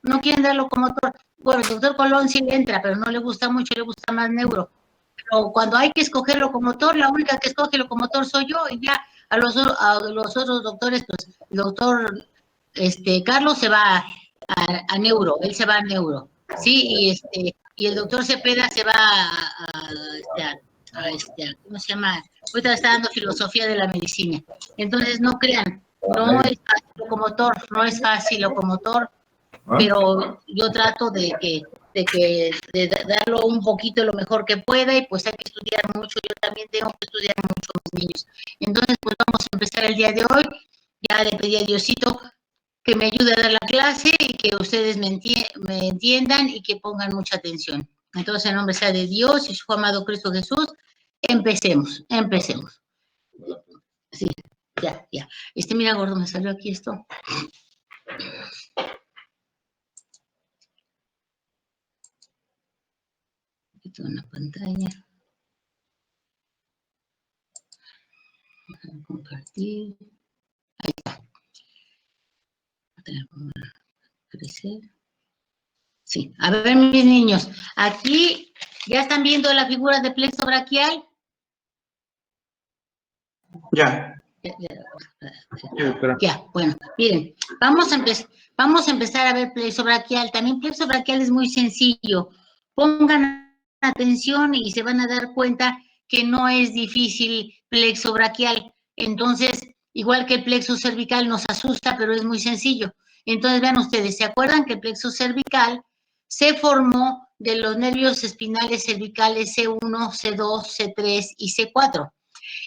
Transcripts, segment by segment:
no quieren dar locomotor. Bueno, el doctor Colón sí le entra, pero no le gusta mucho, le gusta más neuro. Pero cuando hay que escoger locomotor, la única que escoge locomotor soy yo, y ya a los otros doctores, pues el doctor Carlos se va a neuro, él se va a neuro, sí, y el doctor Cepeda se va ¿cómo se llama? Ahorita está dando filosofía de la medicina. Entonces, no crean, no es fácil locomotor, no es fácil locomotor, pero yo trato de darlo un poquito lo mejor que pueda, y pues hay que estudiar mucho, yo también tengo que estudiar mucho mis niños. Entonces, pues vamos a empezar el día de hoy. Ya le pedí a Diosito que me ayude a dar la clase y que ustedes me entiendan y que pongan mucha atención. Entonces, en nombre sea de Dios y su amado Cristo Jesús, empecemos. Sí, ya. Mira, gordo, me salió aquí esto. Aquí tengo una pantalla. Voy a compartir. Ahí está. Voy a crecer. Sí, a ver, mis niños, aquí ya están viendo la figura de plexo braquial. Ya. Ya, bueno, miren, vamos a empezar a ver plexo braquial. También plexo braquial es muy sencillo. Pongan atención y se van a dar cuenta que no es difícil plexo braquial. Entonces, igual que el plexo cervical nos asusta, pero es muy sencillo. Entonces, vean ustedes, ¿se acuerdan que el plexo cervical se formó de los nervios espinales cervicales C1, C2, C3 y C4?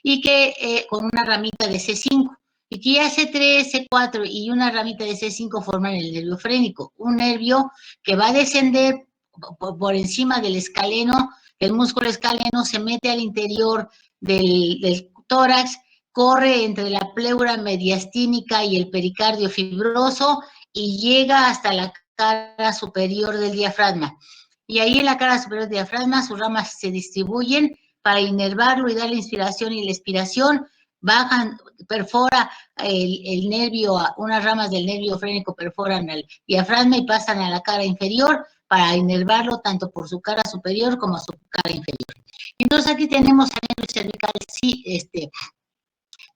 Y que con una ramita de C5, y que ya C3, C4 y una ramita de C5 forman el nervio frénico, un nervio que va a descender por encima del escaleno, el músculo escaleno se mete al interior del tórax, corre entre la pleura mediastínica y el pericardio fibroso y llega hasta la cara superior del diafragma. Y ahí en la cara superior del diafragma sus ramas se distribuyen para inervarlo y darle inspiración y la expiración, bajan, perfora el nervio, unas ramas del nervio frénico perforan el diafragma y pasan a la cara inferior para inervarlo tanto por su cara superior como su cara inferior. Entonces aquí tenemos el nervio cervical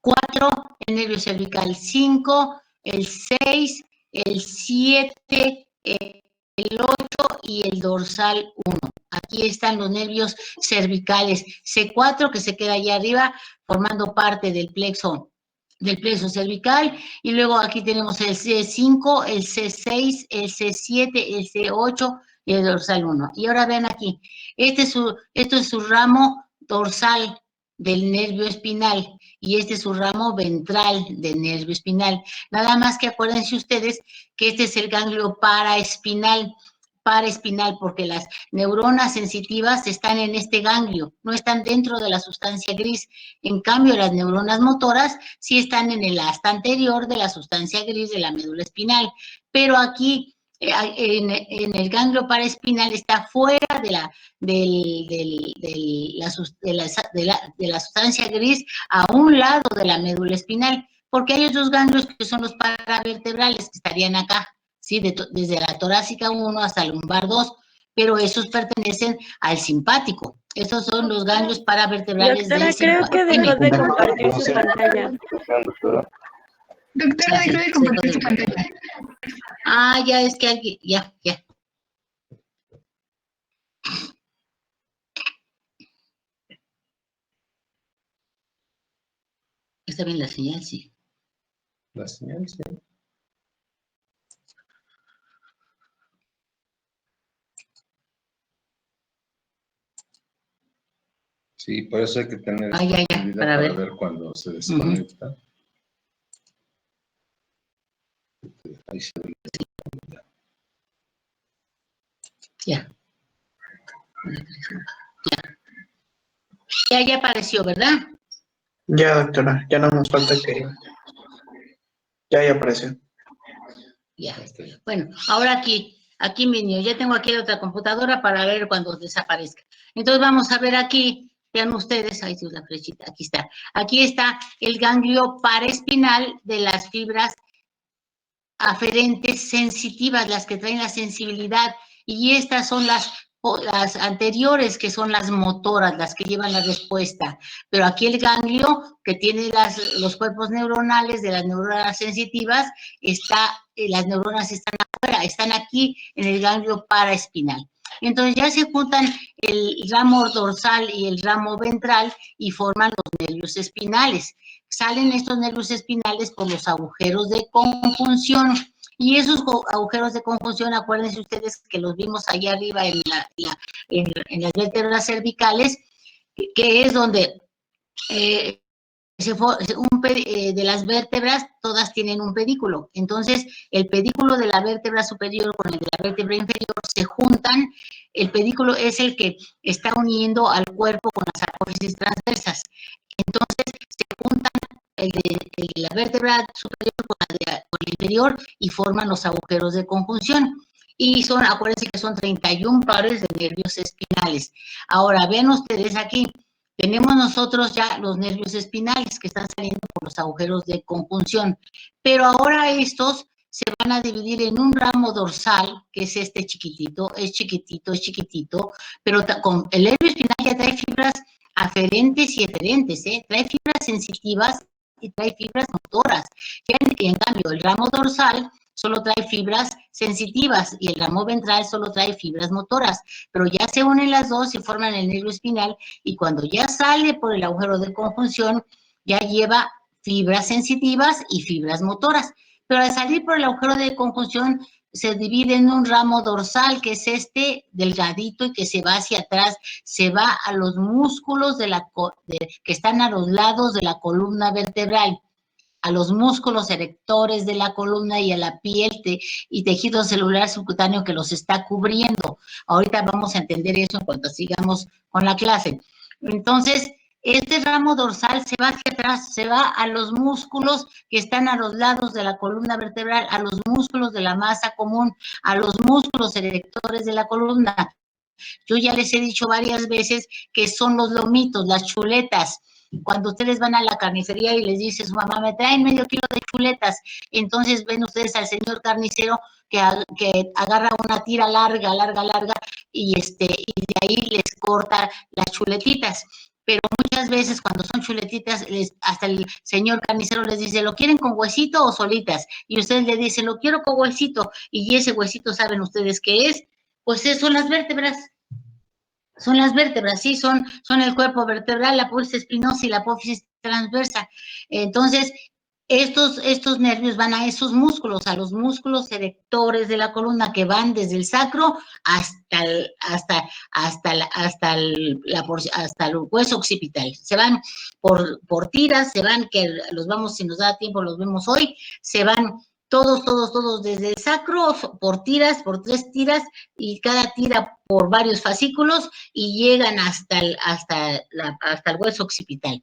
4, el nervio cervical 5, el 6, el 7, el 8 y el dorsal 1. Aquí están los nervios cervicales C4 que se queda allá arriba formando parte del plexo cervical, y luego aquí tenemos el C5, el C6, el C7, el C8 y el dorsal 1. Y ahora vean aquí, esto es su ramo dorsal del nervio espinal y este es su ramo ventral del nervio espinal. Nada más que acuérdense ustedes que este es el ganglio paraespinal, porque las neuronas sensitivas están en este ganglio, no están dentro de la sustancia gris. En cambio, las neuronas motoras sí están en el asta anterior de la sustancia gris de la médula espinal, pero aquí en el ganglio paraespinal está fuera de la sustancia gris, a un lado de la médula espinal, porque hay otros ganglios que son los paravertebrales que estarían acá, ¿sí? Desde la torácica 1 hasta la lumbar 2, pero esos pertenecen al simpático. Esos son los ganglios paravertebrales del simpático. Creo que dejó de compartir su pantalla. Doctora, dejó de compartir su pantalla. Ya es que alguien, ya. ¿Está bien la señal? Sí. La señal, sí. Sí, por eso hay que tener ya, para ver cuando se desconecta. Ahí se ve. Ya. Ya apareció, ¿verdad? Ya, doctora, ya no nos falta que... Ya apareció. Ya. Bueno, ahora aquí, mi niño, ya tengo aquí otra computadora para ver cuando desaparezca. Entonces vamos a ver aquí, vean ustedes, ahí está la flechita, aquí está. Aquí está el ganglio paraespinal de las fibras aferentes sensitivas, las que traen la sensibilidad, y estas son las anteriores, que son las motoras, las que llevan la respuesta. Pero aquí el ganglio, que tiene los cuerpos neuronales de las neuronas sensitivas, las neuronas están afuera, están aquí en el ganglio paraespinal. Entonces ya se juntan el ramo dorsal y el ramo ventral y forman los nervios espinales. Salen estos nervios espinales por los agujeros de conjunción. Y esos agujeros de conjunción, acuérdense ustedes que los vimos allá arriba en las vértebras cervicales, que es donde de las vértebras, todas tienen un pedículo. Entonces, el pedículo de la vértebra superior con el de la vértebra inferior se juntan. El pedículo es el que está uniendo al cuerpo con las apófisis transversas. Entonces, se juntan el de la vértebra superior con el inferior y forman los agujeros de conjunción. Y acuérdense que son 31 pares de nervios espinales. Ahora, vean ustedes aquí, tenemos nosotros ya los nervios espinales que están saliendo por los agujeros de conjunción, pero ahora estos se van a dividir en un ramo dorsal, que es este chiquitito, es chiquitito, pero con el nervio espinal ya trae fibras aferentes y eferentes, trae fibras sensitivas y trae fibras motoras. Y en cambio, el ramo dorsal solo trae fibras sensitivas y el ramo ventral solo trae fibras motoras, pero ya se unen las dos y forman el nervio espinal, y cuando ya sale por el agujero de conjunción, ya lleva fibras sensitivas y fibras motoras, pero al salir por el agujero de conjunción se divide en un ramo dorsal, que es este delgadito y que se va hacia atrás, se va a los músculos que están a los lados de la columna vertebral, a los músculos erectores de la columna y a la piel y tejido celular subcutáneo que los está cubriendo. Ahorita vamos a entender eso en cuanto sigamos con la clase. Entonces, este ramo dorsal se va hacia atrás, se va a los músculos que están a los lados de la columna vertebral, a los músculos de la masa común, a los músculos erectores de la columna. Yo ya les he dicho varias veces que son los lomitos, las chuletas. Cuando ustedes van a la carnicería y les dice su mamá, me traen medio kilo de chuletas, entonces ven ustedes al señor carnicero que agarra una tira larga, y de ahí les corta las chuletitas. Pero muchas veces cuando son chuletitas, hasta el señor carnicero les dice, ¿lo quieren con huesito o solitas? Y ustedes le dicen, lo quiero con huesito, y ese huesito, ¿saben ustedes qué es? Pues son las vértebras. Son las vértebras, sí, son el cuerpo vertebral, la apófisis espinosa y la apófisis transversa. Entonces, estos nervios van a esos músculos, a los músculos erectores de la columna, que van desde el sacro hasta el hueso occipital. Se van por tiras, se van, que los vamos, si nos da tiempo, los vemos hoy, se van todos desde el sacro por 3 tiras, y cada tira por varios fascículos, y llegan hasta el hueso occipital.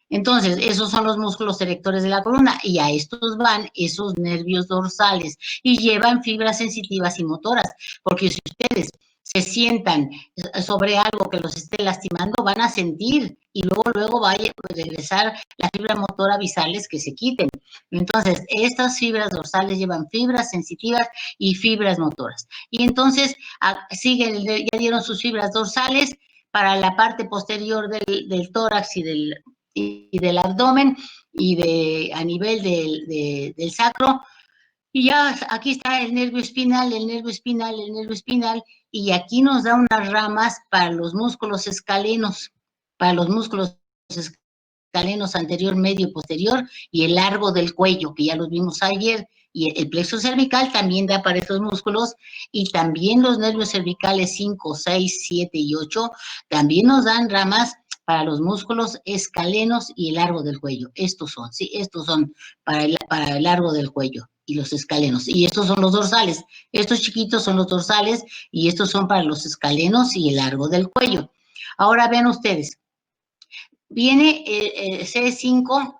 Entonces, esos son los músculos erectores de la columna, y a estos van esos nervios dorsales, y llevan fibras sensitivas y motoras, porque si ustedes se sientan sobre algo que los esté lastimando, van a sentir, y luego va a regresar la fibra motora bisales que se quiten. Entonces, estas fibras dorsales llevan fibras sensitivas y fibras motoras. Y entonces, ya dieron sus fibras dorsales para la parte posterior del tórax y del abdomen, y a nivel del sacro. Y ya aquí está el nervio espinal, y aquí nos da unas ramas para los músculos escalenos, anterior, medio y posterior, y el largo del cuello, que ya los vimos ayer, y el plexo cervical también da para esos músculos, y también los nervios cervicales 5, 6, 7 y 8 también nos dan ramas para los músculos escalenos y el largo del cuello. Estos son para el largo del cuello y los escalenos. Y estos son los dorsales. Estos chiquitos son los dorsales, y estos son para los escalenos y el largo del cuello. Ahora vean ustedes. Viene C5,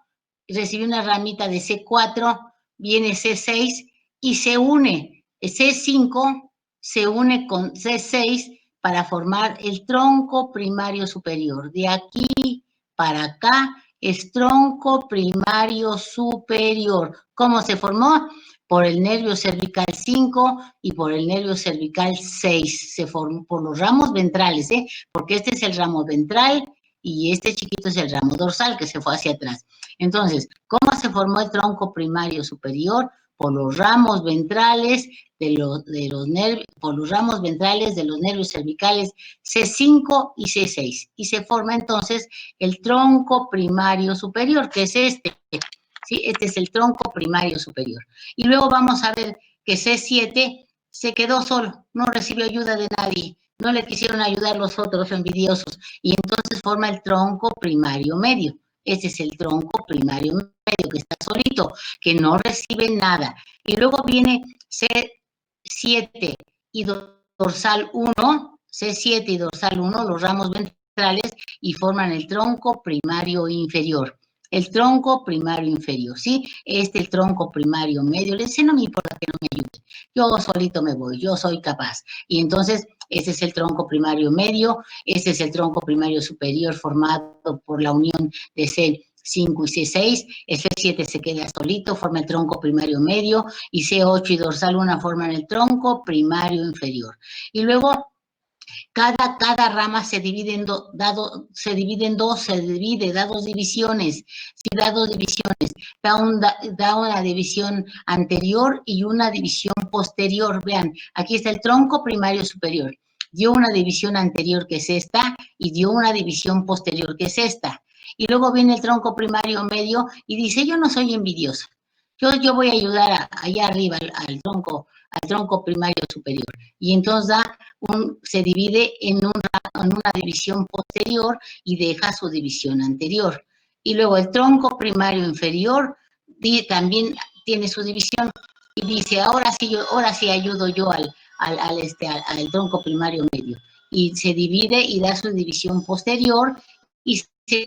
recibe una ramita de C4, viene C6 y se une. C5 se une con C6 para formar el tronco primario superior. De aquí para acá es tronco primario superior. ¿Cómo se formó? por el nervio cervical 5 y por el nervio cervical 6. Se formó por los ramos ventrales, porque este es el ramo ventral y este chiquito es el ramo dorsal que se fue hacia atrás. Entonces, ¿cómo se formó el tronco primario superior? Por los ramos ventrales de los nervios, por los ramos ventrales de los nervios cervicales C5 y C6. Y se forma entonces el tronco primario superior, que es este. ¿Sí? Este es el tronco primario superior. Y luego vamos a ver que C7 se quedó solo, no recibió ayuda de nadie, no le quisieron ayudar los otros envidiosos, y entonces forma el tronco primario medio. Este es el tronco primario medio, que está solito, que no recibe nada. Y luego viene C7 y dorsal 1, C7 y dorsal 1, los ramos ventrales, y forman el tronco primario inferior. El tronco primario inferior, ¿sí? El tronco primario medio. Le dice, no me importa que no me ayude. Yo solito me voy, yo soy capaz. Y entonces, este es el tronco primario medio, este es el tronco primario superior formado por la unión de C5 y C6. El C7 se queda solito, forma el tronco primario medio, y C8 y dorsal 1 forman el tronco primario inferior. Y luego, cada rama se divide en dos divisiones, sí, da dos divisiones, da una división anterior y una división posterior. Vean, aquí está el tronco primario superior, dio una división anterior que es esta y dio una división posterior que es esta. Y luego viene el tronco primario medio y dice, yo no soy envidioso, yo voy a ayudar allá arriba al tronco primario superior. Y entonces se divide en una división posterior y deja su división anterior. Y luego el tronco primario inferior también tiene su división y dice, ahora sí ayudo yo al tronco primario medio. Y se divide y da su división posterior y se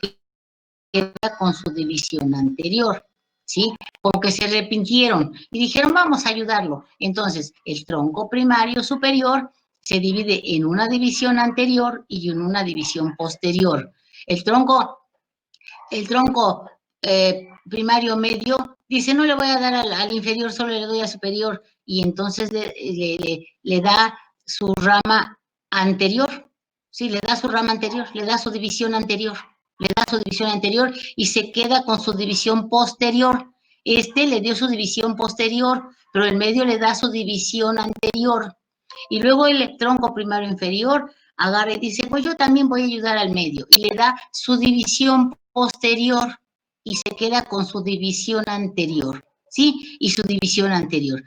queda con su división anterior. ¿Sí? Como que se arrepintieron y dijeron, vamos a ayudarlo. Entonces, el tronco primario superior se divide en una división anterior y en una división posterior. El tronco primario medio dice, no le voy a dar al inferior, solo le doy al superior, y entonces le da su rama anterior. Sí, le da su rama anterior, le da su división anterior. Le da su división anterior y se queda con su división posterior. Le dio su división posterior, pero el medio le da su división anterior. Y luego el tronco primario inferior agarra y dice, pues yo también voy a ayudar al medio. Y le da su división posterior y se queda con su división anterior, ¿sí? Y su división anterior.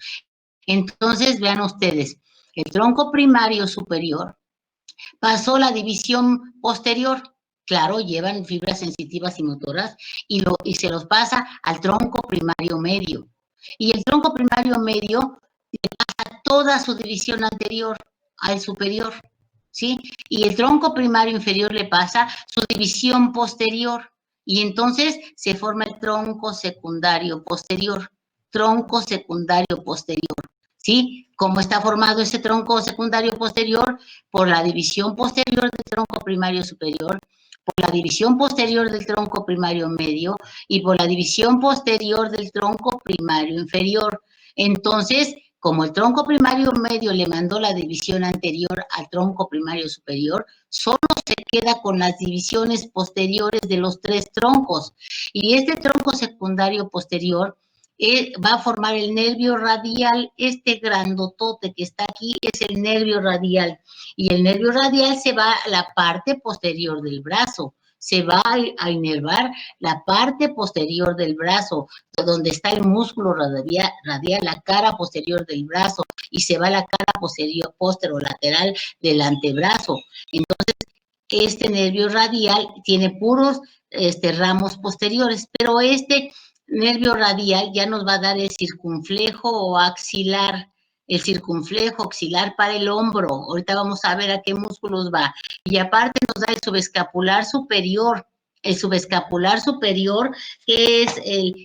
Entonces, vean ustedes, el tronco primario superior pasó la división posterior. Claro, llevan fibras sensitivas y motoras y se los pasa al tronco primario medio. Y el tronco primario medio le pasa toda su división anterior al superior, ¿sí? Y el tronco primario inferior le pasa su división posterior. Y entonces se forma el tronco secundario posterior. Tronco secundario posterior, ¿sí? ¿Cómo está formado ese tronco secundario posterior? Por la división posterior del tronco primario superior, por la división posterior del tronco primario medio y por la división posterior del tronco primario inferior. Entonces, como el tronco primario medio le mandó la división anterior al tronco primario superior, solo se queda con las divisiones posteriores de los tres troncos. Y este tronco secundario posterior va a formar el nervio radial. Este grandotote que está aquí es el nervio radial. Y el nervio radial se va a la parte posterior del brazo. Se va a inervar la parte posterior del brazo, donde está el músculo radial, la cara posterior del brazo, y se va a la cara posterior, posterolateral del antebrazo. Entonces, este nervio radial tiene puros ramos posteriores, pero este nervio radial ya nos va a dar el circunflejo o axilar, el circunflejo axilar para el hombro. Ahorita vamos a ver a qué músculos va. Y aparte nos da el subescapular superior. El subescapular superior, que es el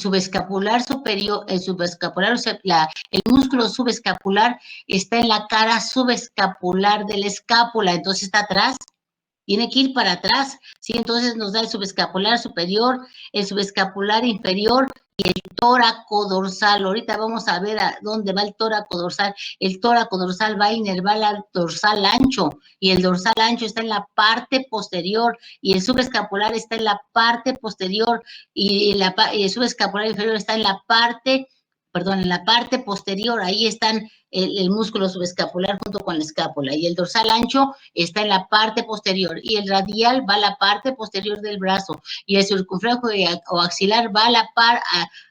subescapular superior, el músculo subescapular está en la cara subescapular de la escápula, entonces está atrás, tiene que ir para atrás, ¿sí? Entonces nos da el subescapular superior, el subescapular inferior y el tóraco dorsal. Ahorita vamos a ver a dónde va el tóraco dorsal. El tóraco dorsal va a inervar al dorsal ancho, y el dorsal ancho está en la parte posterior, y el subescapular está en la parte posterior, y el subescapular inferior está en la parte, perdón, en la parte posterior. Ahí están el músculo subescapular junto con la escápula, y el dorsal ancho está en la parte posterior, y el radial va a la parte posterior del brazo, y el circunflejo o axilar va a la par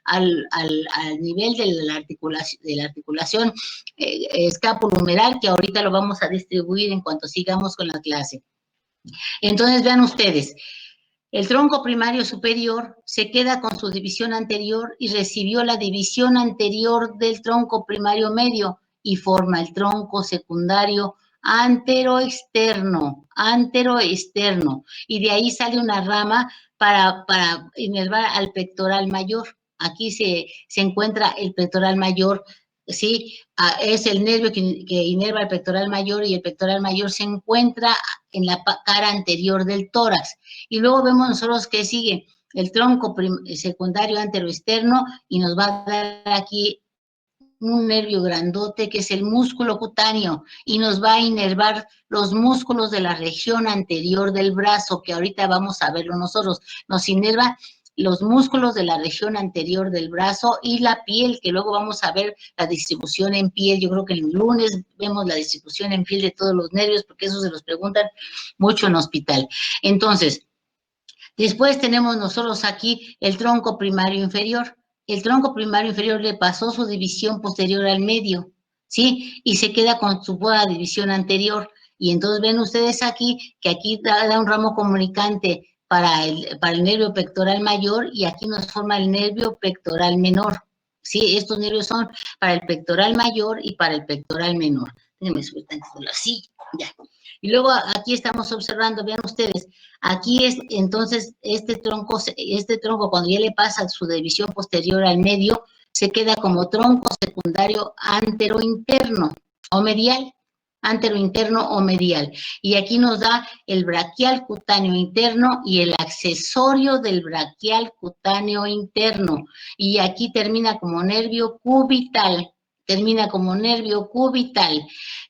al nivel de la articulación escapulohumeral, que ahorita lo vamos a distribuir en cuanto sigamos con la clase. Entonces vean ustedes, el tronco primario superior se queda con su división anterior y recibió la división anterior del tronco primario medio y forma el tronco secundario anteroexterno, y de ahí sale una rama para inervar al pectoral mayor. Aquí se encuentra el pectoral mayor, ¿sí? Es el nervio que inerva el pectoral mayor, y el pectoral mayor se encuentra en la cara anterior del tórax. Y luego vemos nosotros que sigue el tronco secundario anteroexterno, y nos va a dar aquí un nervio grandote que es el músculo cutáneo, y nos va a inervar los músculos de la región anterior del brazo, que ahorita vamos a verlo nosotros. Nos inerva los músculos de la región anterior del brazo y la piel, que luego vamos a ver la distribución en piel. Yo creo que el lunes vemos la distribución en piel de todos los nervios, porque eso se los preguntan mucho en hospital. Entonces, después tenemos nosotros aquí el tronco primario inferior. El tronco primario inferior le pasó su división posterior al medio, ¿sí? Y se queda con su división anterior. Y entonces ven ustedes aquí que aquí da un ramo comunicante para el nervio pectoral mayor, y aquí nos forma el nervio pectoral menor, ¿sí? Estos nervios son para el pectoral mayor y para el pectoral menor. Déjenme subir tantito así, ya. Y luego aquí estamos observando, vean ustedes, aquí es entonces este tronco cuando ya le pasa su división posterior al medio, se queda como tronco secundario anterointerno o medial, anterointerno o medial. Y aquí nos da el braquial cutáneo interno y el accesorio del braquial cutáneo interno. Y aquí termina como nervio cubital,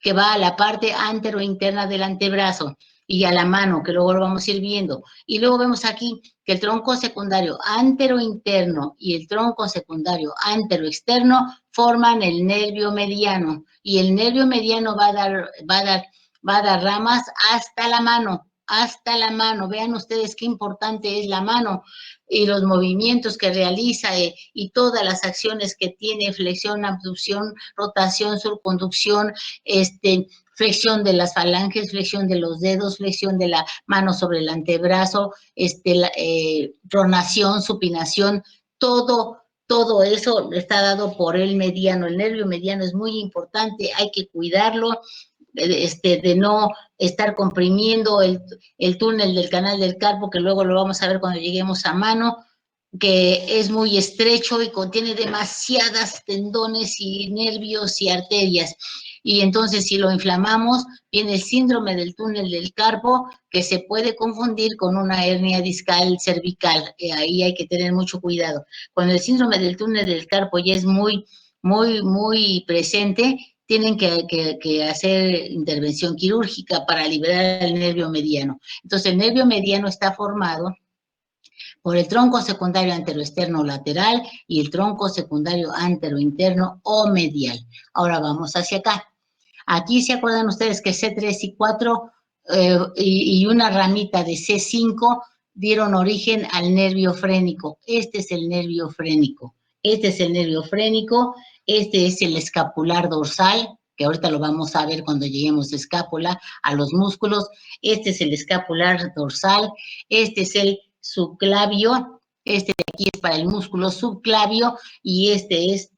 que va a la parte anterointerna del antebrazo y a la mano, que luego lo vamos a ir viendo. Y luego vemos aquí que el tronco secundario anterointerno y el tronco secundario anteroexterno forman el nervio mediano, y el nervio mediano va a dar ramas hasta la mano. Vean ustedes qué importante es la mano y los movimientos que realiza y todas las acciones que tiene: flexión, abducción, rotación, subconducción, flexión de las falanges, flexión de los dedos, flexión de la mano sobre el antebrazo, pronación, supinación, todo eso está dado por el mediano. El nervio mediano es muy importante, hay que cuidarlo, de no estar comprimiendo el túnel del canal del carpo, que luego lo vamos a ver cuando lleguemos a mano, que es muy estrecho y contiene demasiadas tendones y nervios y arterias. Y entonces, si lo inflamamos, viene el síndrome del túnel del carpo, que se puede confundir con una hernia discal cervical. Ahí hay que tener mucho cuidado. Cuando el síndrome del túnel del carpo ya es muy presente, tienen que hacer intervención quirúrgica para liberar el nervio mediano. Entonces, el nervio mediano está formado por el tronco secundario anteroexterno lateral y el tronco secundario anterointerno o medial. Ahora vamos hacia acá. Aquí se acuerdan ustedes que C3 y 4 y una ramita de C5 dieron origen al nervio frénico. Este es el nervio frénico. Este es el escapular dorsal, que ahorita lo vamos a ver cuando lleguemos a escápula, a los músculos. Este es el escapular dorsal. Este es el subclavio. Este de aquí es para el músculo subclavio, y este es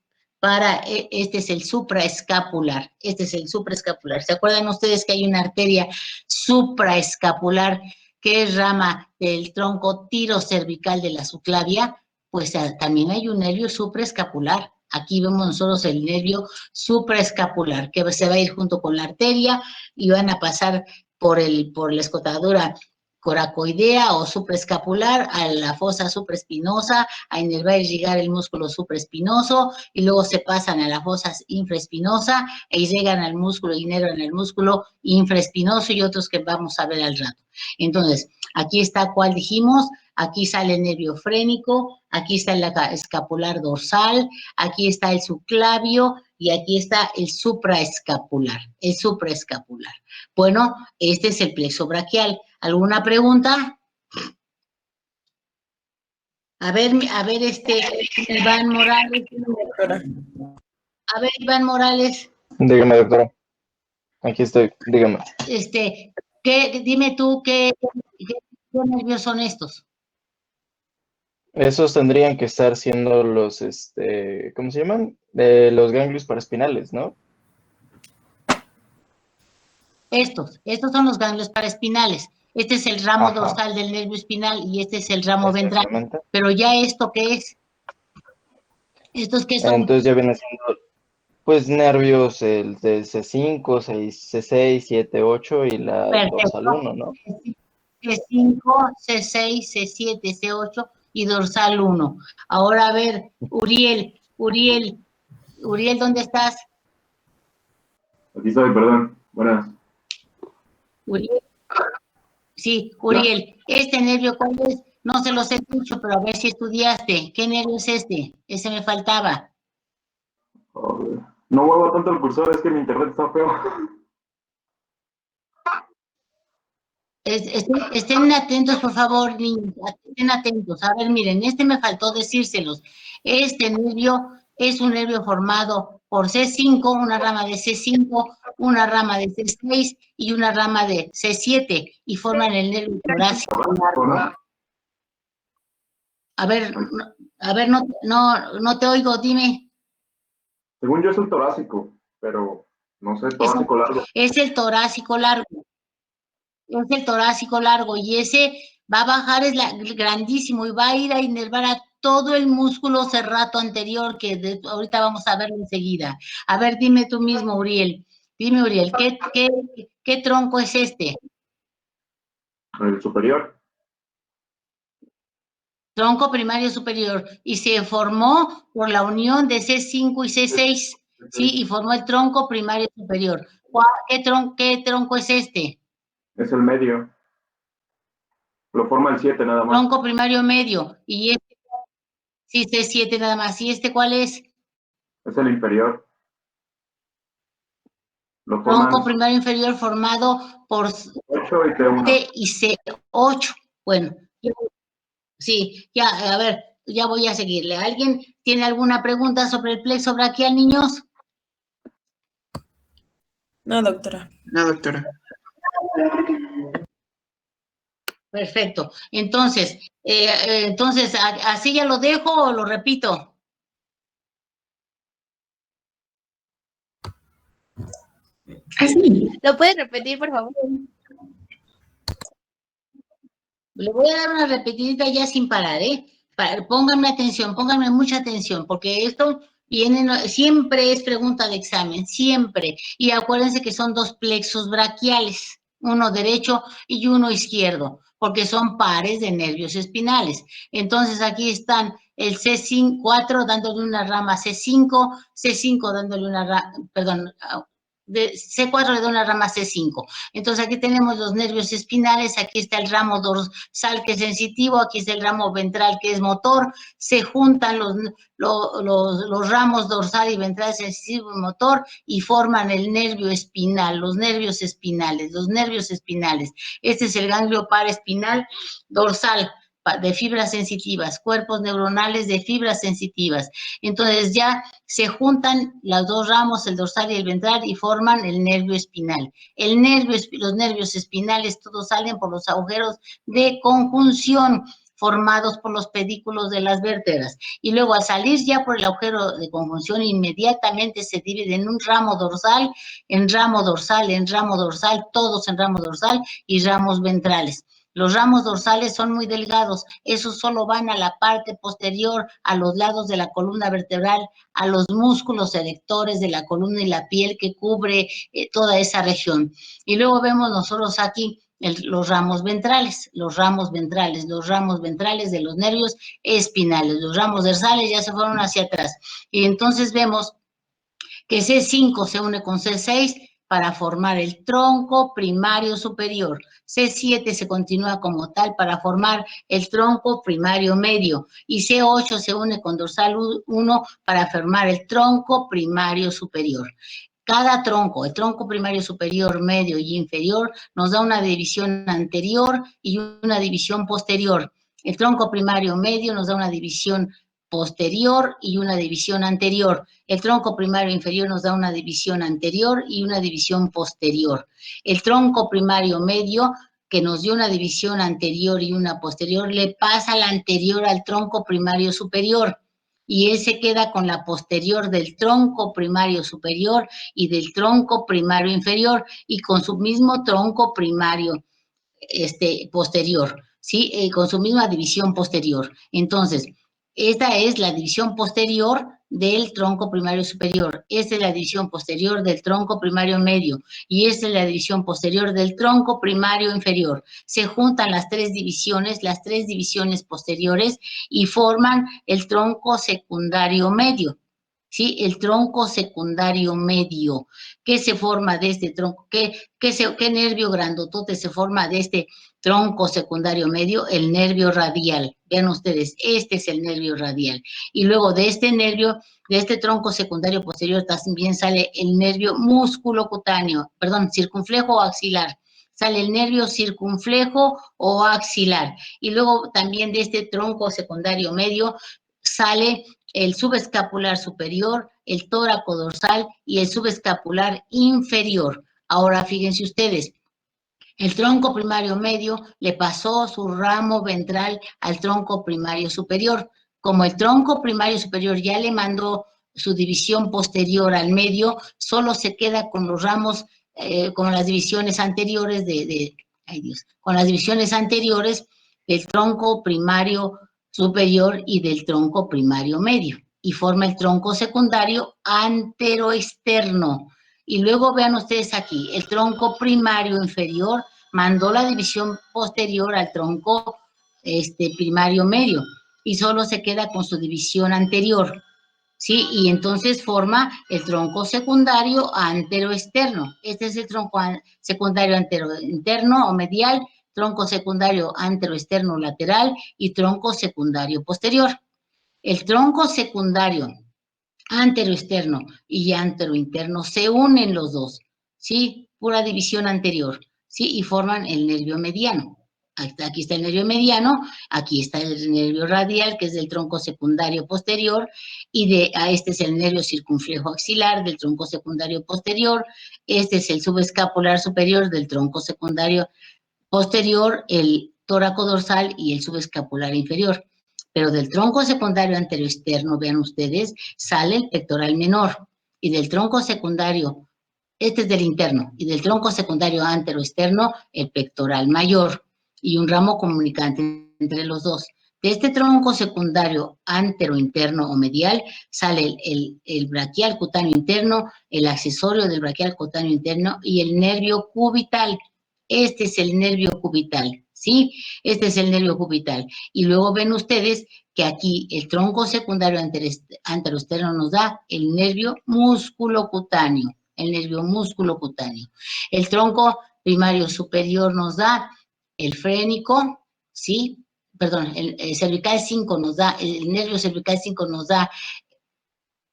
el supraescapular. ¿Se acuerdan ustedes que hay una arteria supraescapular que es rama del tronco tirocervical de la subclavia? Pues también hay un nervio supraescapular. Aquí vemos nosotros el nervio supraescapular, que se va a ir junto con la arteria y van a pasar por la escotadura coracoidea o supraescapular a la fosa supraespinosa, a inervar y irrigar el músculo supraespinoso, y luego se pasan a la fosa infraespinosa e llegan al músculo, inervan el músculo infraespinoso y otros que vamos a ver al rato. Entonces, aquí está cuál dijimos, aquí sale el nervio frénico, aquí está el escapular dorsal, aquí está el subclavio y aquí está el supraescapular, Bueno, este es el plexo braquial. ¿Alguna pregunta? A ver, Iván Morales. A ver, Iván Morales. Dígame, doctora. Aquí estoy, dígame. Dime tú, ¿qué nervios son estos? Esos tendrían que estar siendo los, ¿cómo se llaman? Los ganglios paraespinales, ¿no? Estos son los ganglios paraespinales. Este es el ramo Ajá. dorsal del nervio espinal y este es el ramo ventral. Exactamente. Pero ya ¿esto qué es? ¿Estos qué son? Entonces ya viene siendo, pues, nervios el de C5, C6, 7, 8 y la Perfecto. dorsal 1, ¿no? C5, C6, C7, C8 y dorsal 1. Ahora a ver, Uriel, ¿dónde estás? Aquí estoy, perdón. Buenas. Uriel. Sí, Uriel, ¿este nervio cuál es? No se los he dicho, pero a ver si estudiaste. ¿Qué nervio es este? Ese me faltaba. Joder. No muevo tanto el cursor, es que mi internet está feo. Estén atentos, por favor, niños, estén atentos. A ver, miren, me faltó decírselos. Este nervio es un nervio formado por C5, una rama de C5, una rama de C6 y una rama de C7 y forman el nervio torácico. ¿No? A ver, no te oigo, dime. Según yo es el torácico, pero no sé, torácico largo. Es el torácico largo. Es el torácico largo y ese va a bajar, grandísimo y va a ir a inervar a todo el músculo serrato anterior que ahorita vamos a verlo enseguida. A ver, dime tú mismo, Uriel. Dime, Uriel, ¿qué tronco es este? El superior. Tronco primario superior. Y se formó por la unión de C5 y C6, ¿sí? Y formó el tronco primario superior. ¿Qué tronco es este? Es el medio. Lo forma el 7 nada más. Tronco primario medio. Y este, sí, C7 nada más. ¿Y este cuál es? Es el inferior. Lo forman Tronco primario inferior formado por 8 y T1. T y C8. Bueno, sí, ya, a ver, ya voy a seguirle. ¿Alguien tiene alguna pregunta sobre el plexo braquial, niños? No, doctora. No, doctora. Perfecto. Entonces, ¿así ya lo dejo o lo repito? Así. ¿Lo puedes repetir, por favor? Le voy a dar una repetidita ya sin parar, ¿eh? Pónganme atención, pónganme mucha atención, porque esto siempre es pregunta de examen, siempre. Y acuérdense que son dos plexos braquiales, uno derecho y uno izquierdo, porque son pares de nervios espinales. Entonces aquí están el C4 dándole una rama C5, C5 dándole una rama, perdón, de C4 le da una rama C5. Entonces aquí tenemos los nervios espinales, aquí está el ramo dorsal que es sensitivo, aquí está el ramo ventral que es motor, se juntan los ramos dorsal y ventral sensitivo y motor y forman el nervio espinal, los nervios espinales. Este es el ganglio paraespinal dorsal de fibras sensitivas, cuerpos neuronales de fibras sensitivas. Entonces ya se juntan los dos ramos, el dorsal y el ventral, y forman el nervio espinal. Los nervios espinales todos salen por los agujeros de conjunción formados por los pedículos de las vértebras. Y luego al salir ya por el agujero de conjunción, inmediatamente se divide en un ramo dorsal, todos en ramo dorsal y ramos ventrales. Los ramos dorsales son muy delgados, esos solo van a la parte posterior, a los lados de la columna vertebral, a los músculos erectores de la columna y la piel que cubre toda esa región. Y luego vemos nosotros aquí los ramos ventrales de los nervios espinales. Los ramos dorsales ya se fueron hacia atrás. Y entonces vemos que C5 se une con C6 para formar el tronco primario superior. C7 se continúa como tal para formar el tronco primario medio. Y C8 se une con dorsal 1 para formar el tronco primario superior. Cada tronco, el tronco primario superior, medio y inferior, nos da una división anterior y una división posterior. El tronco primario medio nos da una división posterior y una división anterior. El tronco primario inferior nos da una división anterior y una división posterior. El tronco primario medio, que nos dio una división anterior y una posterior, le pasa la anterior al tronco primario superior. Y él se queda con la posterior del tronco primario superior y del tronco primario inferior y con su mismo tronco primario posterior, ¿sí? Con su misma división posterior. Entonces, esta es la división posterior del tronco primario superior, esta es la división posterior del tronco primario medio y esta es la división posterior del tronco primario inferior. Se juntan las tres divisiones posteriores y forman el tronco secundario medio. ¿Sí? El tronco secundario medio. ¿Qué se forma de este tronco? ¿Qué nervio grandotote se forma de este tronco secundario medio? El nervio radial. Vean ustedes, este es el nervio radial. Y luego de este nervio, de este tronco secundario posterior, también sale el nervio circunflejo o axilar. Sale el nervio circunflejo o axilar. Y luego también de este tronco secundario medio sale el subescapular superior, el tóraco dorsal y el subescapular inferior. Ahora fíjense ustedes, el tronco primario medio le pasó su ramo ventral al tronco primario superior. Como el tronco primario superior ya le mandó su división posterior al medio, solo se queda con los ramos, con las divisiones anteriores con las divisiones anteriores del tronco primario superior y del tronco primario medio, y forma el tronco secundario anteroexterno. Y luego vean ustedes aquí, el tronco primario inferior mandó la división posterior al tronco primario medio, y solo se queda con su división anterior, ¿sí? Y entonces forma el tronco secundario anteroexterno. Este es el tronco secundario anterointerno o medial, tronco secundario anteroexterno lateral y tronco secundario posterior. El tronco secundario anteroexterno y anterointerno se unen los dos, ¿sí? Pura división anterior, ¿sí? Y forman el nervio mediano. Aquí está el nervio mediano, aquí está el nervio radial, que es del tronco secundario posterior, y este es el nervio circunflejo axilar del tronco secundario posterior, este es el subescapular superior del tronco secundario posterior, el tóraco dorsal y el subescapular inferior. Pero del tronco secundario anteroexterno, vean ustedes, sale el pectoral menor. Y del tronco secundario, este es del interno, y del tronco secundario anteroexterno, el pectoral mayor. Y un ramo comunicante entre los dos. De este tronco secundario anterointerno o medial sale el braquial cutáneo interno, el accesorio del braquial cutáneo interno y el nervio cubital. Este es el nervio cubital, ¿sí? Este es el nervio cubital. Y luego ven ustedes que aquí el tronco secundario anteroexterno nos da el nervio musculocutáneo, El tronco primario superior nos da el frénico, ¿sí? Perdón, el cervical 5 nos da, el nervio cervical 5 nos da,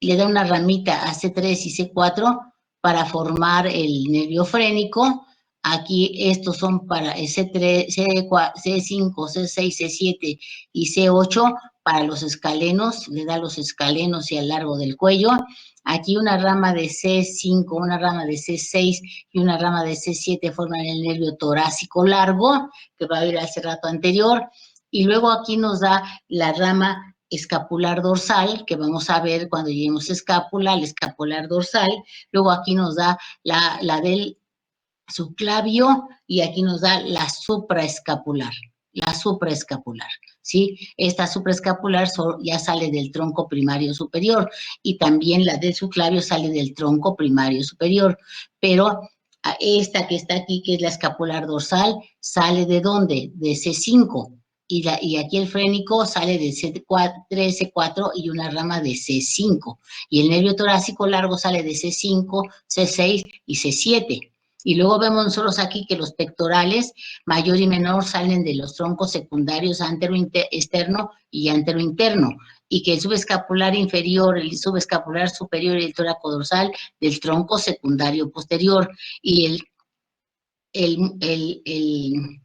le da una ramita a C3 y C4 para formar el nervio frénico. Aquí estos son para C3, C5, C6, C7 y C8 para los escalenos, le da los escalenos y al largo del cuello. Aquí una rama de C5, una rama de C6 y una rama de C7 forman el nervio torácico largo, que va a ir al cerrato anterior. Y luego aquí nos da la rama escapular dorsal, que vamos a ver cuando lleguemos a escápula, el escapular dorsal. Luego aquí nos da la del subclavio, y aquí nos da la supraescapular, ¿sí? Esta supraescapular ya sale del tronco primario superior, y también la del subclavio sale del tronco primario superior, pero esta que está aquí, que es la escapular dorsal, ¿sale de dónde? De C5, y aquí el frénico sale de C4, 3, C4 y una rama de C5, y el nervio torácico largo sale de C5, C6 y C7. Y luego vemos nosotros aquí que los pectorales mayor y menor salen de los troncos secundarios antero-externo y antero-interno, y que el subescapular inferior, el subescapular superior y el toracodorsal del tronco secundario posterior, y el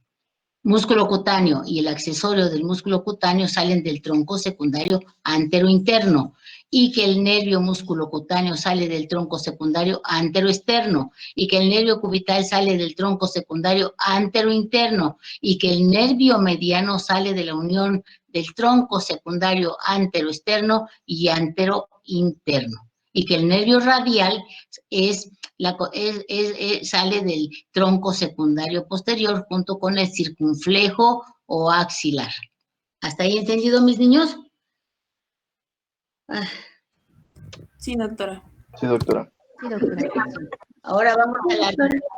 músculo cutáneo y el accesorio del músculo cutáneo salen del tronco secundario antero-interno, y que el nervio músculo cutáneo sale del tronco secundario antero-externo, y que el nervio cubital sale del tronco secundario antero-interno, y que el nervio mediano sale de la unión del tronco secundario antero-externo y antero-interno, y que el nervio radial sale del tronco secundario posterior junto con el circunflejo o axilar. ¿Hasta ahí entendido, mis niños? Sí, doctora. Sí, doctora. Sí, doctora. Ahora vamos a la articulación.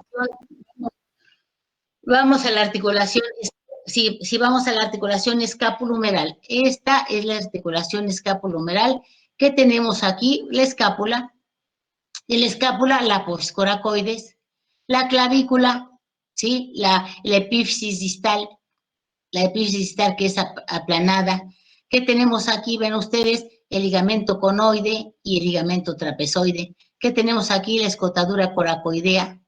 Vamos a la articulación. Sí, vamos a la articulación escapulohumeral. Esta es la articulación escapulohumeral que tenemos aquí, la escápula. De la escápula, la apófisis coracoides, la clavícula, ¿sí? La epífisis distal, que es aplanada. ¿Qué tenemos aquí? Ven ustedes el ligamento conoide y el ligamento trapezoide. ¿Qué tenemos aquí? La escotadura coracoidea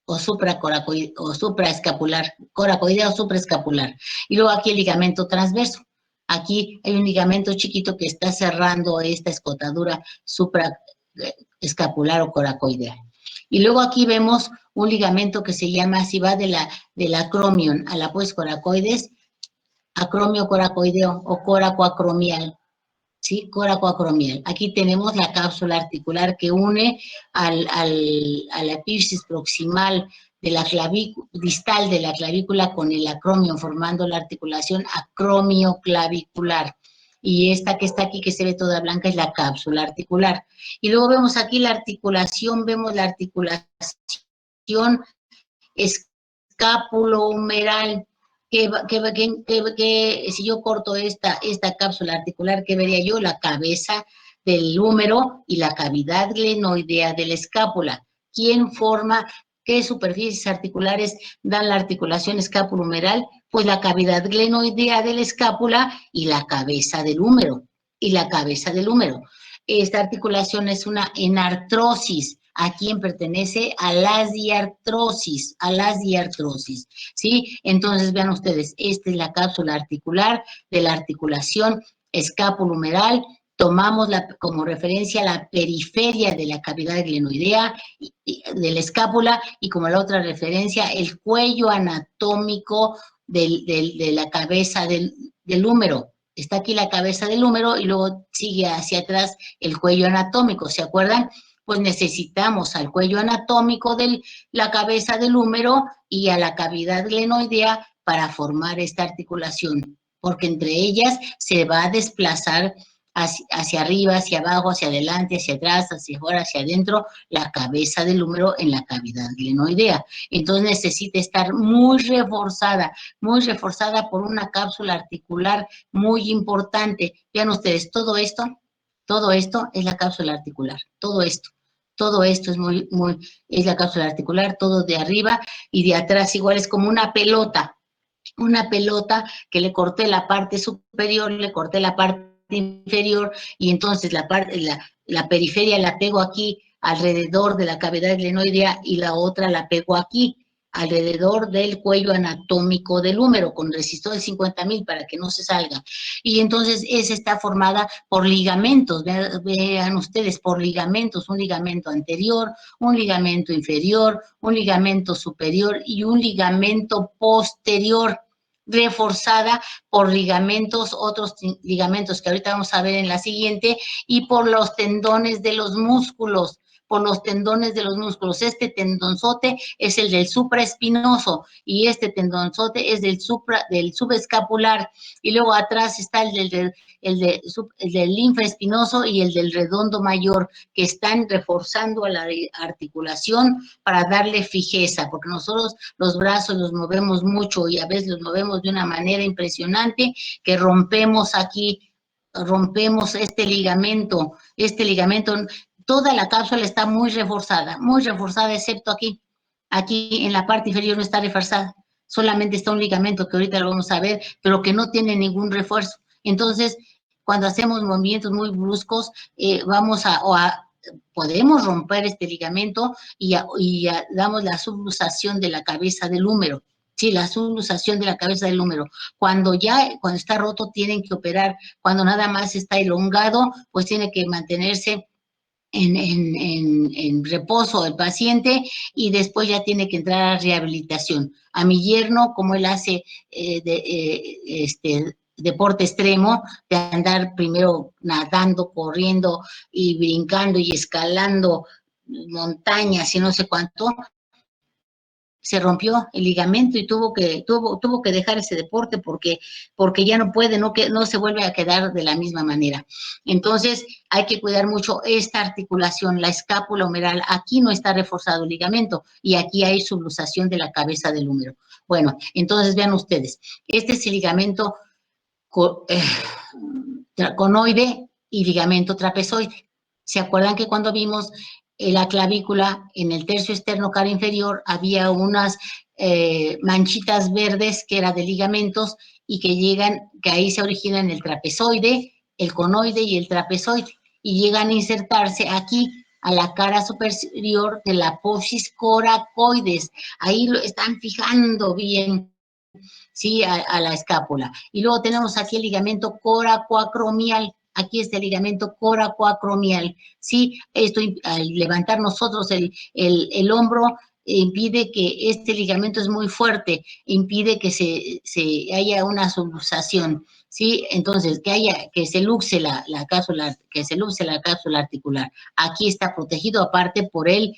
o supraescapular, coracoidea o supraescapular. Y luego aquí el ligamento transverso. Aquí hay un ligamento chiquito que está cerrando esta escotadura supraescapular o coracoidea. Y luego aquí vemos un ligamento que se llama, si va del acromion a la apófisis coracoides, acromio coracoideo o coracoacromial, ¿sí? Coracoacromial. Aquí tenemos la cápsula articular que une a la epífisis proximal de la distal de la clavícula con el acromio, formando la articulación acromioclavicular. Y esta que está aquí, que se ve toda blanca, es la cápsula articular. Y luego vemos aquí la articulación, vemos la articulación escapulohumeral, que si yo corto esta cápsula articular, ¿qué vería yo? La cabeza del húmero y la cavidad glenoidea de la escápula. ¿Quién forma, qué superficies articulares dan la articulación escapulohumeral? Pues la cavidad glenoidea de la escápula y la cabeza del húmero. Esta articulación es una enartrosis. ¿A quién pertenece? A las diartrosis, ¿sí? Entonces, vean ustedes, esta es la cápsula articular de la articulación escapulohumeral. Tomamos como referencia la periferia de la cavidad glenoidea de la escápula, y como la otra referencia, el cuello anatómico de la cabeza del húmero. Está aquí la cabeza del húmero y luego sigue hacia atrás el cuello anatómico, ¿se acuerdan? Pues necesitamos al cuello anatómico de la cabeza del húmero y a la cavidad glenoidea para formar esta articulación, porque entre ellas se va a desplazar hacia arriba, hacia abajo, hacia adelante, hacia atrás, hacia afuera, hacia adentro, la cabeza del húmero en la cavidad glenoidea. Entonces necesita estar muy reforzada por una cápsula articular muy importante. Vean ustedes, todo esto es la cápsula articular, todo esto es es la cápsula articular, todo de arriba y de atrás igual, es como una pelota que le corté la parte superior, le corté la parte inferior, y entonces la periferia la pego aquí alrededor de la cavidad glenoidea y la otra la pego aquí alrededor del cuello anatómico del húmero con resistor de 50.000 para que no se salga. Y entonces esa está formada por ligamentos, vean ustedes, por ligamentos, un ligamento anterior, un ligamento inferior, un ligamento superior y un ligamento posterior. reforzada por ligamentos, otros ligamentos que ahorita vamos a ver en la siguiente, y por los tendones de los músculos, por los tendones de los músculos. Este tendonzote es el del supraespinoso y este tendonzote es del subescapular, y luego atrás está el del linfaespinoso y el del redondo mayor, que están reforzando a la articulación para darle fijeza, porque nosotros los brazos los movemos mucho y a veces los movemos de una manera impresionante que rompemos aquí, rompemos este ligamento, toda la cápsula está muy reforzada, excepto aquí. Aquí en la parte inferior no está reforzada, solamente está un ligamento que ahorita lo vamos a ver, pero que no tiene ningún refuerzo. Entonces, cuando hacemos movimientos muy bruscos, podemos romper este ligamento y damos la subluxación de la cabeza del húmero. Sí, la subluxación de la cabeza del húmero. Cuando está roto, tienen que operar. Cuando nada más está elongado, pues tiene que mantenerse en reposo el paciente y después ya tiene que entrar a rehabilitación. A mi yerno, como él hace deporte extremo, de andar primero nadando, corriendo y brincando y escalando montañas y no sé cuánto, se rompió el ligamento y tuvo que dejar ese deporte porque ya no puede, no se vuelve a quedar de la misma manera. Entonces, hay que cuidar mucho esta articulación, la escápula humeral. Aquí no está reforzado el ligamento y aquí hay subluxación de la cabeza del húmero. Bueno, entonces vean ustedes, este es el ligamento conoide y ligamento trapezoide. ¿Se acuerdan que cuando vimos la clavícula en el tercio externo cara inferior había unas manchitas verdes que eran de ligamentos y que ahí se originan el trapezoide, el conoide y el trapezoide, y llegan a insertarse aquí a la cara superior de la apófisis coracoides? Ahí lo están fijando bien, ¿sí? A la escápula. Y luego tenemos aquí el ligamento coracoacromial. Aquí está el ligamento coracoacromial, ¿sí? Esto, al levantar nosotros el hombro, impide que este ligamento es muy fuerte, impide que se haya una subluxación, ¿sí? Entonces, que se luxe la cápsula, articular. Aquí está protegido aparte por el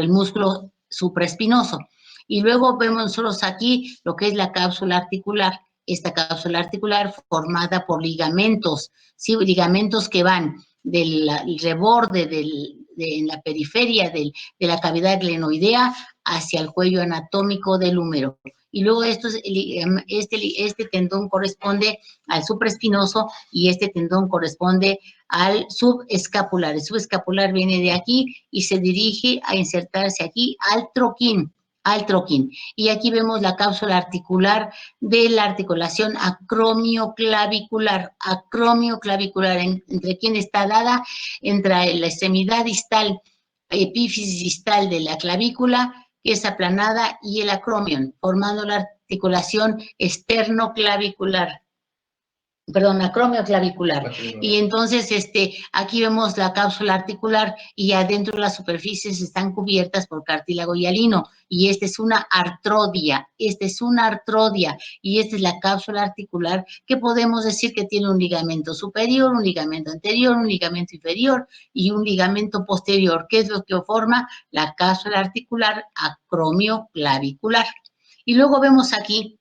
músculo supraespinoso. Y luego vemos nosotros aquí lo que es la cápsula articular. Esta cápsula articular formada por ligamentos, ¿sí? Ligamentos que van del reborde en la periferia de la cavidad glenoidea hacia el cuello anatómico del húmero. Y luego este tendón corresponde al supraespinoso y este tendón corresponde al subescapular. El subescapular viene de aquí y se dirige a insertarse aquí al troquín. Y aquí vemos la cápsula articular de la articulación acromioclavicular. ¿Entre quién está dada? Entre la extremidad distal, epífisis distal de la clavícula, que es aplanada, y el acromion, formando la articulación acromioclavicular. Y entonces, aquí vemos la cápsula articular y adentro las superficies están cubiertas por cartílago hialino. Y esta es una artrodia, y esta es la cápsula articular que podemos decir que tiene un ligamento superior, un ligamento anterior, un ligamento inferior y un ligamento posterior, que es lo que forma la cápsula articular acromioclavicular. Y luego vemos aquí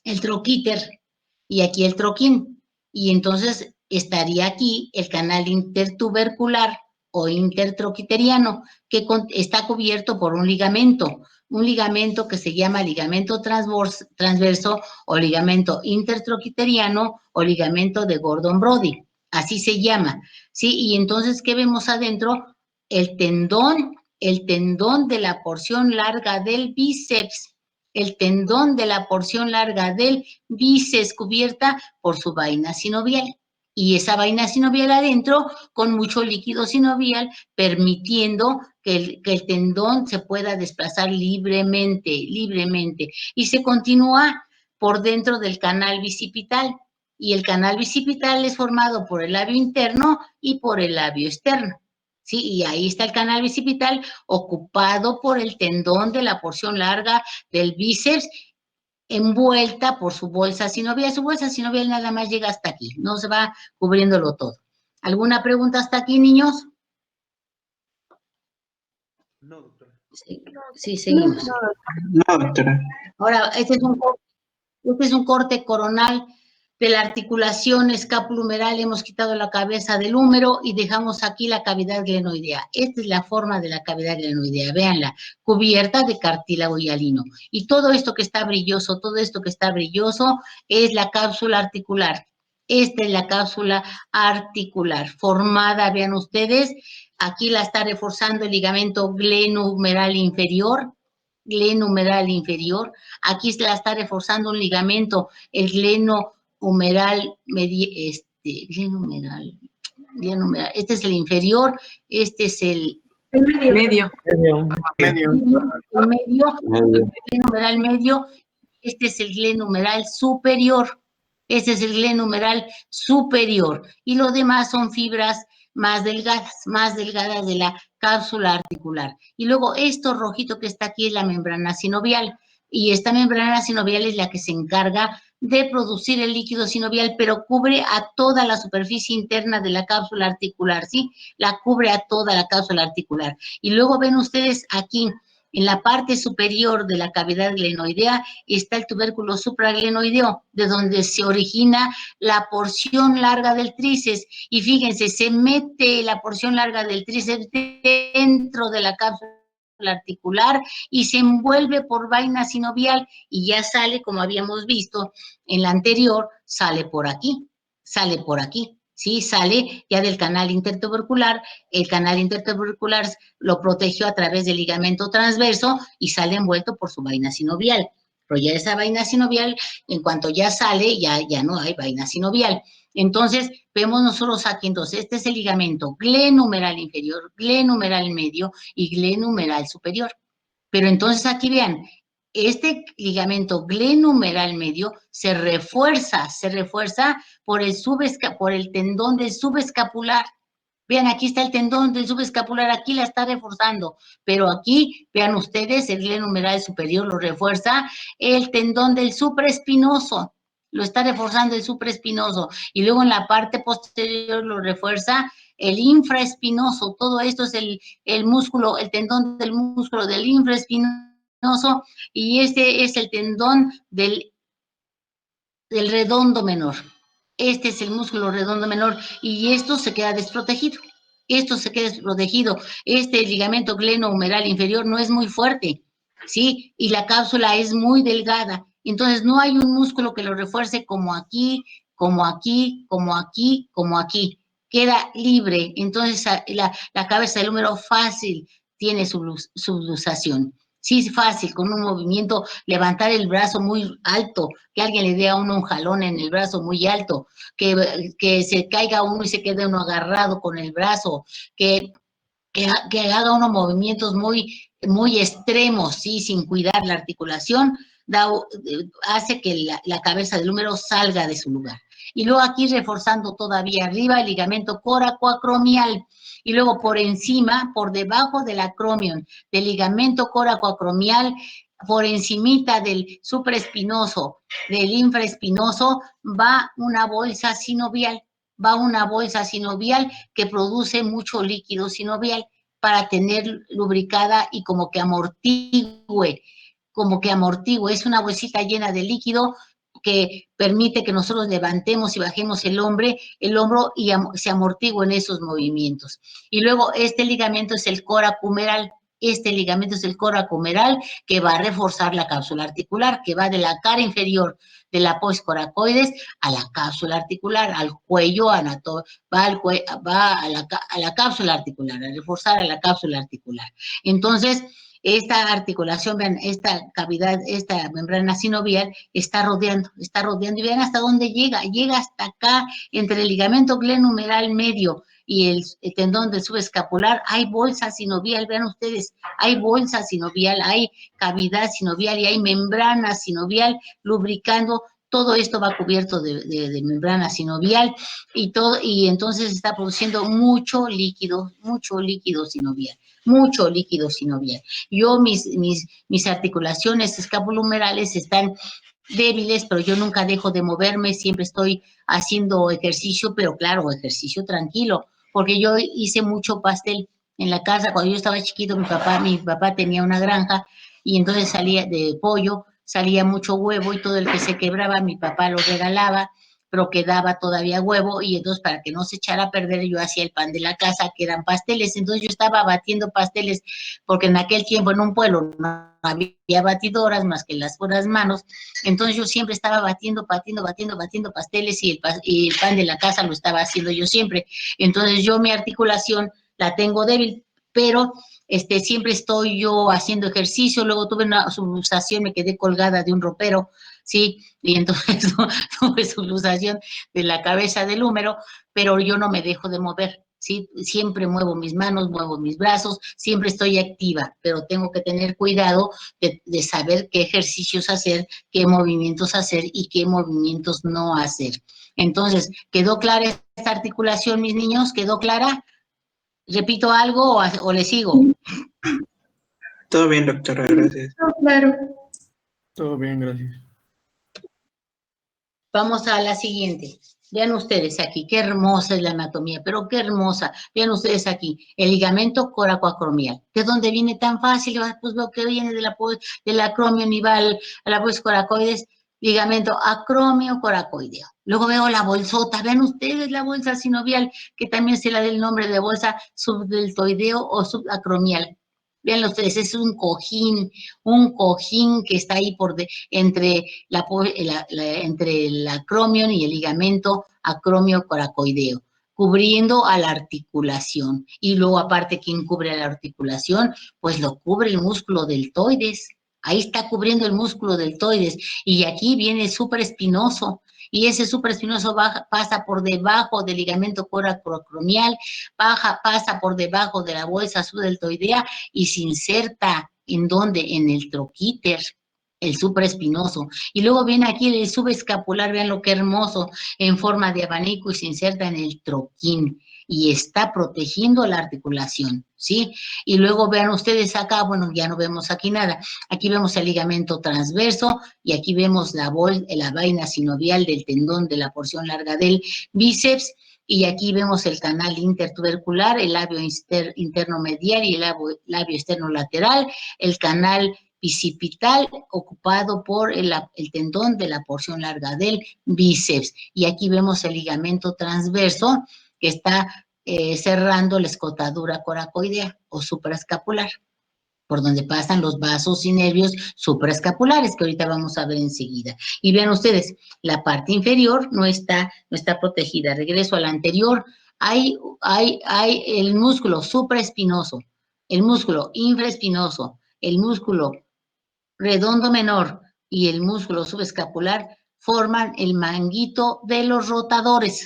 el troquíter y aquí el troquín. Y entonces estaría aquí el canal intertubercular o intertroquiteriano, que está cubierto por un ligamento que se llama ligamento transverso o ligamento intertroquiteriano o ligamento de Gordon-Brody, así se llama, ¿sí? Y entonces, ¿qué vemos adentro? El tendón de la porción larga del bíceps, cubierta por su vaina sinovial. Y esa vaina sinovial adentro con mucho líquido sinovial, permitiendo que el tendón se pueda desplazar libremente. Y se continúa por dentro del canal bicipital. Y el canal bicipital es formado por el labio interno y por el labio externo. Sí, y ahí está el canal bicipital ocupado por el tendón de la porción larga del bíceps envuelta por su bolsa sinovial. Su bolsa sinovial nada más llega hasta aquí, no se va cubriéndolo todo. ¿Alguna pregunta hasta aquí, niños? No, doctora. Sí, seguimos. No, doctora. Ahora, este es un corte coronal de la articulación escapulohumeral. Hemos quitado la cabeza del húmero y dejamos aquí la cavidad glenoidea. Esta es la forma de la cavidad glenoidea. Véanla, cubierta de cartílago hialino. Y todo esto que está brilloso, es la cápsula articular. Esta es la cápsula articular, formada, vean ustedes, aquí la está reforzando el ligamento glenohumeral inferior, aquí se la está reforzando un ligamento, el glenohumeral, glenohumeral, este es el inferior, este es el Medio. Medio. el glenohumeral medio, este es el glenohumeral superior, y los demás son fibras más delgadas de la cápsula articular. Y luego esto rojito que está aquí es la membrana sinovial, y esta membrana sinovial es la que se encarga de producir el líquido sinovial, pero cubre a toda la superficie interna de la cápsula articular, ¿sí? La cubre a toda la cápsula articular. Y luego ven ustedes aquí, en la parte superior de la cavidad glenoidea, está el tubérculo supraglenoideo, de donde se origina la porción larga del tríceps. Y fíjense, se mete la porción larga del tríceps dentro de la cápsula articular y se envuelve por vaina sinovial y ya sale, como habíamos visto en la anterior, sale por aquí, ¿sí? Sale ya del canal intertubercular. El canal intertubercular lo protegió a través del ligamento transverso y sale envuelto por su vaina sinovial. Pero ya esa vaina sinovial, en cuanto ya sale, ya no hay vaina sinovial. Entonces, vemos nosotros aquí, entonces, este es el ligamento glenohumeral inferior, glenohumeral medio y glenohumeral superior. Pero entonces aquí vean, este ligamento glenohumeral medio se refuerza por el tendón del subescapular. Vean, aquí está el tendón del subescapular, aquí la está reforzando, pero aquí, vean ustedes, el glenohumeral superior lo refuerza el tendón del supraespinoso, lo está reforzando el supraespinoso, y luego en la parte posterior lo refuerza el infraespinoso. Todo esto es el músculo, el tendón del músculo del infraespinoso, y este es el tendón del redondo menor. Este es el músculo redondo menor y esto se queda desprotegido. Este ligamento glenohumeral inferior no es muy fuerte, ¿sí? Y la cápsula es muy delgada. Entonces no hay un músculo que lo refuerce como aquí, como aquí, como aquí, como aquí. Queda libre. Entonces la cabeza del húmero fácil tiene subluxación. Sí, es fácil, con un movimiento, levantar el brazo muy alto, que alguien le dé a uno un jalón en el brazo muy alto, que se caiga uno y se quede uno agarrado con el brazo, que haga unos movimientos muy extremos, ¿sí? Sin cuidar la articulación, hace que la cabeza del húmero salga de su lugar. Y luego aquí reforzando todavía arriba el ligamento coracoacromial, y luego por encima, por debajo del acromion, del ligamento coracoacromial, por encimita del supraespinoso, del infraespinoso, va una bolsa sinovial, que produce mucho líquido sinovial para tener lubricada y como que amortigue, es una bolsita llena de líquido que permite que nosotros levantemos y bajemos el hombro y se amortigue en esos movimientos. Y luego este ligamento es el coracohumeral, que va a reforzar la cápsula articular, que va de la cara inferior de la apófisis coracoides a la cápsula articular, al cuello, va a la cápsula articular, a reforzar a la cápsula articular. Entonces, esta articulación, vean, esta cavidad, esta membrana sinovial está rodeando, y vean hasta dónde llega hasta acá, entre el ligamento glenohumeral medio y el tendón del subescapular, hay bolsa sinovial, vean ustedes, hay bolsa sinovial, hay cavidad sinovial y hay membrana sinovial lubricando. Todo esto va cubierto de membrana sinovial y entonces está produciendo mucho líquido sinovial. Yo, mis articulaciones escapulohumerales están débiles, pero yo nunca dejo de moverme, siempre estoy haciendo ejercicio, pero claro, ejercicio tranquilo, porque yo hice mucho pastel en la casa. Cuando yo estaba chiquito, mi papá tenía una granja y entonces salía de pollo, salía mucho huevo y todo el que se quebraba mi papá lo regalaba, pero quedaba todavía huevo y entonces para que no se echara a perder yo hacía el pan de la casa, que eran pasteles. Entonces yo estaba batiendo pasteles porque en aquel tiempo en un pueblo no había batidoras más que las puras manos. Entonces yo siempre estaba batiendo pasteles y el pan de la casa lo estaba haciendo yo siempre. Entonces yo mi articulación la tengo débil, pero siempre estoy yo haciendo ejercicio. Luego tuve una subluxación, me quedé colgada de un ropero, ¿sí? Y entonces tuve subluxación de la cabeza del húmero, pero yo no me dejo de mover, ¿sí? Siempre muevo mis manos, muevo mis brazos, siempre estoy activa, pero tengo que tener cuidado de saber qué ejercicios hacer, qué movimientos hacer y qué movimientos no hacer. Entonces, ¿quedó clara esta articulación, mis niños? ¿Quedó clara? ¿Repito algo o le sigo? Todo bien, doctora, gracias. Claro. Todo bien, gracias. Vamos a la siguiente. Vean ustedes aquí, qué hermosa es la anatomía, pero qué hermosa. Vean ustedes aquí, el ligamento coracoacromial. ¿De dónde viene tan fácil? Pues veo que viene del acromio y va a la voz coracoides, ligamento acromio coracoideo. Luego veo la bolsota, vean ustedes la bolsa sinovial, que también se la da el nombre de bolsa subdeltoideo o subacromial. Vean ustedes, es un cojín que está ahí entre el acromion y el ligamento acromio coracoideo, cubriendo a la articulación. Y luego, aparte, ¿quién cubre la articulación? Pues lo cubre el músculo deltoides. Ahí está cubriendo el músculo deltoides. Y aquí viene supraespinoso. Y ese supraespinoso pasa por debajo del ligamento coracoacromial, pasa por debajo de la bolsa subdeltoidea y se inserta, ¿en dónde? En el troquíter, el supraespinoso. Y luego viene aquí el subescapular, vean lo que hermoso, en forma de abanico y se inserta en el troquín y está protegiendo la articulación, ¿sí? Y luego vean ustedes acá, bueno, ya no vemos aquí nada. Aquí vemos el ligamento transverso y aquí vemos la vaina sinovial del tendón de la porción larga del bíceps. Y aquí vemos el canal intertubercular, el labio interno medial y el labio externo lateral, el canal bicipital ocupado por el tendón de la porción larga del bíceps. Y aquí vemos el ligamento transverso que está cerrando la escotadura coracoidea o supraescapular, por donde pasan los vasos y nervios supraescapulares, que ahorita vamos a ver enseguida. Y vean ustedes, la parte inferior no está protegida. Regreso a la anterior. Hay el músculo supraespinoso, el músculo infraespinoso, el músculo redondo menor y el músculo subescapular forman el manguito de los rotadores.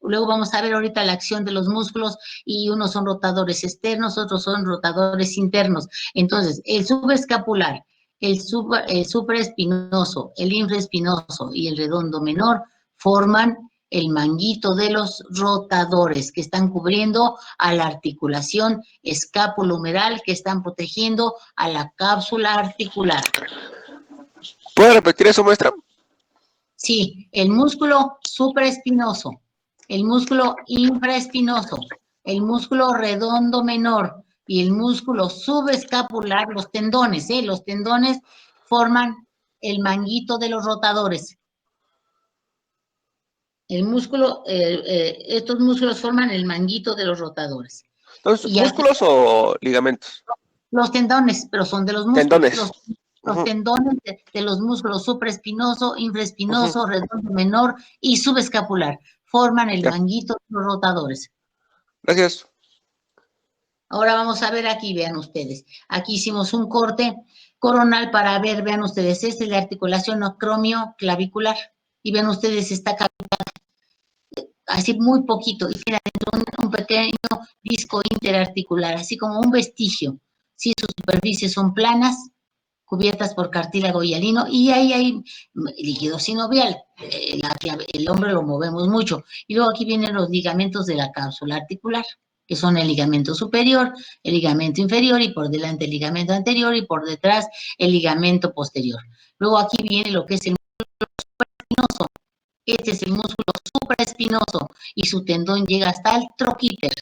Luego vamos a ver ahorita la acción de los músculos y unos son rotadores externos, otros son rotadores internos. Entonces, el subescapular, el supraespinoso, el infraespinoso y el redondo menor forman el manguito de los rotadores que están cubriendo a la articulación escapulohumeral, que están protegiendo a la cápsula articular. ¿Puede repetir eso, maestra? Sí, el músculo supraespinoso, el músculo infraespinoso, el músculo redondo menor y el músculo subescapular, los tendones forman el manguito de los rotadores. Estos músculos forman el manguito de los rotadores. Entonces, ¿músculos o ligamentos? Los tendones, pero son de los músculos. Tendones. Los tendones de los músculos supraespinoso, infraespinoso, redondo menor y subescapular forman el manguito de los rotadores. Gracias. Ahora vamos a ver aquí, vean ustedes. Aquí hicimos un corte coronal para ver, vean ustedes, esta es la articulación acromio-clavicular. Y vean ustedes, está así muy poquito, y finalmente un pequeño disco interarticular, así como un vestigio. Sí, sus superficies son planas, cubiertas por cartílago hialino, y ahí hay líquido sinovial. El hombro lo movemos mucho. Y luego aquí vienen los ligamentos de la cápsula articular, que son el ligamento superior, el ligamento inferior, y por delante el ligamento anterior, y por detrás el ligamento posterior. Luego aquí viene lo que es el músculo supraespinoso. Este es el músculo supraespinoso, y su tendón llega hasta el troquíter,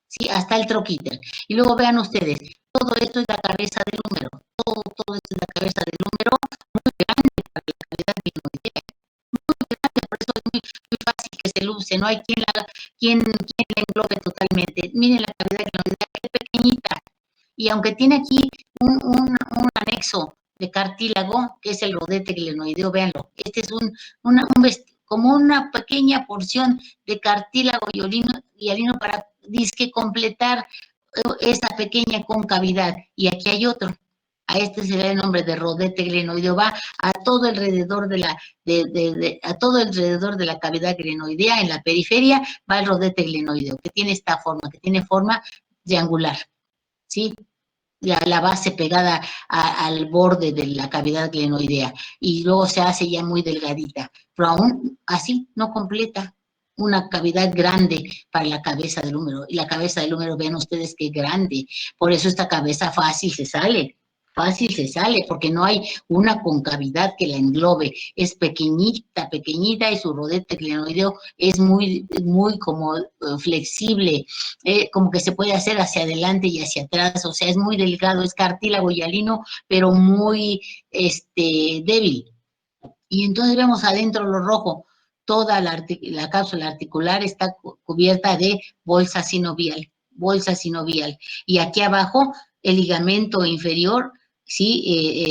¿sí? Hasta el troquíter. Y luego vean ustedes, todo esto es la cabeza del húmero, todo esto es la cabeza del húmero, muy grande para la cavidad glenoidea, muy grande, por eso es muy fácil que se luce, no hay quien la englobe totalmente. Miren la cavidad glenoidea, que es pequeñita, y aunque tiene aquí un anexo de cartílago, que es el rodete glenoideo, véanlo, este es como una pequeña porción de cartílago y alino para disque completar esa pequeña concavidad, y aquí hay otro. A este se le da el nombre de rodete glenoideo, va a todo alrededor a todo alrededor de la cavidad glenoidea, en la periferia, va el rodete glenoideo, que tiene esta forma, que tiene forma triangular, ¿sí? La base pegada al borde de la cavidad glenoidea, y luego se hace ya muy delgadita, pero aún así no completa una cavidad grande para la cabeza del húmero. Y la cabeza del húmero, vean ustedes qué grande, por eso esta cabeza fácil se sale, porque no hay una concavidad que la englobe, es pequeñita, y su rodete glenoideo es muy como flexible, como que se puede hacer hacia adelante y hacia atrás, o sea, es muy delgado, es cartílago y hialino, pero muy débil. Y entonces vemos adentro lo rojo, toda la cápsula articular está cubierta de bolsa sinovial, y aquí abajo el ligamento inferior, ¿sí?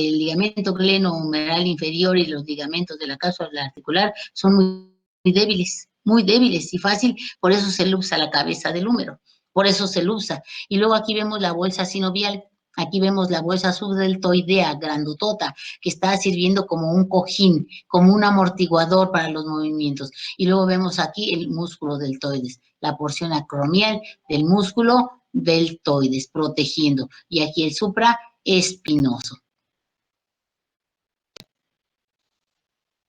El ligamento glenohumeral inferior y los ligamentos de la cápsula articular son muy débiles y fácil, por eso se luxa la cabeza del húmero, por eso se luxa. Y luego aquí vemos la bolsa sinovial, aquí vemos la bolsa subdeltoidea grandotota, que está sirviendo como un cojín, como un amortiguador para los movimientos. Y luego vemos aquí el músculo deltoides, la porción acromial del músculo deltoides, protegiendo. Y aquí el supraespinoso.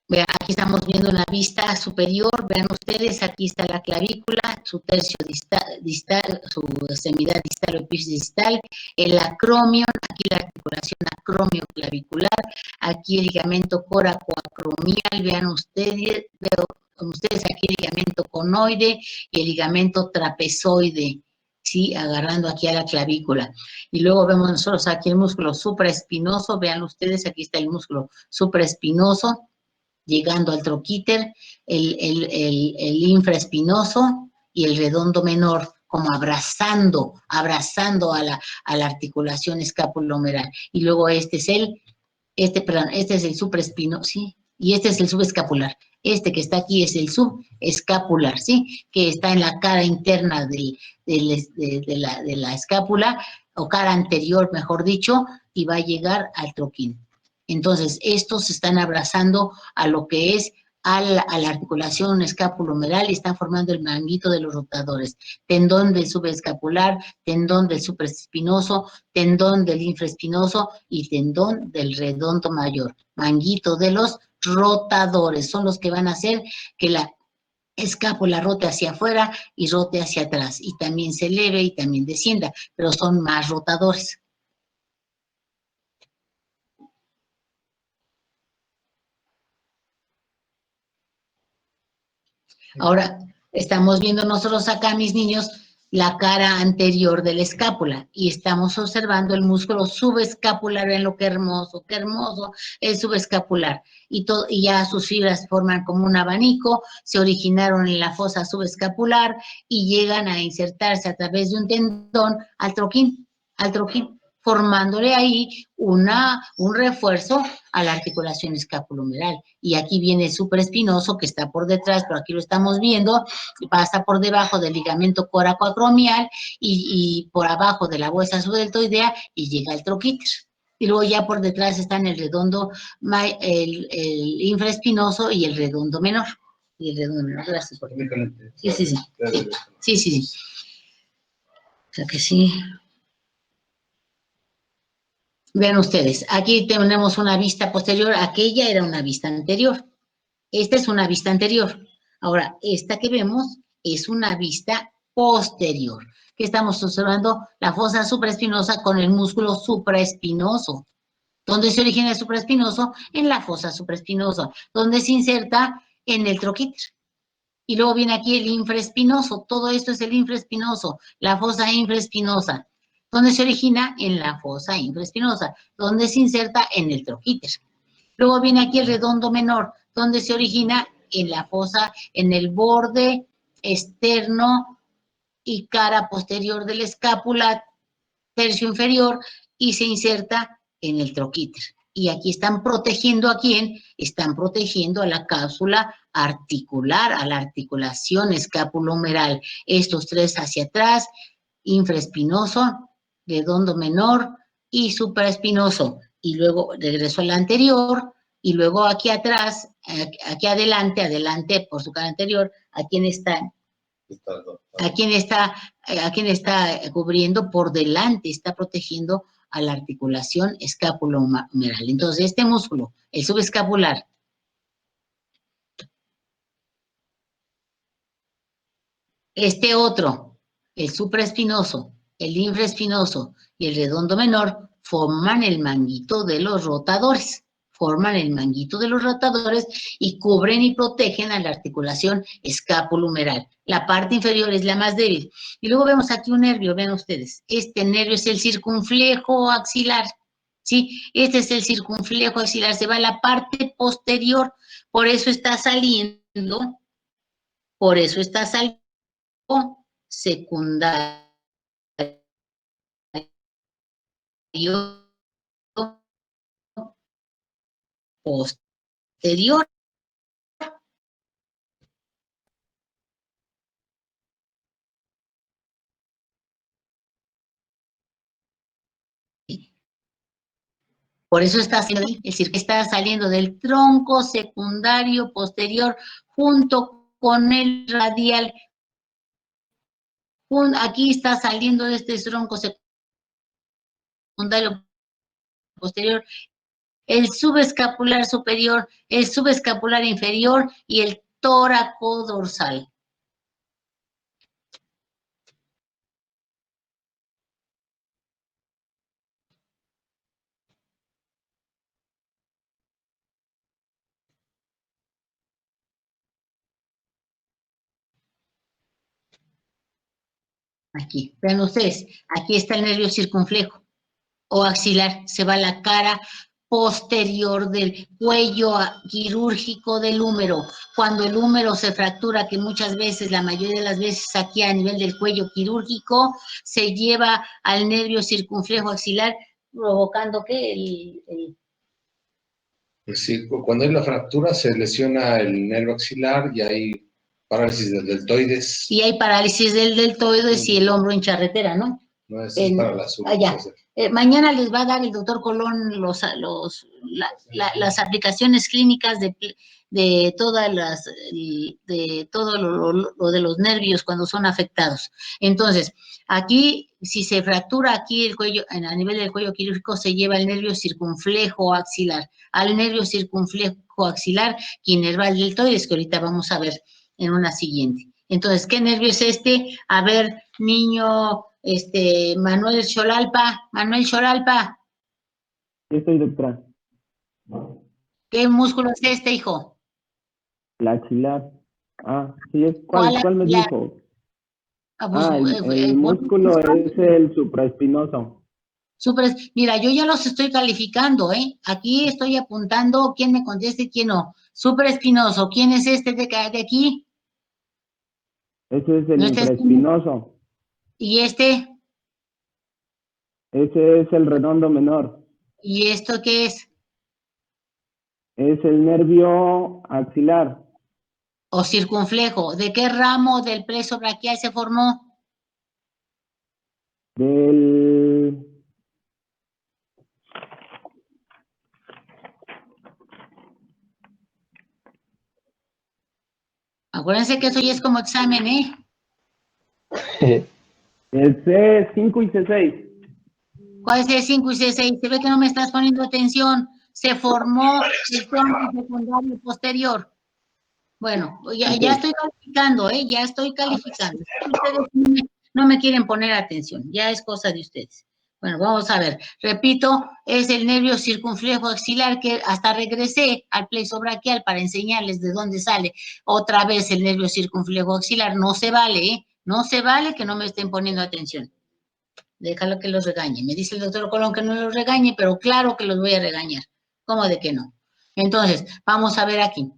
Vean, aquí estamos viendo la vista superior, vean ustedes, aquí está la clavícula, su tercio distal, su extremidad distal o epífisis distal, el acromion, aquí la articulación acromio-clavicular, aquí el ligamento coracoacromial, vean ustedes aquí el ligamento conoide y el ligamento trapezoide, ¿sí? Agarrando aquí a la clavícula. Y luego vemos nosotros aquí el músculo supraespinoso, vean ustedes, aquí está el músculo supraespinoso, llegando al troquíter, el infraespinoso y el redondo menor, como abrazando a la articulación escapulohumeral. Y luego este es el supraespinoso, ¿sí? Y este es el subescapular. Este que está aquí es el subescapular, ¿sí? Que está en la cara interna de la escápula, o cara anterior, mejor dicho, y va a llegar al troquín. Entonces, estos se están abrazando a lo que es a la articulación escapulohumeral y están formando el manguito de los rotadores. Tendón del subescapular, tendón del supraespinoso, tendón del infraespinoso y tendón del redondo mayor. Manguito de los rotadores son los que van a hacer que la escápula rote hacia afuera y rote hacia atrás. Y también se eleve y también descienda, pero son más rotadores. Ahora, estamos viendo nosotros acá, mis niños, la cara anterior de la escápula y estamos observando el músculo subescapular. Vean lo que hermoso el subescapular. Y ya sus fibras forman como un abanico, se originaron en la fosa subescapular y llegan a insertarse a través de un tendón al troquín, formándole ahí un refuerzo a la articulación escapulohumeral. Y aquí viene el supraespinoso, que está por detrás, pero aquí lo estamos viendo, pasa por debajo del ligamento coracoacromial y por abajo de la bolsa subdeltoidea y llega al troquíter. Y luego ya por detrás están el redondo, el infraespinoso y el redondo menor. Gracias por favor. Sí. O sea que sí. Vean ustedes, aquí tenemos una vista posterior, aquella era una vista anterior. Esta es una vista anterior. Ahora, esta que vemos es una vista posterior. Que estamos observando la fosa supraespinosa con el músculo supraespinoso. ¿Dónde se origina el supraespinoso? En la fosa supraespinosa. ¿Dónde se inserta? En el troquíter. Y luego viene aquí el infraespinoso. Todo esto es el infraespinoso, la fosa infraespinosa. ¿Dónde se origina? En la fosa infraespinosa. ¿Dónde se inserta? En el troquíter. Luego viene aquí el redondo menor. ¿Dónde se origina? En la fosa, en el borde externo y cara posterior de la escápula, tercio inferior, y se inserta en el troquíter. Y aquí están protegiendo ¿a quién? Están protegiendo a la cápsula articular, a la articulación escapulohumeral. Estos tres hacia atrás, infraespinoso, redondo menor y supraespinoso. Y luego regreso al anterior, y luego aquí atrás, aquí adelante por su cara anterior, ¿a quién está? ¿A quién está cubriendo? Por delante, está protegiendo a la articulación escapulohumeral. Entonces, este músculo, el subescapular, este otro, el supraespinoso, el infraespinoso y el redondo menor, forman el manguito de los rotadores. Forman el manguito de los rotadores y cubren y protegen a la articulación escapulohumeral. La parte inferior es la más débil. Y luego vemos aquí un nervio, vean ustedes. Este nervio es el circunflejo axilar, ¿sí? Este es el circunflejo axilar, se va a la parte posterior, por eso está saliendo secundario posterior. Por eso está saliendo del tronco secundario posterior junto con el radial. Aquí está saliendo de este tronco secundario posterior el subescapular superior, el subescapular inferior y el tóraco dorsal. Aquí, vean ustedes, aquí está el nervio circunflejo o axilar, se va a la cara posterior del cuello quirúrgico del húmero. Cuando el húmero se fractura, que muchas veces, la mayoría de las veces aquí a nivel del cuello quirúrgico, se lleva al nervio circunflejo axilar, provocando que Pues sí, cuando hay la fractura se lesiona el nervio axilar y hay parálisis del deltoides. Y hay parálisis del deltoides y el hombro en charretera, ¿no? No es para la mañana les va a dar el doctor Colón las aplicaciones clínicas de todas de todo lo de los nervios cuando son afectados. Entonces, aquí, si se fractura aquí el cuello, a nivel del cuello quirúrgico, se lleva el nervio circunflejo axilar, al nervio circunflejo axilar y nerval deltoides, que ahorita vamos a ver en una siguiente. Entonces, ¿qué nervio es este? A ver, niño, Manuel Xolalpa. Sí, estoy, doctora. ¿Qué músculo es este, hijo? La axilar. Ah, sí, es. ¿Cuál me dijo? El músculo es el supraespinoso. Mira, yo ya los estoy calificando, ¿eh? Aquí estoy apuntando quién me conteste y quién no. Supraespinoso, ¿quién es este de aquí? Ese es el infraespinoso. ¿Y este? Ese es el redondo menor. ¿Y esto qué es? Es el nervio axilar. O circunflejo. ¿De qué ramo del plexo braquial se formó? Del... Acuérdense que eso ya es como examen, ¿eh? El C5 y C6. ¿Cuál es C5 y C6? Se ve que no me estás poniendo atención. Se formó el tronco secundario posterior. Bueno, ya estoy calificando, ya estoy calificando. Ustedes no me quieren poner atención, ya es cosa de ustedes. Bueno, vamos a ver. Repito, es el nervio circunflejo axilar, que hasta regresé al plexo braquial para enseñarles de dónde sale otra vez el nervio circunflejo axilar. No se vale, no se vale que no me estén poniendo atención. Déjalo que los regañe. Me dice el doctor Colón que no los regañe, pero claro que los voy a regañar. ¿Cómo de que no? Entonces, vamos a ver aquí.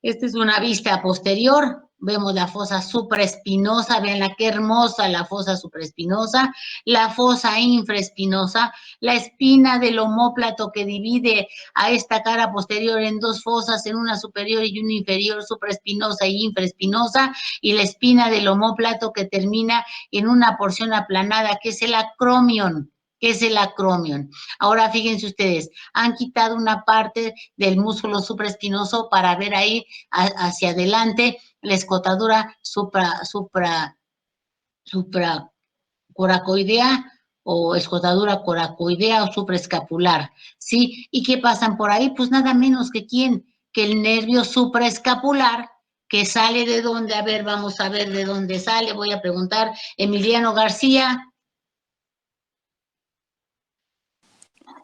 Esta es una vista posterior. Vemos la fosa supraespinosa. Vean qué hermosa la fosa supraespinosa. La fosa infraespinosa. La espina del omóplato que divide a esta cara posterior en dos fosas, en una superior y una inferior, supraespinosa y infraespinosa. Y la espina del omóplato que termina en una porción aplanada, que es el acromion. ¿Qué es el acromion? Ahora fíjense ustedes, han quitado una parte del músculo supraespinoso para ver ahí hacia adelante la escotadura supracoracoidea o escotadura coracoidea o supraescapular, ¿sí? ¿Y qué pasan por ahí? Pues nada menos que ¿quién? Que el nervio supraescapular, que sale de dónde, a ver, vamos a ver de dónde sale, voy a preguntar, Emiliano García.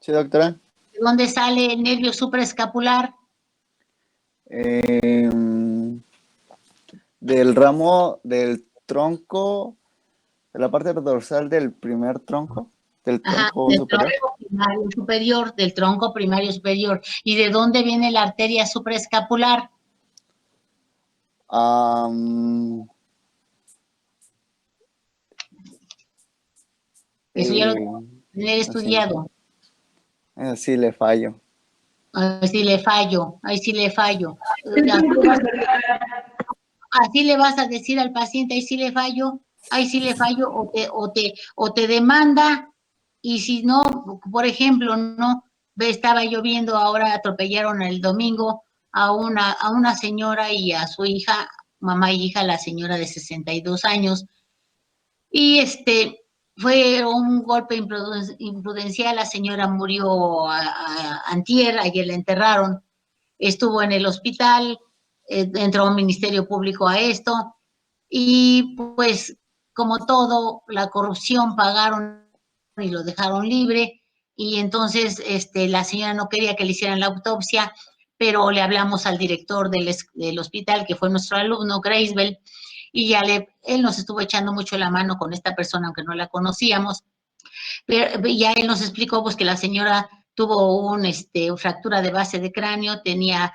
Sí, doctora. ¿De dónde sale el nervio supraescapular? Del ramo del tronco, de la parte dorsal del primer tronco, del tronco superior. Tronco primario superior, del tronco primario superior. ¿Y de dónde viene la arteria supraescapular? Eso ya lo he estudiado. Sí le fallo. Ahí sí le fallo. Así le vas a decir al paciente, ahí sí le fallo, o te demanda, y si no, por ejemplo, no, estaba lloviendo, ahora atropellaron el domingo a una señora y a su hija, mamá y hija, la señora de 62 años, y fue un golpe imprudencial, la señora murió antier, ayer la enterraron, estuvo en el hospital, entró un ministerio público a esto, y pues como todo, la corrupción, pagaron y lo dejaron libre, y entonces la señora no quería que le hicieran la autopsia, pero le hablamos al director del hospital, que fue nuestro alumno, Grace, y ya él nos estuvo echando mucho la mano con esta persona, aunque no la conocíamos, pero ya él nos explicó pues que la señora tuvo una fractura de base de cráneo, tenía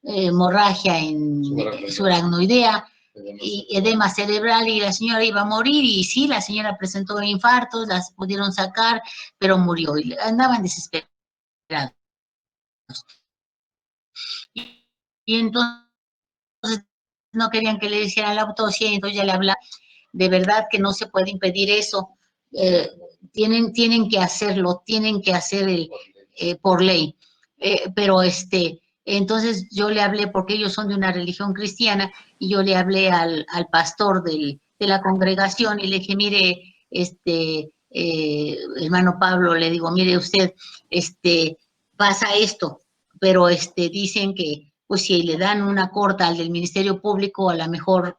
hemorragia en subaracnoidea y edema cerebral, y la señora iba a morir, y sí, la señora presentó infartos, las pudieron sacar, pero murió, y andaban desesperados. Y entonces no querían que le hicieran la autopsia, y entonces ya le hablaba, de verdad que no se puede impedir eso, tienen que hacerlo, tienen que hacer por ley, pero entonces yo le hablé, porque ellos son de una religión cristiana, y yo le hablé al pastor de la congregación, y le dije, mire, hermano Pablo, le digo, mire usted, pasa esto, pero dicen que pues si le dan una corta al del Ministerio Público, a lo mejor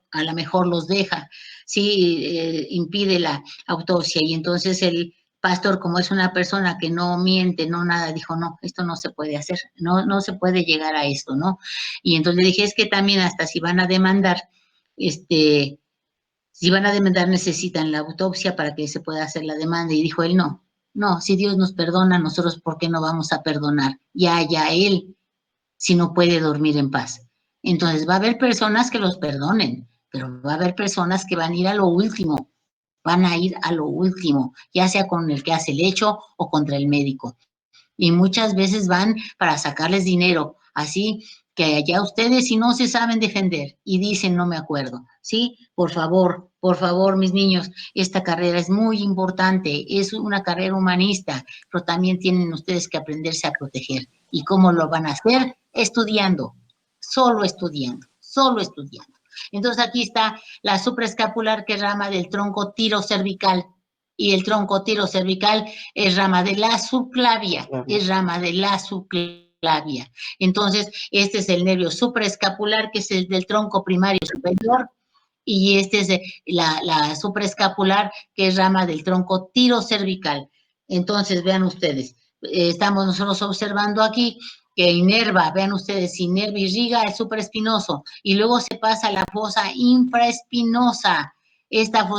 los deja, sí, impide la autopsia. Y entonces el pastor, como es una persona que no miente, no nada, dijo, no, esto no se puede hacer, no se puede llegar a esto, ¿no? Y entonces le dije, es que también hasta si van a demandar, necesitan la autopsia para que se pueda hacer la demanda. Y dijo él, no, si Dios nos perdona, nosotros, ¿por qué no vamos a perdonar? Ya él, si no puede dormir en paz. Entonces va a haber personas que los perdonen, pero va a haber personas que van a ir a lo último, ya sea con el que hace el hecho o contra el médico. Y muchas veces van para sacarles dinero, así que allá ustedes, si no se saben defender y dicen no me acuerdo, ¿sí? Por favor, mis niños, esta carrera es muy importante, es una carrera humanista, pero también tienen ustedes que aprenderse a proteger. ¿Y cómo lo van a hacer? Estudiando, solo estudiando. Entonces aquí está la supraescapular, que es rama del tronco tirocervical, y el tronco tirocervical es rama de la subclavia, labia. Entonces, este es el nervio supraescapular, que es el del tronco primario superior, y este es la supraescapular, que es rama del tronco tirocervical. Entonces, vean ustedes, estamos nosotros observando aquí que inerva, vean ustedes, inerva y irriga el supraespinoso, y luego se pasa a la fosa infraespinosa. Esta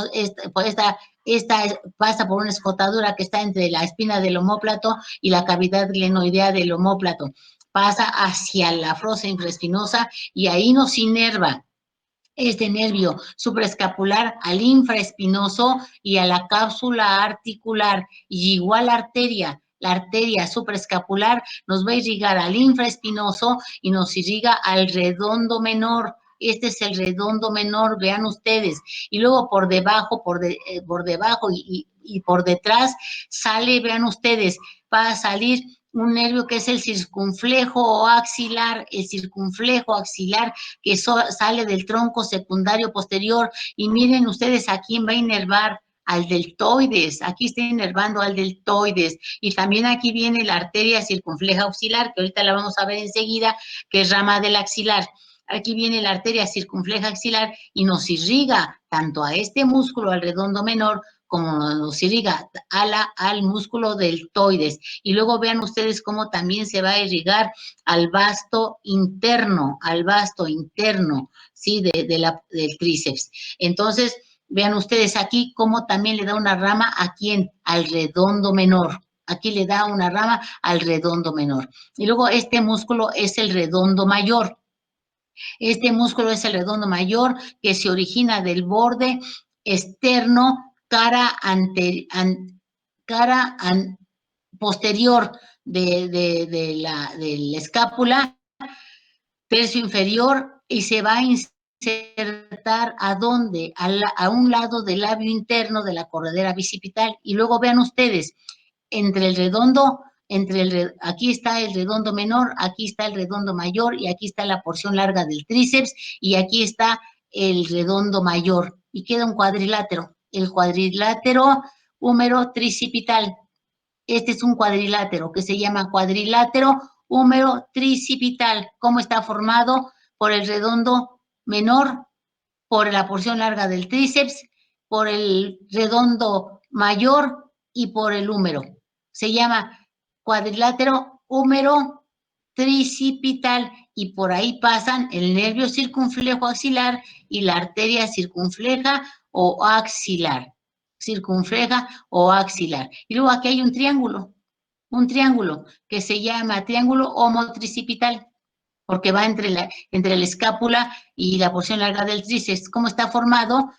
pasa por una escotadura que está entre la espina del omóplato y la cavidad glenoidea del omóplato. Pasa hacia la fosa infraespinosa y ahí nos inerva este nervio supraescapular al infraespinoso y a la cápsula articular, y igual la arteria supraescapular nos va a irrigar al infraespinoso y nos irriga al redondo menor. Este es el redondo menor, vean ustedes, y luego por debajo, por debajo y por detrás sale, vean ustedes, va a salir un nervio que es el circunflejo axilar, que sale del tronco secundario posterior, y miren ustedes a quién va a inervar, al deltoides, aquí está inervando al deltoides, y también aquí viene la arteria circunfleja axilar, que ahorita la vamos a ver enseguida, que es rama del axilar. Aquí viene la arteria circunfleja axilar y nos irriga tanto a este músculo, al redondo menor, como nos irriga al músculo deltoides. Y luego vean ustedes cómo también se va a irrigar al vasto interno, ¿sí? Del tríceps. Entonces, vean ustedes aquí cómo también le da una rama a quién, al redondo menor. Aquí le da una rama al redondo menor. Y luego este músculo es el redondo mayor. Este músculo es el redondo mayor, que se origina del borde externo posterior de la escápula, tercio inferior, y se va a insertar ¿a dónde? A un lado del labio interno de la corredera bicipital. Y luego vean ustedes, entre el redondo, aquí está el redondo menor, aquí está el redondo mayor, y aquí está la porción larga del tríceps, y aquí está el redondo mayor, y queda un cuadrilátero, el cuadrilátero húmero tricipital. Este es un cuadrilátero que se llama cuadrilátero húmero tricipital. ¿Cómo está formado? Por el redondo menor, por la porción larga del tríceps, por el redondo mayor y por el húmero. Se llama cuadrilátero húmero tricipital, y por ahí pasan el nervio circunflejo axilar y la arteria circunfleja o axilar. Y luego aquí hay un triángulo que se llama triángulo homotricipital, porque va entre la escápula y la porción larga del tríceps. ¿Cómo está formado?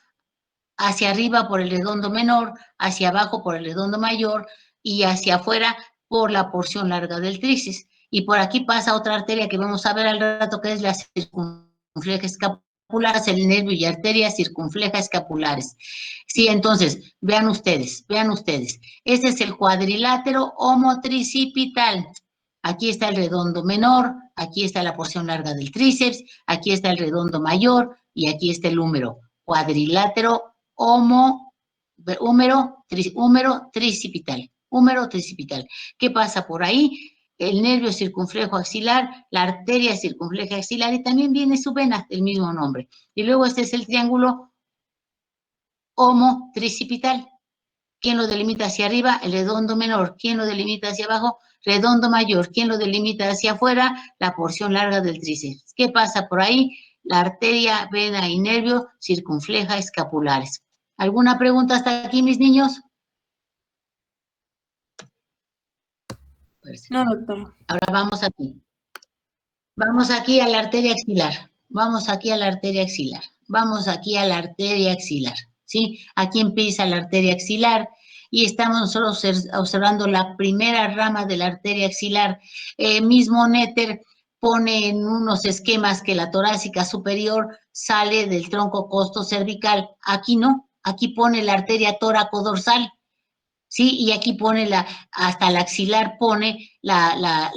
Hacia arriba por el redondo menor, hacia abajo por el redondo mayor, y hacia afuera por la porción larga del tríceps. Y por aquí pasa otra arteria que vamos a ver al rato, que es la circunfleja escapular, el nervio y arteria circunfleja escapulares. Sí, entonces, vean ustedes. Este es el cuadrilátero homotricipital. Aquí está el redondo menor, aquí está la porción larga del tríceps, aquí está el redondo mayor y aquí está el húmero. Cuadrilátero húmero tricipital. ¿Qué pasa por ahí? El nervio circunflejo axilar, la arteria circunfleja axilar, y también viene su vena del mismo nombre. Y luego este es el triángulo homotricipital. ¿Quién lo delimita hacia arriba? El redondo menor. ¿Quién lo delimita hacia abajo? Redondo mayor. ¿Quién lo delimita hacia afuera? La porción larga del tríceps. ¿Qué pasa por ahí? La arteria, vena y nervio circunfleja escapulares. ¿Alguna pregunta hasta aquí, mis niños? No, doctora. Ahora vamos aquí. Vamos aquí a la arteria axilar. ¿Sí? Aquí empieza la arteria axilar y estamos nosotros observando la primera rama de la arteria axilar. Mismo Netter pone en unos esquemas que la torácica superior sale del tronco costocervical. Aquí no, aquí pone la arteria tóraco-dorsal. ¿Sí? Y aquí pone hasta la axilar pone la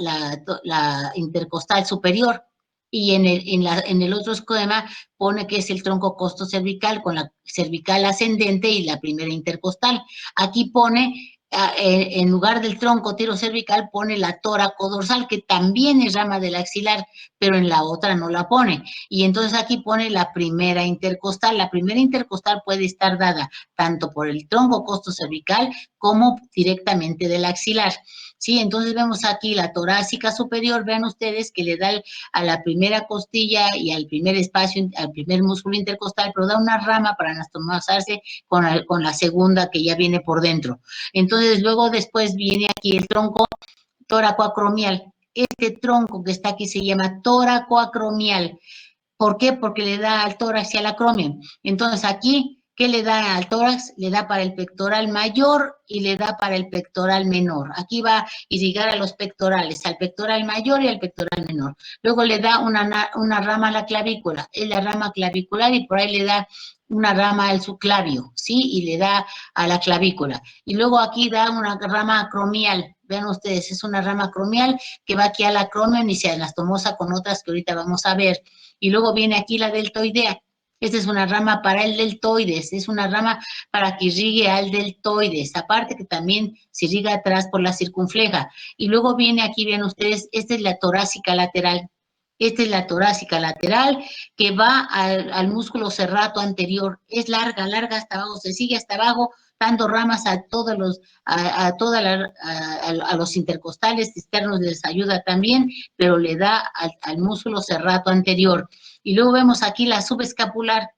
intercostal superior. Y en el otro esquema pone que es el tronco costocervical con la cervical ascendente y la primera intercostal. Aquí pone en lugar del tronco tirocervical pone la tóraco-dorsal, que también es rama del axilar, pero en la otra no la pone. Y entonces aquí pone la primera intercostal. La primera intercostal puede estar dada tanto por el tronco costocervical como directamente del axilar. Sí, entonces vemos aquí la torácica superior, vean ustedes que le da a la primera costilla y al primer espacio, al primer músculo intercostal, pero da una rama para anastomosarse con la segunda que ya viene por dentro. Entonces, luego después viene aquí el tronco toracoacromial. Este tronco que está aquí se llama toracoacromial. ¿Por qué? Porque le da al tórax y al acromion. Entonces, aquí, ¿qué le da al tórax? Le da para el pectoral mayor y le da para el pectoral menor. Aquí va a irrigar a los pectorales, al pectoral mayor y al pectoral menor. Luego le da una rama a la clavícula, es la rama clavicular y por ahí le da una rama al subclavio, ¿sí? Y le da a la clavícula. Y luego aquí da una rama acromial. Vean ustedes, es una rama acromial que va aquí al acromion y se anastomosa con otras que ahorita vamos a ver. Y luego viene aquí la deltoidea. Esta es una rama para el deltoides, es una rama para que irrigue al deltoides, aparte que también se irriga atrás por la circunfleja. Y luego viene aquí, vean ustedes, esta es la torácica lateral. Esta es la torácica lateral que va al músculo serrato anterior. Es larga hasta abajo, se sigue hasta abajo, dando ramas a todos los, a los intercostales externos, les ayuda también, pero le da al músculo serrato anterior. Y luego vemos aquí la subescapular.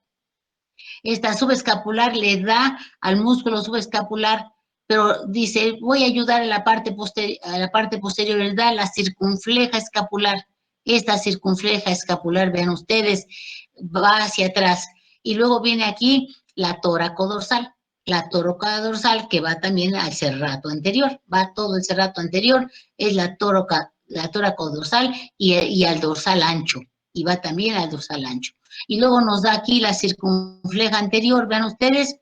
Esta subescapular le da al músculo subescapular, pero dice, voy a ayudar a la parte posterior, le da la circunfleja escapular. Esta circunfleja escapular, vean ustedes, va hacia atrás. Y luego viene aquí la tóraco-dorsal. La tóraco-dorsal que va también al serrato anterior, va todo el serrato anterior, es la tóraco-dorsal y al dorsal ancho, y va también al dorsal ancho. Y luego nos da aquí la circunfleja anterior, vean ustedes,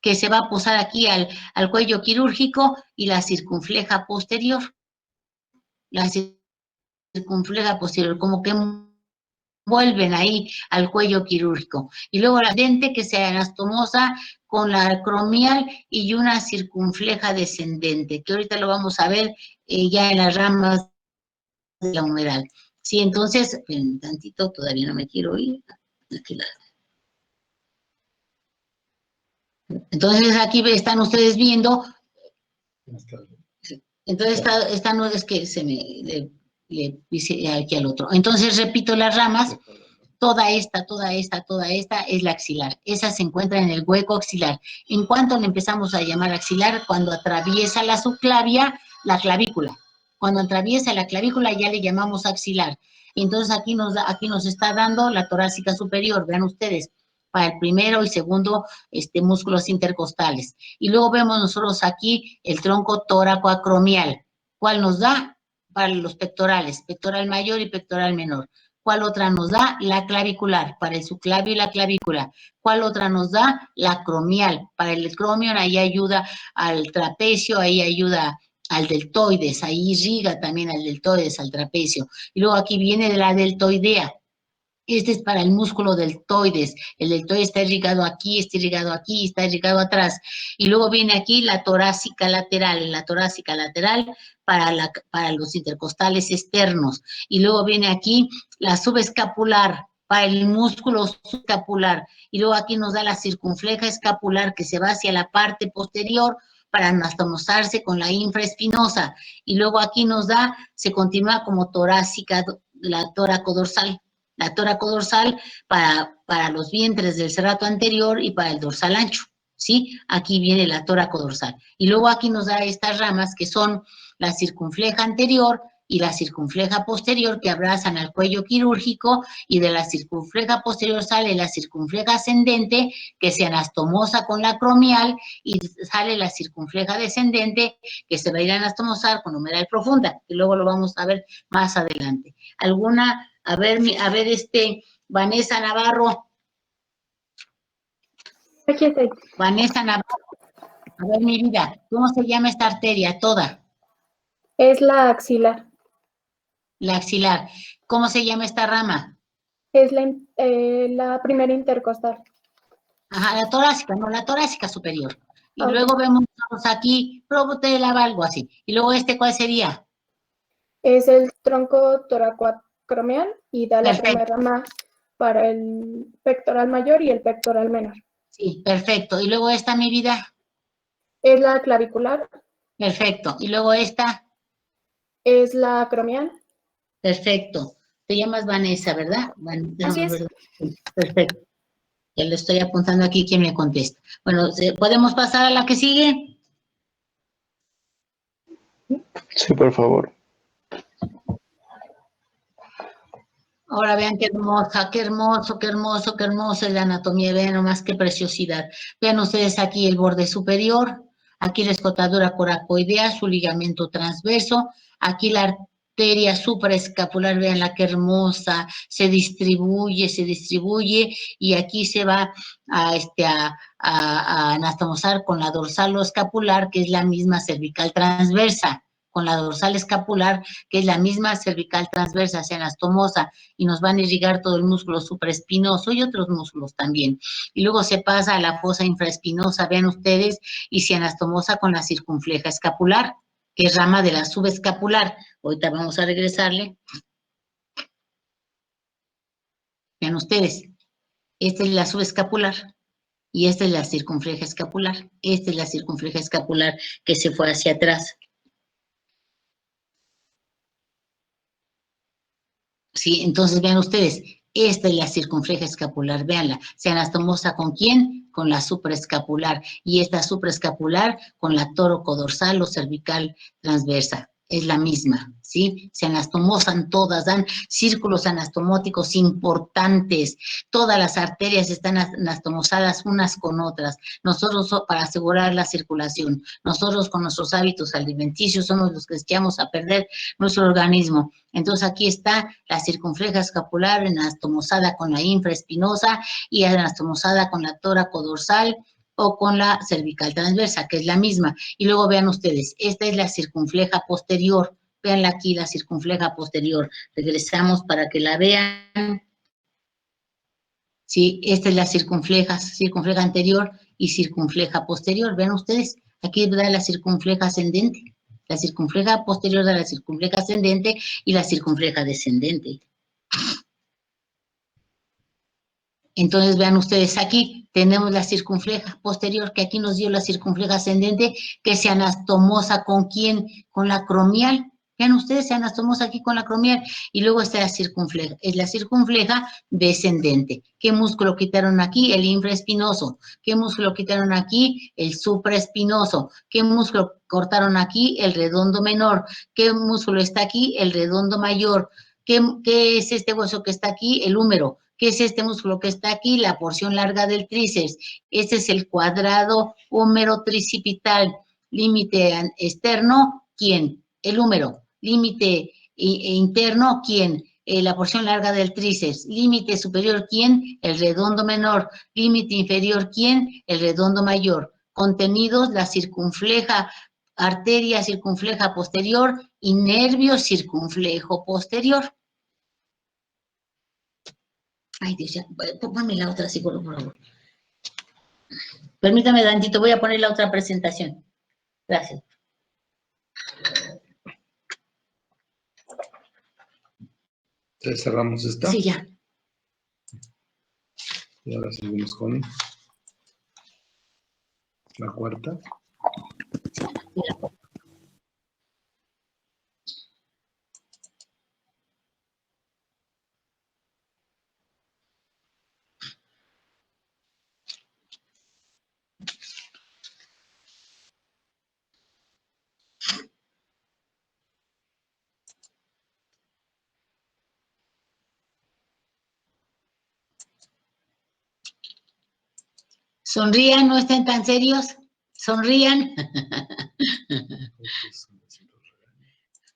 que se va a posar aquí al cuello quirúrgico, y la circunfleja posterior. La circunfleja posterior, como que vuelven ahí al cuello quirúrgico. Y luego la dente que se anastomosa con la acromial y una circunfleja descendente, que ahorita lo vamos a ver ya en las ramas de la humeral. Sí, entonces, un tantito, todavía no me quiero ir. Entonces, aquí están ustedes viendo. Entonces, esta no es que se me le dice aquí al otro. Entonces, repito las ramas. Toda esta es la axilar. Esa se encuentra en el hueco axilar. ¿En cuánto le empezamos a llamar axilar? Cuando atraviesa la subclavia, la clavícula. Cuando atraviesa la clavícula ya le llamamos axilar. Entonces aquí nos está dando la torácica superior, vean ustedes, para el primero y segundo músculos intercostales. Y luego vemos nosotros aquí el tronco tóracoacromial. ¿Cuál nos da? Para los pectorales, pectoral mayor y pectoral menor. ¿Cuál otra nos da? La clavicular, para el subclavio y la clavícula. ¿Cuál otra nos da? La acromial, para el acromion, ahí ayuda al trapecio, ahí ayuda al deltoides, ahí irriga también al deltoides, al trapecio. Y luego aquí viene de la deltoidea. Este es para el músculo deltoides. El deltoides está irrigado aquí, está irrigado atrás. Y luego viene aquí la torácica lateral, para los intercostales externos. Y luego viene aquí la subescapular, para el músculo subescapular. Y luego aquí nos da la circunfleja escapular, que se va hacia la parte posterior para anastomosarse con la infraespinosa. Y luego aquí nos da, se continúa como torácica, la tóraco-dorsal. La tóraco-dorsal para los vientres del serrato anterior y para el dorsal ancho, ¿sí? Aquí viene la tóraco-dorsal. Y luego aquí nos da estas ramas que son la circunfleja anterior y la circunfleja posterior, que abrazan al cuello quirúrgico, y de la circunfleja posterior sale la circunfleja ascendente, que se anastomosa con la acromial, y sale la circunfleja descendente, que se va a ir a anastomosar con humeral profunda, que luego lo vamos a ver más adelante. ¿Alguna? A ver, Vanessa Navarro. Aquí estoy. Vanessa Navarro. A ver, mi vida, ¿cómo se llama esta arteria toda? Es la axilar. La axilar. ¿Cómo se llama esta rama? Es la primera intercostal. Ajá, la torácica, no, la torácica superior. Y luego vemos aquí, probutel, algo así. Y luego ¿cuál sería? Es el tronco toracoacromial y da la Perfecto. primera rama para el pectoral mayor y el pectoral menor. Sí, perfecto. Y luego mi vida. Es la clavicular. Perfecto. Y luego esta. Es la acromial. Perfecto. Te llamas Vanessa, ¿verdad? Así es. Perfecto. Ya le estoy apuntando aquí quién me contesta. Bueno, ¿podemos pasar a la que sigue? Sí, por favor. Ahora vean qué hermosa, qué hermoso, qué hermoso, qué hermosa es la anatomía. Vean nomás qué preciosidad. Vean ustedes aquí el borde superior, aquí la escotadura coracoidea, su ligamento transverso, aquí la arteria supraescapular, vean la qué hermosa, se distribuye, y aquí se va a anastomosar con la dorsal o escapular, que es la misma cervical transversa, con la dorsal escapular, que es la misma cervical transversa, se anastomosa, y nos van a irrigar todo el músculo supraespinoso y otros músculos también. Y luego se pasa a la fosa infraespinosa, vean ustedes, y se anastomosa con la circunfleja escapular, que es rama de la subescapular. Ahorita vamos a regresarle. Vean ustedes, esta es la subescapular y esta es la circunfleja escapular. Esta es la circunfleja escapular que se fue hacia atrás. Sí, entonces vean ustedes, esta es la circunfleja escapular, véanla. Se anastomosa ¿con quién? Con la supraescapular. Y esta supraescapular con la torocodorsal o cervical transversa. Es la misma, ¿sí? Se anastomosan todas, dan círculos anastomóticos importantes. Todas las arterias están anastomosadas unas con otras. Nosotros, para asegurar la circulación, nosotros con nuestros hábitos alimenticios somos los que echamos a perder nuestro organismo. Entonces aquí está la circunfleja escapular anastomosada con la infraespinosa y anastomosada con la tóraco-dorsal o con la cervical transversa, que es la misma. Y luego vean ustedes, esta es la circunfleja posterior. Veanla aquí, la circunfleja posterior. Regresamos para que la vean. Sí, esta es la circunfleja anterior y circunfleja posterior. Vean ustedes, aquí da la circunfleja ascendente. La circunfleja posterior de la circunfleja ascendente y la circunfleja descendente. Entonces, vean ustedes aquí, tenemos la circunfleja posterior, que aquí nos dio la circunfleja ascendente, que se anastomosa ¿con quién? Con la acromial. Vean ustedes, se anastomosa aquí con la acromial. Y luego está la circunfleja, es la circunfleja descendente. ¿Qué músculo quitaron aquí? El infraespinoso. ¿Qué músculo quitaron aquí? El supraespinoso. ¿Qué músculo cortaron aquí? El redondo menor. ¿Qué músculo está aquí? El redondo mayor. ¿Qué es este hueso que está aquí? El húmero. ¿Qué es este músculo que está aquí? La porción larga del tríceps. Este es el cuadrado húmero tricipital. Límite externo, ¿quién? El húmero. Límite interno, ¿quién? La porción larga del tríceps. Límite superior, ¿quién? El redondo menor. Límite inferior, ¿quién? El redondo mayor. Contenidos, la circunfleja, arteria circunfleja posterior y nervio circunflejo posterior. Ay, Dios, ya, ponme la otra, psicólogo, por favor. Permítame, Dantito, voy a poner la otra presentación. Gracias. ¿Cerramos esta? Sí, ya. Y ahora seguimos con la cuarta. Sonrían, no estén tan serios. Sonrían.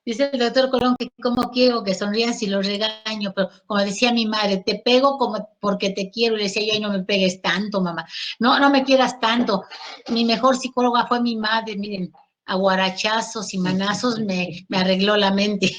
Dice el doctor Colón que cómo quiero que sonrían si los regaño, pero como decía mi madre, te pego como porque te quiero. Y le decía yo, ay, no me pegues tanto, mamá. No, no me quieras tanto. Mi mejor psicóloga fue mi madre, miren, a guarachazos y manazos me arregló la mente.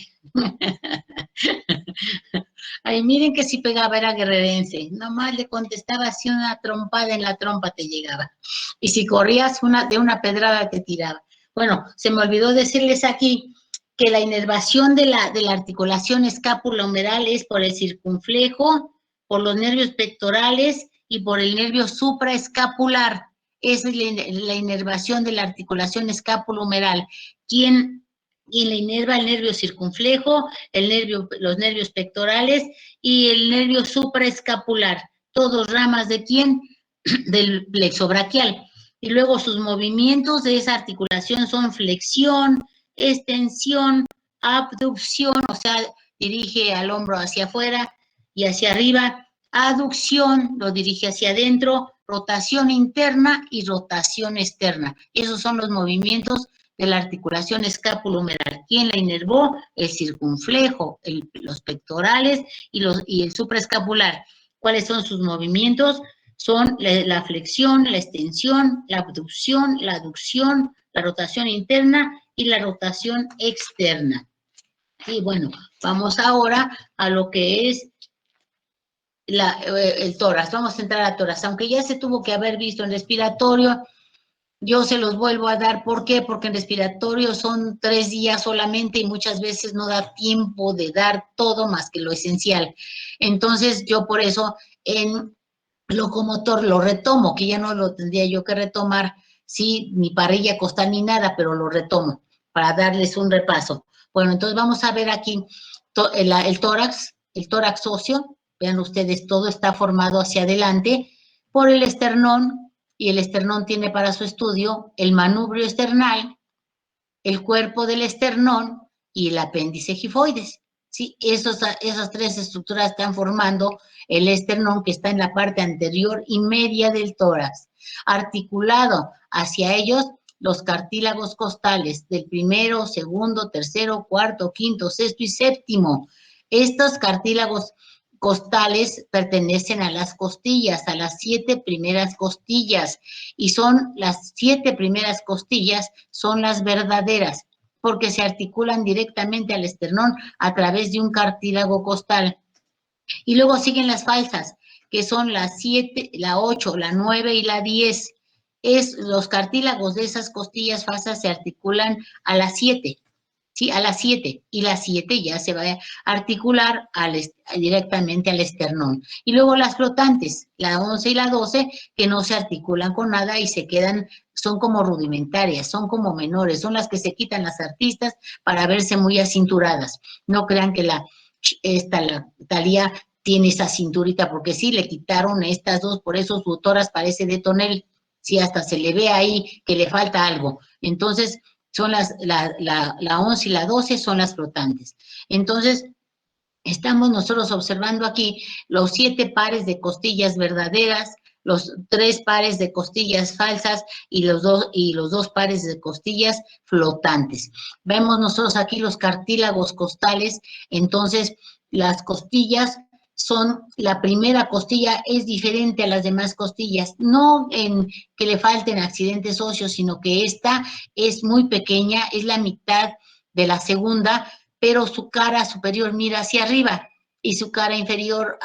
Ay, miren que si pegaba, era guerrerense. Nomás le contestaba así una trompada en la trompa te llegaba. Y si corrías de una pedrada te tiraba. Bueno, se me olvidó decirles aquí que la inervación de la articulación escápulo-humeral es por el circunflejo, por los nervios pectorales y por el nervio supraescapular. Esa es la inervación de la articulación escápulo-humeral. ¿Quién la inerva? El nervio circunflejo, los nervios pectorales y el nervio supraescapular. Todos ramas ¿de quién? Del plexo braquial. Y luego sus movimientos de esa articulación son flexión, extensión, abducción, o sea, dirige al hombro hacia afuera y hacia arriba, aducción, lo dirige hacia adentro, rotación interna y rotación externa. Esos son los movimientos de la articulación escápulo-humeral. ¿Quién la inervó? El circunflejo, los pectorales y el supraescapular. ¿Cuáles son sus movimientos? Son la flexión, la extensión, la abducción, la aducción, la rotación interna y la rotación externa. Y bueno, vamos ahora a lo que es el tórax. Vamos a entrar a tórax. Aunque ya se tuvo que haber visto en respiratorio, yo se los vuelvo a dar. ¿Por qué? Porque en respiratorio son 3 días solamente y muchas veces no da tiempo de dar todo más que lo esencial. Entonces, yo por eso en locomotor lo retomo, que ya no lo tendría yo que retomar, sí, ni parrilla costal ni nada, pero lo retomo para darles un repaso. Bueno, entonces vamos a ver aquí el tórax óseo. Vean ustedes, todo está formado hacia adelante por el esternón, y el esternón tiene para su estudio el manubrio esternal, el cuerpo del esternón y el apéndice gifoides. Sí, esas 3 estructuras están formando el esternón, que está en la parte anterior y media del tórax. Articulado hacia ellos los cartílagos costales del primero, segundo, tercero, cuarto, quinto, sexto y séptimo. Estos cartílagos costales pertenecen a las costillas, a las 7 primeras costillas, y son las 7 primeras costillas, son las verdaderas, porque se articulan directamente al esternón a través de un cartílago costal. Y luego siguen las falsas, que son la 7, la 8, la 9 y la 10. Los cartílagos de esas costillas falsas se articulan a las 7. Sí, a las 7, y la 7 ya se va a articular directamente al esternón. Y luego las flotantes, la 11 y la 12, que no se articulan con nada y se quedan, son como rudimentarias, son como menores, son las que se quitan las artistas para verse muy acinturadas. No crean que la Talía tiene esa cinturita, porque sí, le quitaron estas dos, por eso su tórax parece de tonel, sí, hasta se le ve ahí que le falta algo. Entonces, son la 11 y la 12 son las flotantes. Entonces, estamos nosotros observando aquí los 7 pares de costillas verdaderas, los 3 pares de costillas falsas y los dos pares de costillas flotantes. Vemos nosotros aquí los cartílagos costales. Entonces, las costillas son, la primera costilla es diferente a las demás costillas, no en que le falten accidentes óseos, sino que esta es muy pequeña, es la mitad de la segunda, pero su cara superior mira hacia arriba y su cara inferior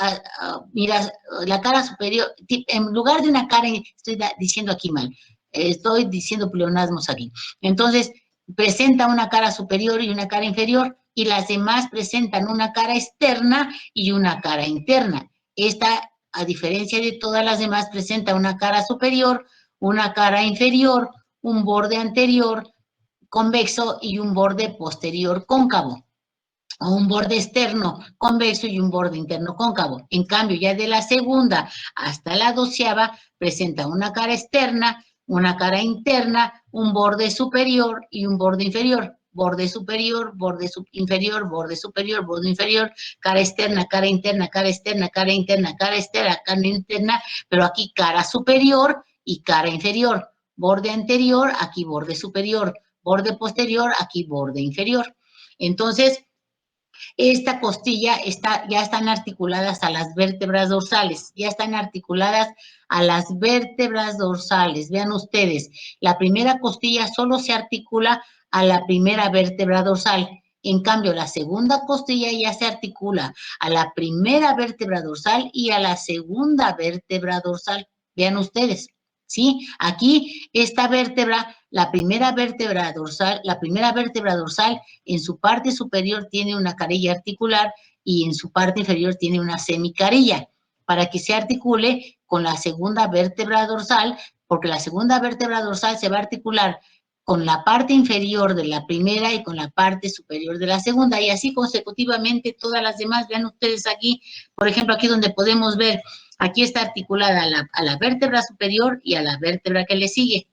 mira, la cara superior, en lugar de una cara, estoy diciendo aquí mal, estoy diciendo pleonasmos aquí. Entonces, presenta una cara superior y una cara inferior, y las demás presentan una cara externa y una cara interna. Esta, a diferencia de todas las demás, presenta una cara superior, una cara inferior, un borde anterior convexo y un borde posterior cóncavo, o un borde externo convexo y un borde interno cóncavo. En cambio, ya de la segunda hasta la 12ª, presenta una cara externa, una cara interna, un borde superior y un borde inferior. Borde superior, borde inferior, borde superior, borde inferior, cara externa, cara interna, cara externa, cara interna, cara externa, cara interna, pero aquí cara superior y cara inferior. Borde anterior, aquí borde superior. Borde posterior, aquí borde inferior. Entonces, esta costilla ya están articuladas a las vértebras dorsales, ya están articuladas a las vértebras dorsales. Vean ustedes, la primera costilla solo se articula a la primera vértebra dorsal, En cambio, la segunda costilla ya se articula a la primera vértebra dorsal y a la segunda vértebra dorsal. Vean ustedes, ¿sí? Aquí esta vértebra, la primera vértebra dorsal en su parte superior tiene una carilla articular y en su parte inferior tiene una semicarilla, para que se articule con la segunda vértebra dorsal, porque la segunda vértebra dorsal se va a articular con la parte inferior de la primera y con la parte superior de la segunda, y así consecutivamente todas las demás. Vean ustedes aquí, por ejemplo, aquí donde podemos ver, aquí está articulada a la vértebra superior y a la vértebra que le sigue.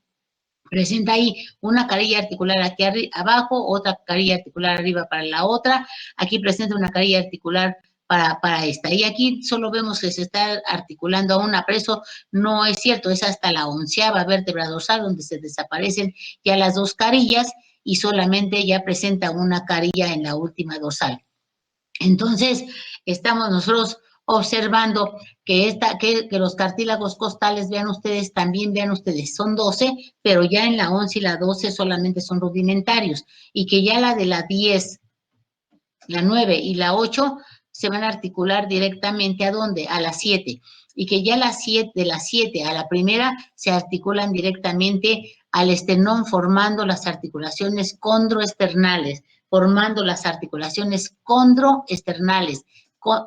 Presenta ahí una carilla articular aquí abajo, otra carilla articular arriba para la otra, aquí presenta una carilla articular para esta, y aquí solo vemos que se está articulando a una, pero eso no es cierto, es hasta la 11ª vértebra dorsal donde se desaparecen ya las dos carillas y solamente ya presenta una carilla en la última dorsal. Entonces, estamos nosotros observando que los cartílagos costales, vean ustedes, son 12, pero ya en la 11 y la 12 solamente son rudimentarios, y que ya la de la 10, la 9 y la 8 se van a articular directamente ¿a dónde? A la 7, y que ya de la 7 a la primera se articulan directamente al esternón, formando las articulaciones condroesternales,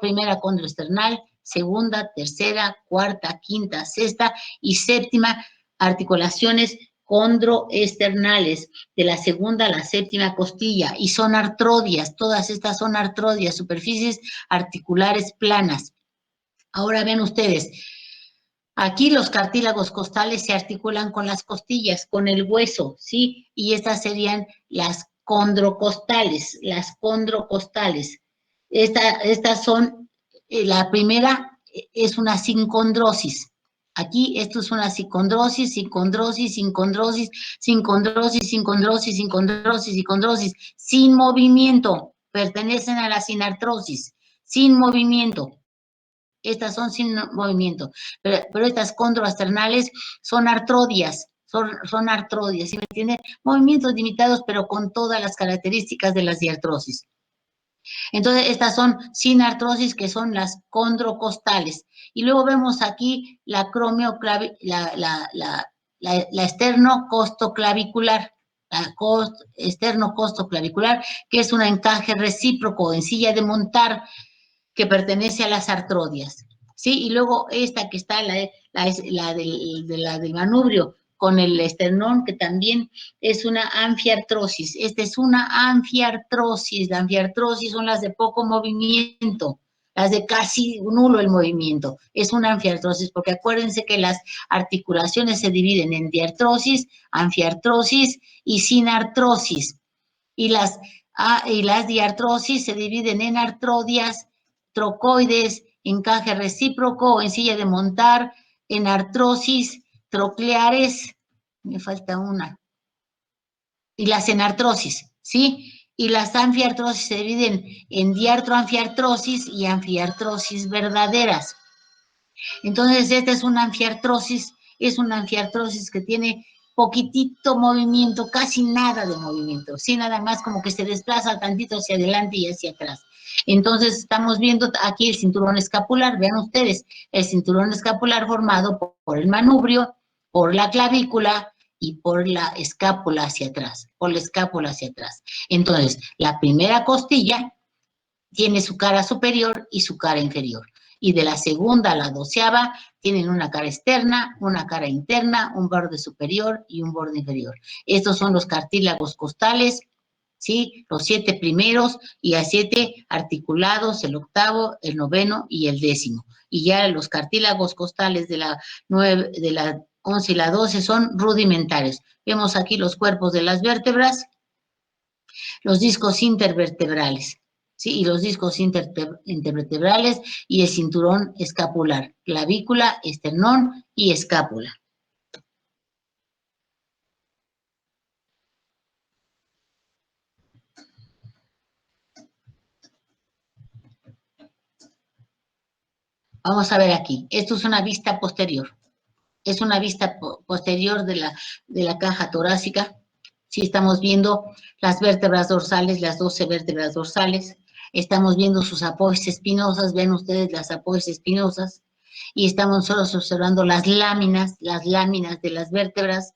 primera condroesternal, segunda, tercera, cuarta, quinta, sexta y séptima articulaciones condroesternales, de la segunda a la séptima costilla, y son artrodias, todas estas son artrodias, superficies articulares planas. Ahora ven ustedes, aquí los cartílagos costales se articulan con las costillas, con el hueso, ¿sí? Y estas serían las condrocostales, Estas son, la primera es una sincondrosis. Aquí esto es una sincondrosis, sin movimiento, pertenecen a la sinartrosis, sin movimiento. Estas son sin movimiento, pero estas condroesternales son artrodias, son artrodias, ¿sí me entienden? Movimientos limitados, pero con todas las características de las diartrosis. Entonces, estas son sin artrosis, que son las condrocostales. Y luego vemos aquí la esternocostoclavicular, esternocostoclavicular, que es un encaje recíproco en silla de montar, que pertenece a las artrodias, ¿sí? Y luego esta que está, la del manubrio, con el esternón, que también es una anfiartrosis. Esta es una anfiartrosis. La anfiartrosis son las de poco movimiento, las de casi nulo el movimiento. Es una anfiartrosis, porque acuérdense que las articulaciones se dividen en diartrosis, anfiartrosis y sinartrosis. Y las diartrosis se dividen en artrodias, trocoides, encaje recíproco o en silla de montar, en artrosis, trocleares, me falta una, y las enartrosis, ¿sí? Y las anfiartrosis se dividen en diartroanfiartrosis y anfiartrosis verdaderas. Entonces, esta es una anfiartrosis que tiene poquitito movimiento, casi nada de movimiento, sí, nada más como que se desplaza tantito hacia adelante y hacia atrás. Entonces, estamos viendo aquí el cinturón escapular, vean ustedes, el cinturón escapular formado por el manubrio, por la clavícula y por la escápula hacia atrás, Entonces, la primera costilla tiene su cara superior y su cara inferior. Y de la segunda a la 12ª tienen una cara externa, una cara interna, un borde superior y un borde inferior. Estos son los cartílagos costales, ¿sí? Los 7 primeros, y a 7 articulados, el 8º, el 9º y el 10º. Y ya los cartílagos costales de la 11 y la 12 son rudimentarios. Vemos aquí los cuerpos de las vértebras, los discos intervertebrales, ¿sí? Y los discos intervertebrales y el cinturón escapular, clavícula, esternón y escápula. Vamos a ver aquí, esto es una vista posterior. Es una vista posterior de la caja torácica, Sí, estamos viendo las vértebras dorsales, las 12 vértebras dorsales. Estamos viendo sus apófisis espinosas, ven ustedes las apófisis espinosas. Y estamos solo observando las láminas de las vértebras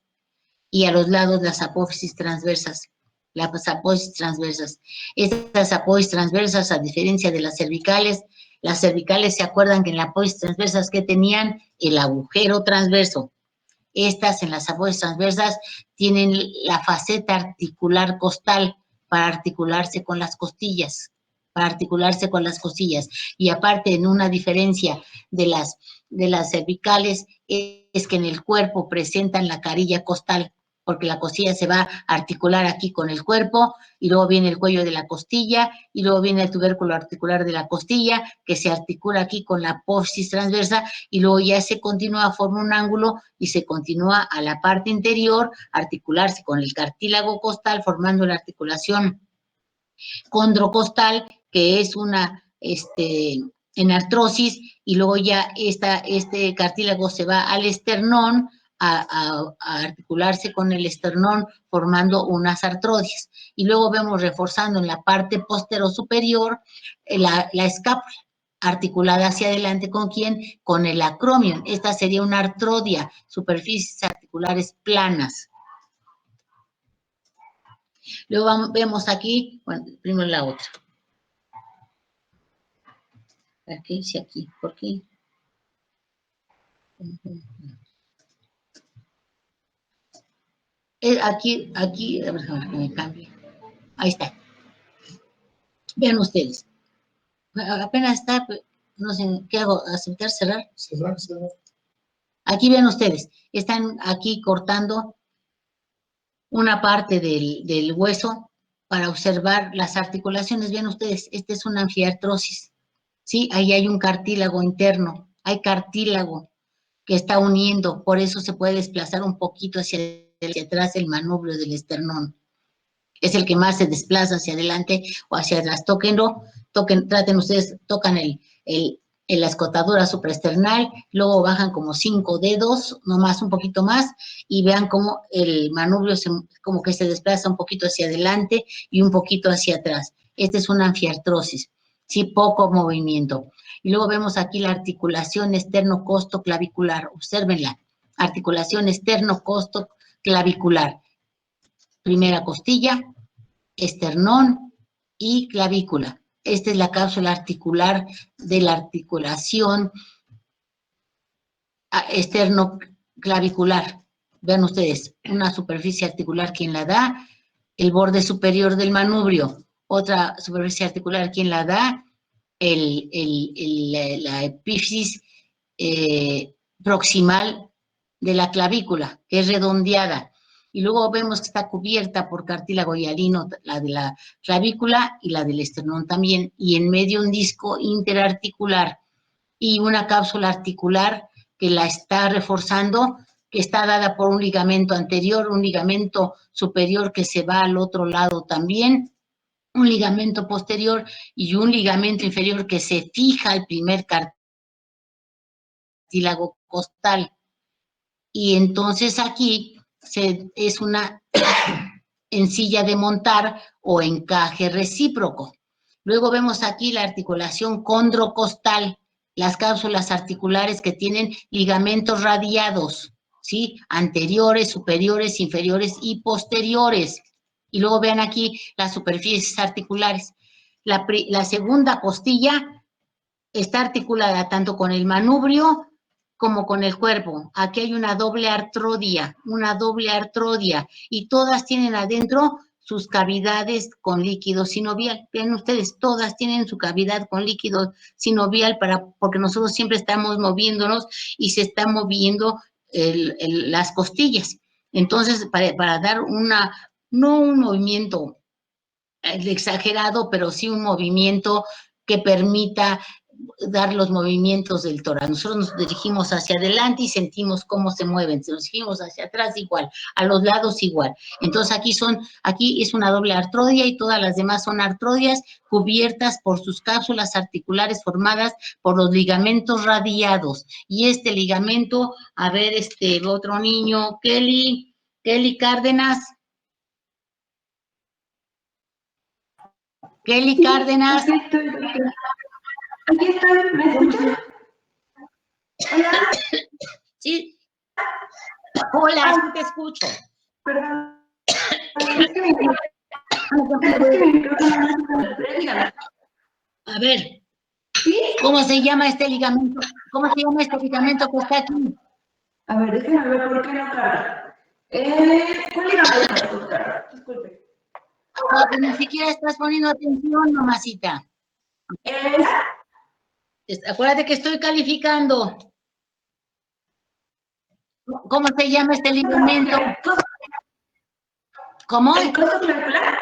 y a los lados las apófisis transversas. Las apófisis transversas. Estas apófisis transversas, a diferencia de las cervicales se acuerdan que en las apófisis transversas que tenían el agujero transverso. Estas en las apófisis transversas tienen la faceta articular costal para articularse con las costillas. Y aparte, en una diferencia de las cervicales, es que en el cuerpo presentan la carilla costal, porque la costilla se va a articular aquí con el cuerpo, y luego viene el cuello de la costilla, y luego viene el tubérculo articular de la costilla, que se articula aquí con la apófisis transversa, y luego ya se continúa, forma un ángulo, y se continúa a la parte interior, articularse con el cartílago costal, formando la articulación condrocostal, que es una en artrosis, y luego ya este cartílago se va al esternón a articularse con el esternón, formando unas artrodias. Y luego vemos reforzando en la parte postero superior la escápula, articulada hacia adelante, ¿con quién? Con el acromion. Esta sería una artrodia, superficies articulares planas. Luego vemos aquí, bueno, primero la otra. ¿Qué dice aquí? ¿Por qué? Aquí, a ver, que me cambie. Ahí está. Vean ustedes. Apenas está, no sé, ¿qué hago? ¿Aceptar, cerrar? Cerrar. Aquí ven ustedes, están aquí cortando una parte del hueso para observar las articulaciones. Vean ustedes, esta es una anfiartrosis, ¿sí? Ahí hay un cartílago interno, hay cartílago que está uniendo, por eso se puede desplazar un poquito hacia atrás el manubrio del esternón. Es el que más se desplaza hacia adelante o hacia atrás. Traten ustedes, tocan la escotadura supraesternal, luego bajan como 5 dedos, nomás un poquito más, y vean cómo el manubrio como que se desplaza un poquito hacia adelante y un poquito hacia atrás. Esta es una anfiartrosis, sí, poco movimiento. Y luego vemos aquí la articulación esterno-costo-clavicular, obsérvenla, articulación esterno-costo-clavicular. Primera costilla, esternón y clavícula. Esta es la cápsula articular de la articulación esterno-clavicular. Vean ustedes, una superficie articular, ¿quién la da? El borde superior del manubrio. Otra superficie articular, ¿quién la da? La epífisis proximal de la clavícula, que es redondeada. Y luego vemos que está cubierta por cartílago hialino, la de la clavícula y la del esternón también, y en medio un disco interarticular y una cápsula articular que la está reforzando, que está dada por un ligamento anterior, un ligamento superior que se va al otro lado también, un ligamento posterior y un ligamento inferior que se fija al primer cartílago costal. Y entonces aquí es una encilla de montar o encaje recíproco. Luego vemos aquí la articulación condrocostal, las cápsulas articulares que tienen ligamentos radiados, ¿sí? Anteriores, superiores, inferiores y posteriores. Y luego vean aquí las superficies articulares. La segunda costilla está articulada tanto con el manubrio como con el cuerpo. Aquí hay una doble artrodia, y todas tienen adentro sus cavidades con líquido sinovial. Vean ustedes, todas tienen su cavidad con líquido sinovial porque nosotros siempre estamos moviéndonos y se están moviendo las costillas. Entonces, para dar no un movimiento exagerado, pero sí un movimiento que permita dar los movimientos del tórax. Nosotros nos dirigimos hacia adelante y sentimos cómo se mueven. Si nos dirigimos hacia atrás, igual. A los lados, igual. Entonces, aquí es una doble artrodia y todas las demás son artrodias cubiertas por sus cápsulas articulares formadas por los ligamentos radiados. Y este ligamento, a ver, otro niño, Kelly Cárdenas. Kelly Cárdenas. Aquí estoy, doctora. Aquí estoy, ¿me escuchan? Hola. Sí. Hola, sí te escucho. Perdón. Es que mi micrófono no se conecta. Dígame. A ver, ¿Sí? ¿cómo se llama este ligamento? ¿Cómo se llama este ligamento que está aquí? A ver, déjeme ver por qué no carga. ¿Cuál ligamento, doctora? Disculpe. No, pues ni siquiera estás poniendo atención, mamacita. Acuérdate que estoy calificando. ¿Cómo se llama este ligamento? ¿Cómo? ¿El costo clavicular?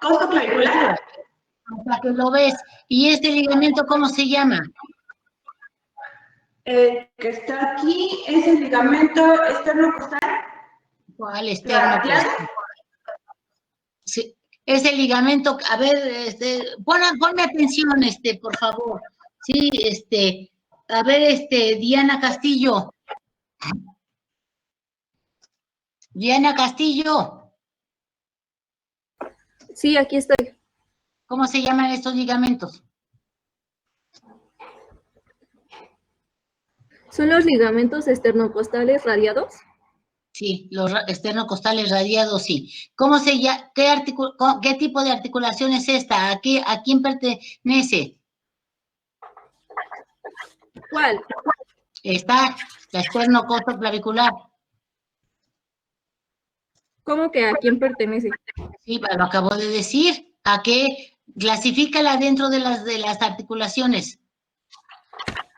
¿Costo clavicular? Hasta que lo ves. ¿Y este ligamento cómo se llama? El que está aquí es el ligamento esternocostal. ¿Cuál esternocostal? Sí, es el ligamento, a ver, ponme atención, por favor. Sí, a ver, Diana Castillo. Diana Castillo. Sí, aquí estoy. ¿Cómo se llaman estos ligamentos? ¿Son los ligamentos esternocostales radiados? Sí, los esternocostales radiados, sí. ¿Cómo se llama? ¿Qué tipo de articulación es esta? ¿A quién pertenece? ¿Cuál? Está la esternocostoclavicular. ¿Cómo que a quién pertenece? Sí, lo acabo de decir. ¿A qué? Clasifícala dentro de las articulaciones.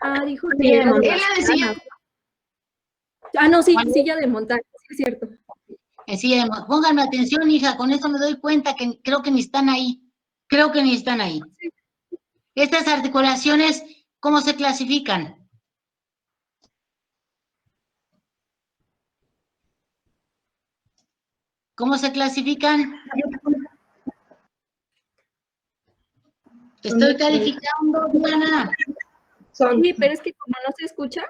Ah, dijo que eran las planas. Ah, no, sí, silla de montar, sí es cierto. Pónganme atención, hija, con esto me doy cuenta que creo que ni están ahí. Creo que ni están ahí. Estas articulaciones, ¿cómo se clasifican? ¿Cómo se clasifican? Estoy calificando, Diana. Sí, pero es que como no se escucha,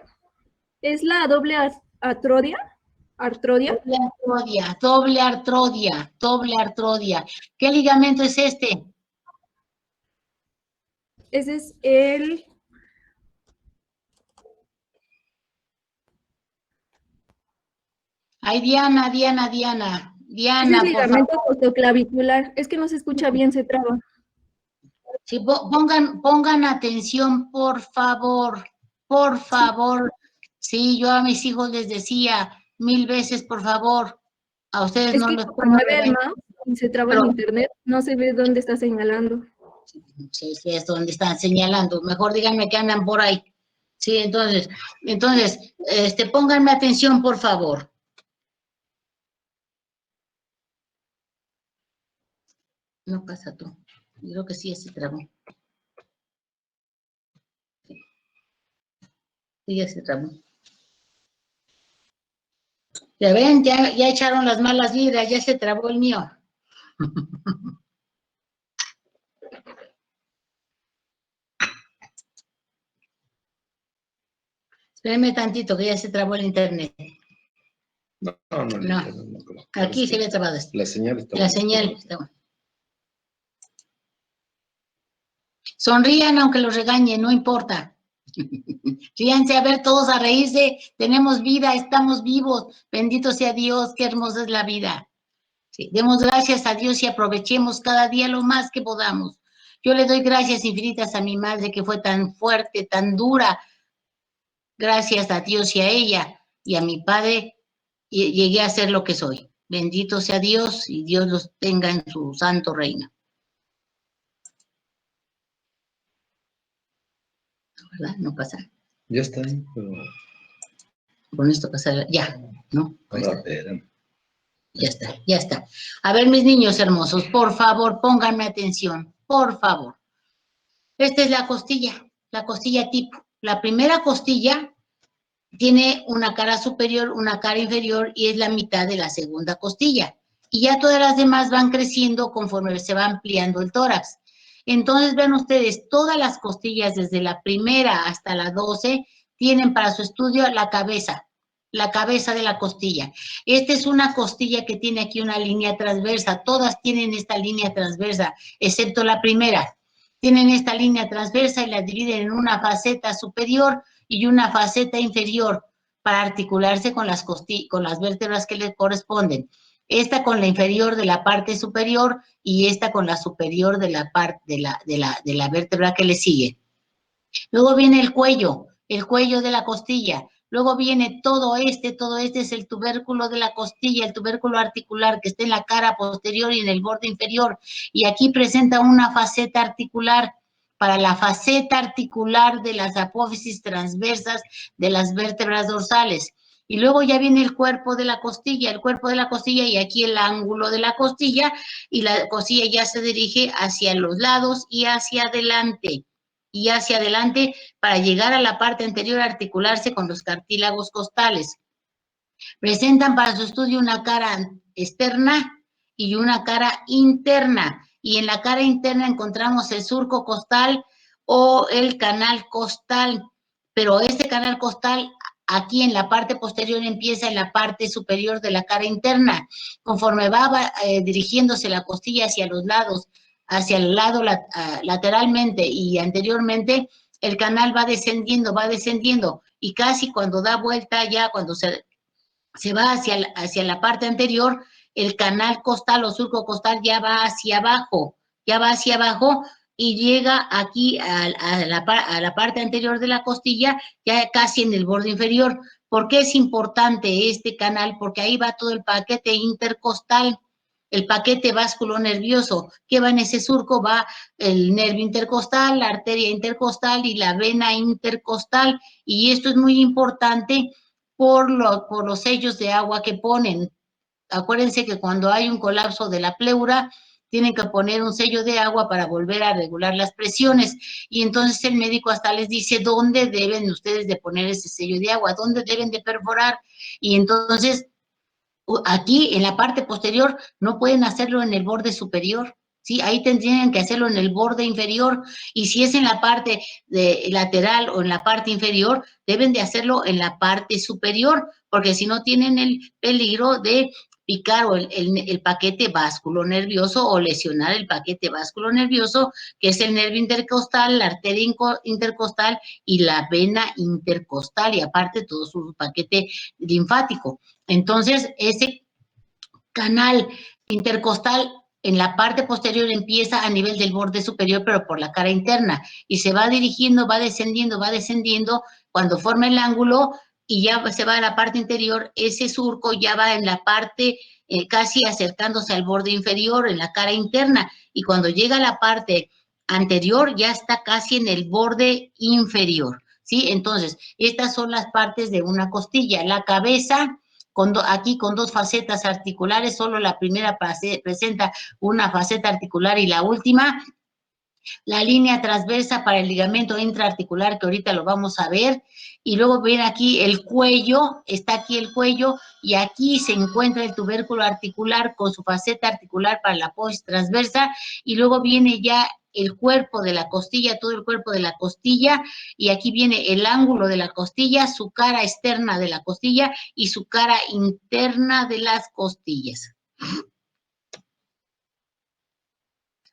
es la doble artrodia. ¿Artrodia? Doble artrodia. ¿Qué ligamento es este? Ese es el... Ay, Diana, Ese es ligamento costoclavicular. Es que no se escucha bien, se traba. Sí, pongan atención, por favor. Sí, yo a mis hijos les decía 1000 veces, por favor. A ustedes es no que les como mueve el mouse y se traba el internet, no se ve dónde está señalando. Sí, es donde están señalando. Mejor díganme que andan por ahí. Sí, entonces, pónganme atención, por favor. No pasa tú. Yo creo que sí, se trabó. Sí, ya se trabó. Ya ven, ya echaron las malas vibras, ya se trabó el mío. Espérenme tantito, que ya se trabó el internet. No. Aquí se había trabado esto. La señal está La señal está buena. Sonrían aunque los regañen, no importa. Fíjense, a ver, todos a reírse. Tenemos vida, estamos vivos. Bendito sea Dios, qué hermosa es la vida. Sí, demos gracias a Dios y aprovechemos cada día lo más que podamos. Yo le doy gracias infinitas a mi madre que fue tan fuerte, tan dura. Gracias a Dios y a ella y a mi padre llegué a ser lo que soy. Bendito sea Dios y Dios los tenga en su santo reino. ¿Verdad? No pasa. Ya está ahí, pero... Con esto pasa, ya, ¿no? Ahora, Ya está. A ver, mis niños hermosos, por favor, pónganme atención, por favor. Esta es la costilla tipo. La primera costilla tiene una cara superior, una cara inferior y es la mitad de la segunda costilla. Y ya todas las demás van creciendo conforme se va ampliando el tórax. Entonces, ven ustedes, todas las costillas desde la primera hasta la 12 tienen para su estudio la cabeza. la cabeza de la costilla. Esta es una costilla que tiene aquí una línea transversa. Todas tienen esta línea transversa, excepto la primera. Tienen esta línea transversa y la dividen en una faceta superior y una faceta inferior para articularse con las vértebras que le corresponden. Esta con la inferior de la parte superior y esta con la superior de la parte de la vértebra que le sigue. Luego viene el cuello de la costilla. Luego viene todo este es el tubérculo de la costilla, el tubérculo articular que está en la cara posterior y en el borde inferior. Y aquí presenta una faceta articular para la faceta articular de las apófisis transversas de las vértebras dorsales. Y luego ya viene el cuerpo de la costilla, y aquí el ángulo de la costilla, y la costilla ya se dirige hacia los lados y hacia adelante. Para llegar a la parte anterior a articularse con los cartílagos costales. Presentan para su estudio una cara externa y una cara interna. Y en la cara interna encontramos el surco costal o el canal costal. Pero este canal costal aquí en la parte posterior empieza en la parte superior de la cara interna. Conforme va dirigiéndose la costilla hacia los lados, hacia el lado lateralmente y anteriormente, el canal va descendiendo, y casi cuando da vuelta ya, cuando se va hacia la parte anterior, el canal costal o surco costal ya va hacia abajo, y llega aquí a la parte anterior de la costilla, ya casi en el borde inferior. ¿Por qué es importante este canal? Porque ahí va todo el paquete intercostal, el paquete vasculonervioso. ¿Qué va en ese surco? Va el nervio intercostal, la arteria intercostal y la vena intercostal. Y esto es muy importante por los sellos de agua que ponen. Acuérdense que cuando hay un colapso de la pleura, tienen que poner un sello de agua para volver a regular las presiones. Y entonces el médico hasta les dice dónde deben ustedes de poner ese sello de agua, dónde deben de perforar. Y entonces aquí en la parte posterior no pueden hacerlo en el borde superior, ¿sí? Ahí tendrían que hacerlo en el borde inferior, y si es en la parte lateral o en la parte inferior, deben de hacerlo en la parte superior, porque si no tienen el peligro de picar el paquete vasculonervioso o lesionar el paquete vasculonervioso, que es el nervio intercostal, la arteria intercostal y la vena intercostal, y aparte todo su paquete linfático. Entonces, ese canal intercostal en la parte posterior empieza a nivel del borde superior, pero por la cara interna, y se va dirigiendo, va descendiendo, cuando forma el ángulo y ya se va a la parte interior, ese surco ya va en la parte casi acercándose al borde inferior, en la cara interna, y cuando llega a la parte anterior ya está casi en el borde inferior, ¿sí? Entonces, estas son las partes de una costilla. La cabeza, aquí con dos facetas articulares, solo la primera presenta una faceta articular y la última, la línea transversa para el ligamento intraarticular, que ahorita lo vamos a ver, y luego ven aquí el cuello, está aquí el cuello, y aquí se encuentra el tubérculo articular con su faceta articular para la apófisis transversa, y luego viene ya el cuerpo de la costilla, todo el cuerpo de la costilla, y aquí viene el ángulo de la costilla, su cara externa de la costilla y su cara interna de las costillas.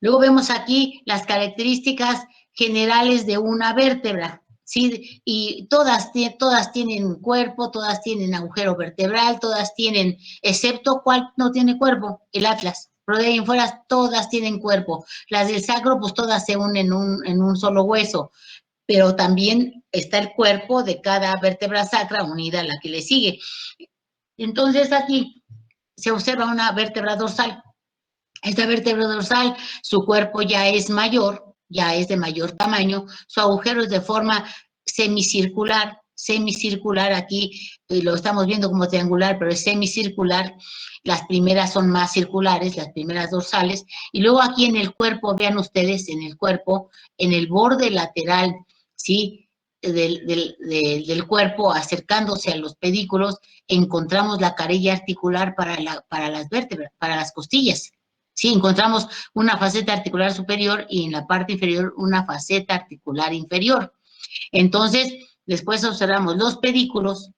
Luego vemos aquí las características generales de una vértebra, ¿sí? Y todas tienen cuerpo, todas tienen agujero vertebral, todas tienen, excepto cuál no tiene cuerpo, el atlas. Pero de ahí en fuera todas tienen cuerpo. Las del sacro, pues todas se unen en un solo hueso, pero también está el cuerpo de cada vértebra sacra unida a la que le sigue. Entonces aquí se observa una vértebra dorsal. Esta vértebra dorsal, su cuerpo ya es mayor, ya es de mayor tamaño, su agujero es de forma semicircular aquí, lo estamos viendo como triangular, pero es semicircular. Las primeras son más circulares, las primeras dorsales, y luego aquí en el cuerpo, vean ustedes, en el cuerpo, en el borde lateral, ¿sí?, del cuerpo, acercándose a los pedículos, encontramos la carilla articular para las vértebras, para las costillas. Sí, encontramos una faceta articular superior y en la parte inferior una faceta articular inferior. Entonces, Después observamos los pedículos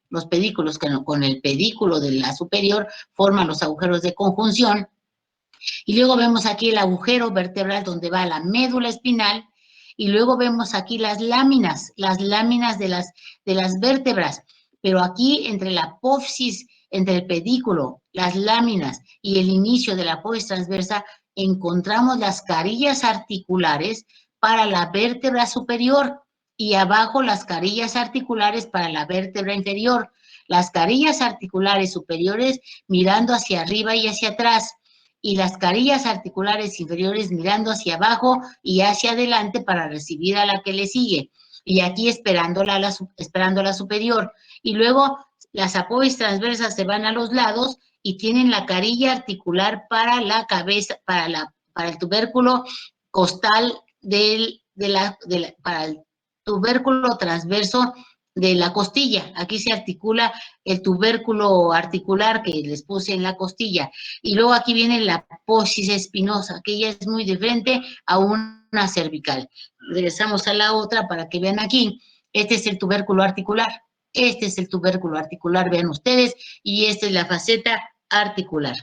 que con el pedículo de la superior forman los agujeros de conjunción. Y luego vemos aquí el agujero vertebral donde va la médula espinal. Y luego vemos aquí las láminas de las vértebras. Pero aquí entre la apófisis, entre el pedículo, las láminas y el inicio de la apófisis transversa, encontramos las carillas articulares para la vértebra superior y abajo las carillas articulares para la vértebra inferior. Las carillas articulares superiores mirando hacia arriba y hacia atrás, y las carillas articulares inferiores mirando hacia abajo y hacia adelante para recibir a la que le sigue. Y aquí esperando la superior. Y luego las apófisis transversas se van a los lados y tienen la carilla articular para la cabeza, para el tubérculo costal para el tubérculo transverso de la costilla. Aquí se articula el tubérculo articular que les puse en la costilla. Y luego aquí viene la apófisis espinosa, que ya es muy diferente a una cervical. Regresamos a la otra para que vean aquí. Este es el tubérculo articular. Este es el tubérculo articular, vean ustedes, y esta es la faceta articular.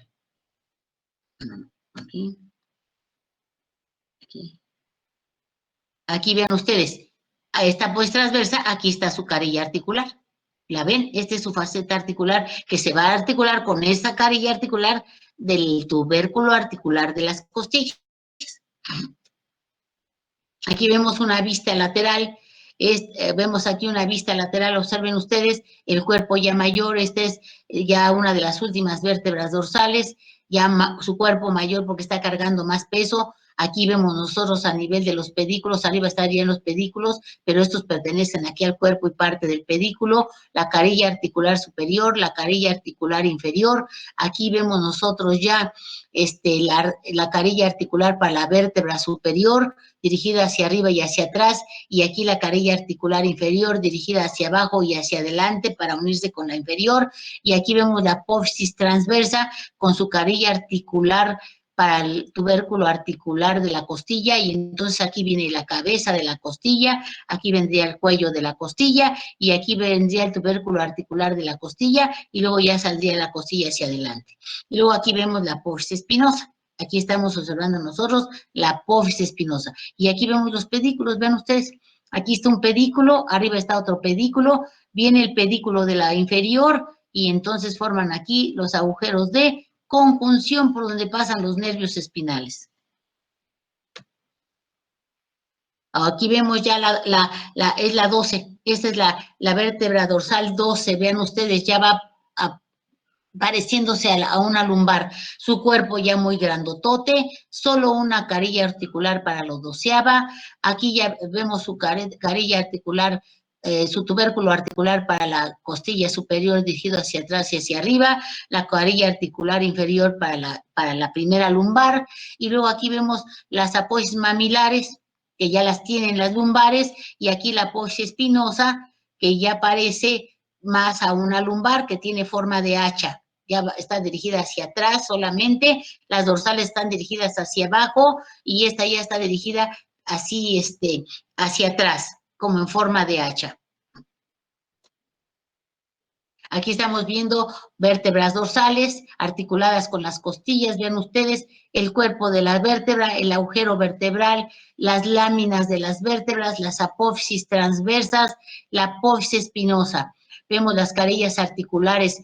Aquí. Aquí. Aquí vean ustedes. Esta apófisis transversa, aquí está su carilla articular. ¿La ven? Esta es su faceta articular que se va a articular con esta carilla articular del tubérculo articular de las costillas. Aquí vemos una vista lateral. Vemos aquí una vista lateral, observen ustedes, el cuerpo ya mayor, este es ya una de las últimas vértebras dorsales, ya su cuerpo mayor porque está cargando más peso. Aquí vemos nosotros a nivel de los pedículos, arriba estarían los pedículos, pero estos pertenecen aquí al cuerpo y parte del pedículo, la carilla articular superior, la carilla articular inferior. Aquí vemos nosotros ya la carilla articular para la vértebra superior, dirigida hacia arriba y hacia atrás, y aquí la carilla articular inferior dirigida hacia abajo y hacia adelante para unirse con la inferior, y aquí vemos la apófisis transversa con su carilla articular para el tubérculo articular de la costilla, y entonces aquí viene la cabeza de la costilla, aquí vendría el cuello de la costilla, y aquí vendría el tubérculo articular de la costilla, y luego ya saldría la costilla hacia adelante. Y luego aquí vemos la apófisis espinosa. Aquí estamos observando nosotros la apófisis espinosa. Y aquí vemos los pedículos, vean ustedes. Aquí está un pedículo, arriba está otro pedículo, viene el pedículo de la inferior, y entonces forman aquí los agujeros de conjunción por donde pasan los nervios espinales. Aquí vemos ya es la 12, esta es la vértebra dorsal 12, vean ustedes, ya va pareciéndose a una lumbar, su cuerpo ya muy grandotote, solo una carilla articular para los 12ª, aquí ya vemos su carilla articular, su tubérculo articular para la costilla superior dirigido hacia atrás y hacia arriba, la carilla articular inferior para la primera lumbar, y luego aquí vemos las apófisis mamilares, que ya las tienen las lumbares, y aquí la apófisis espinosa, que ya parece más a una lumbar que tiene forma de hacha, ya está dirigida hacia atrás solamente, las dorsales están dirigidas hacia abajo, y esta ya está dirigida así, hacia atrás, como en forma de hacha. Aquí estamos viendo vértebras dorsales articuladas con las costillas, vean ustedes el cuerpo de la vértebra, el agujero vertebral, las láminas de las vértebras, las apófisis transversas, la apófisis espinosa. Vemos las carillas articulares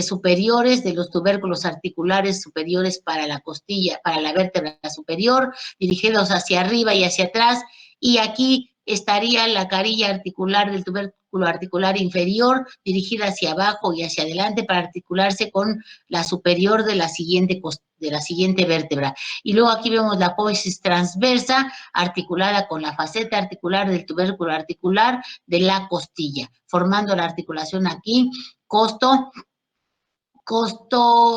superiores de los tubérculos articulares superiores para la costilla, para la vértebra superior, dirigidos hacia arriba y hacia atrás, y aquí estaría la carilla articular del tubérculo articular inferior, dirigida hacia abajo y hacia adelante para articularse con la superior de la siguiente vértebra. Y luego aquí vemos la apófisis transversa, articulada con la faceta articular del tubérculo articular de la costilla, formando la articulación aquí, costo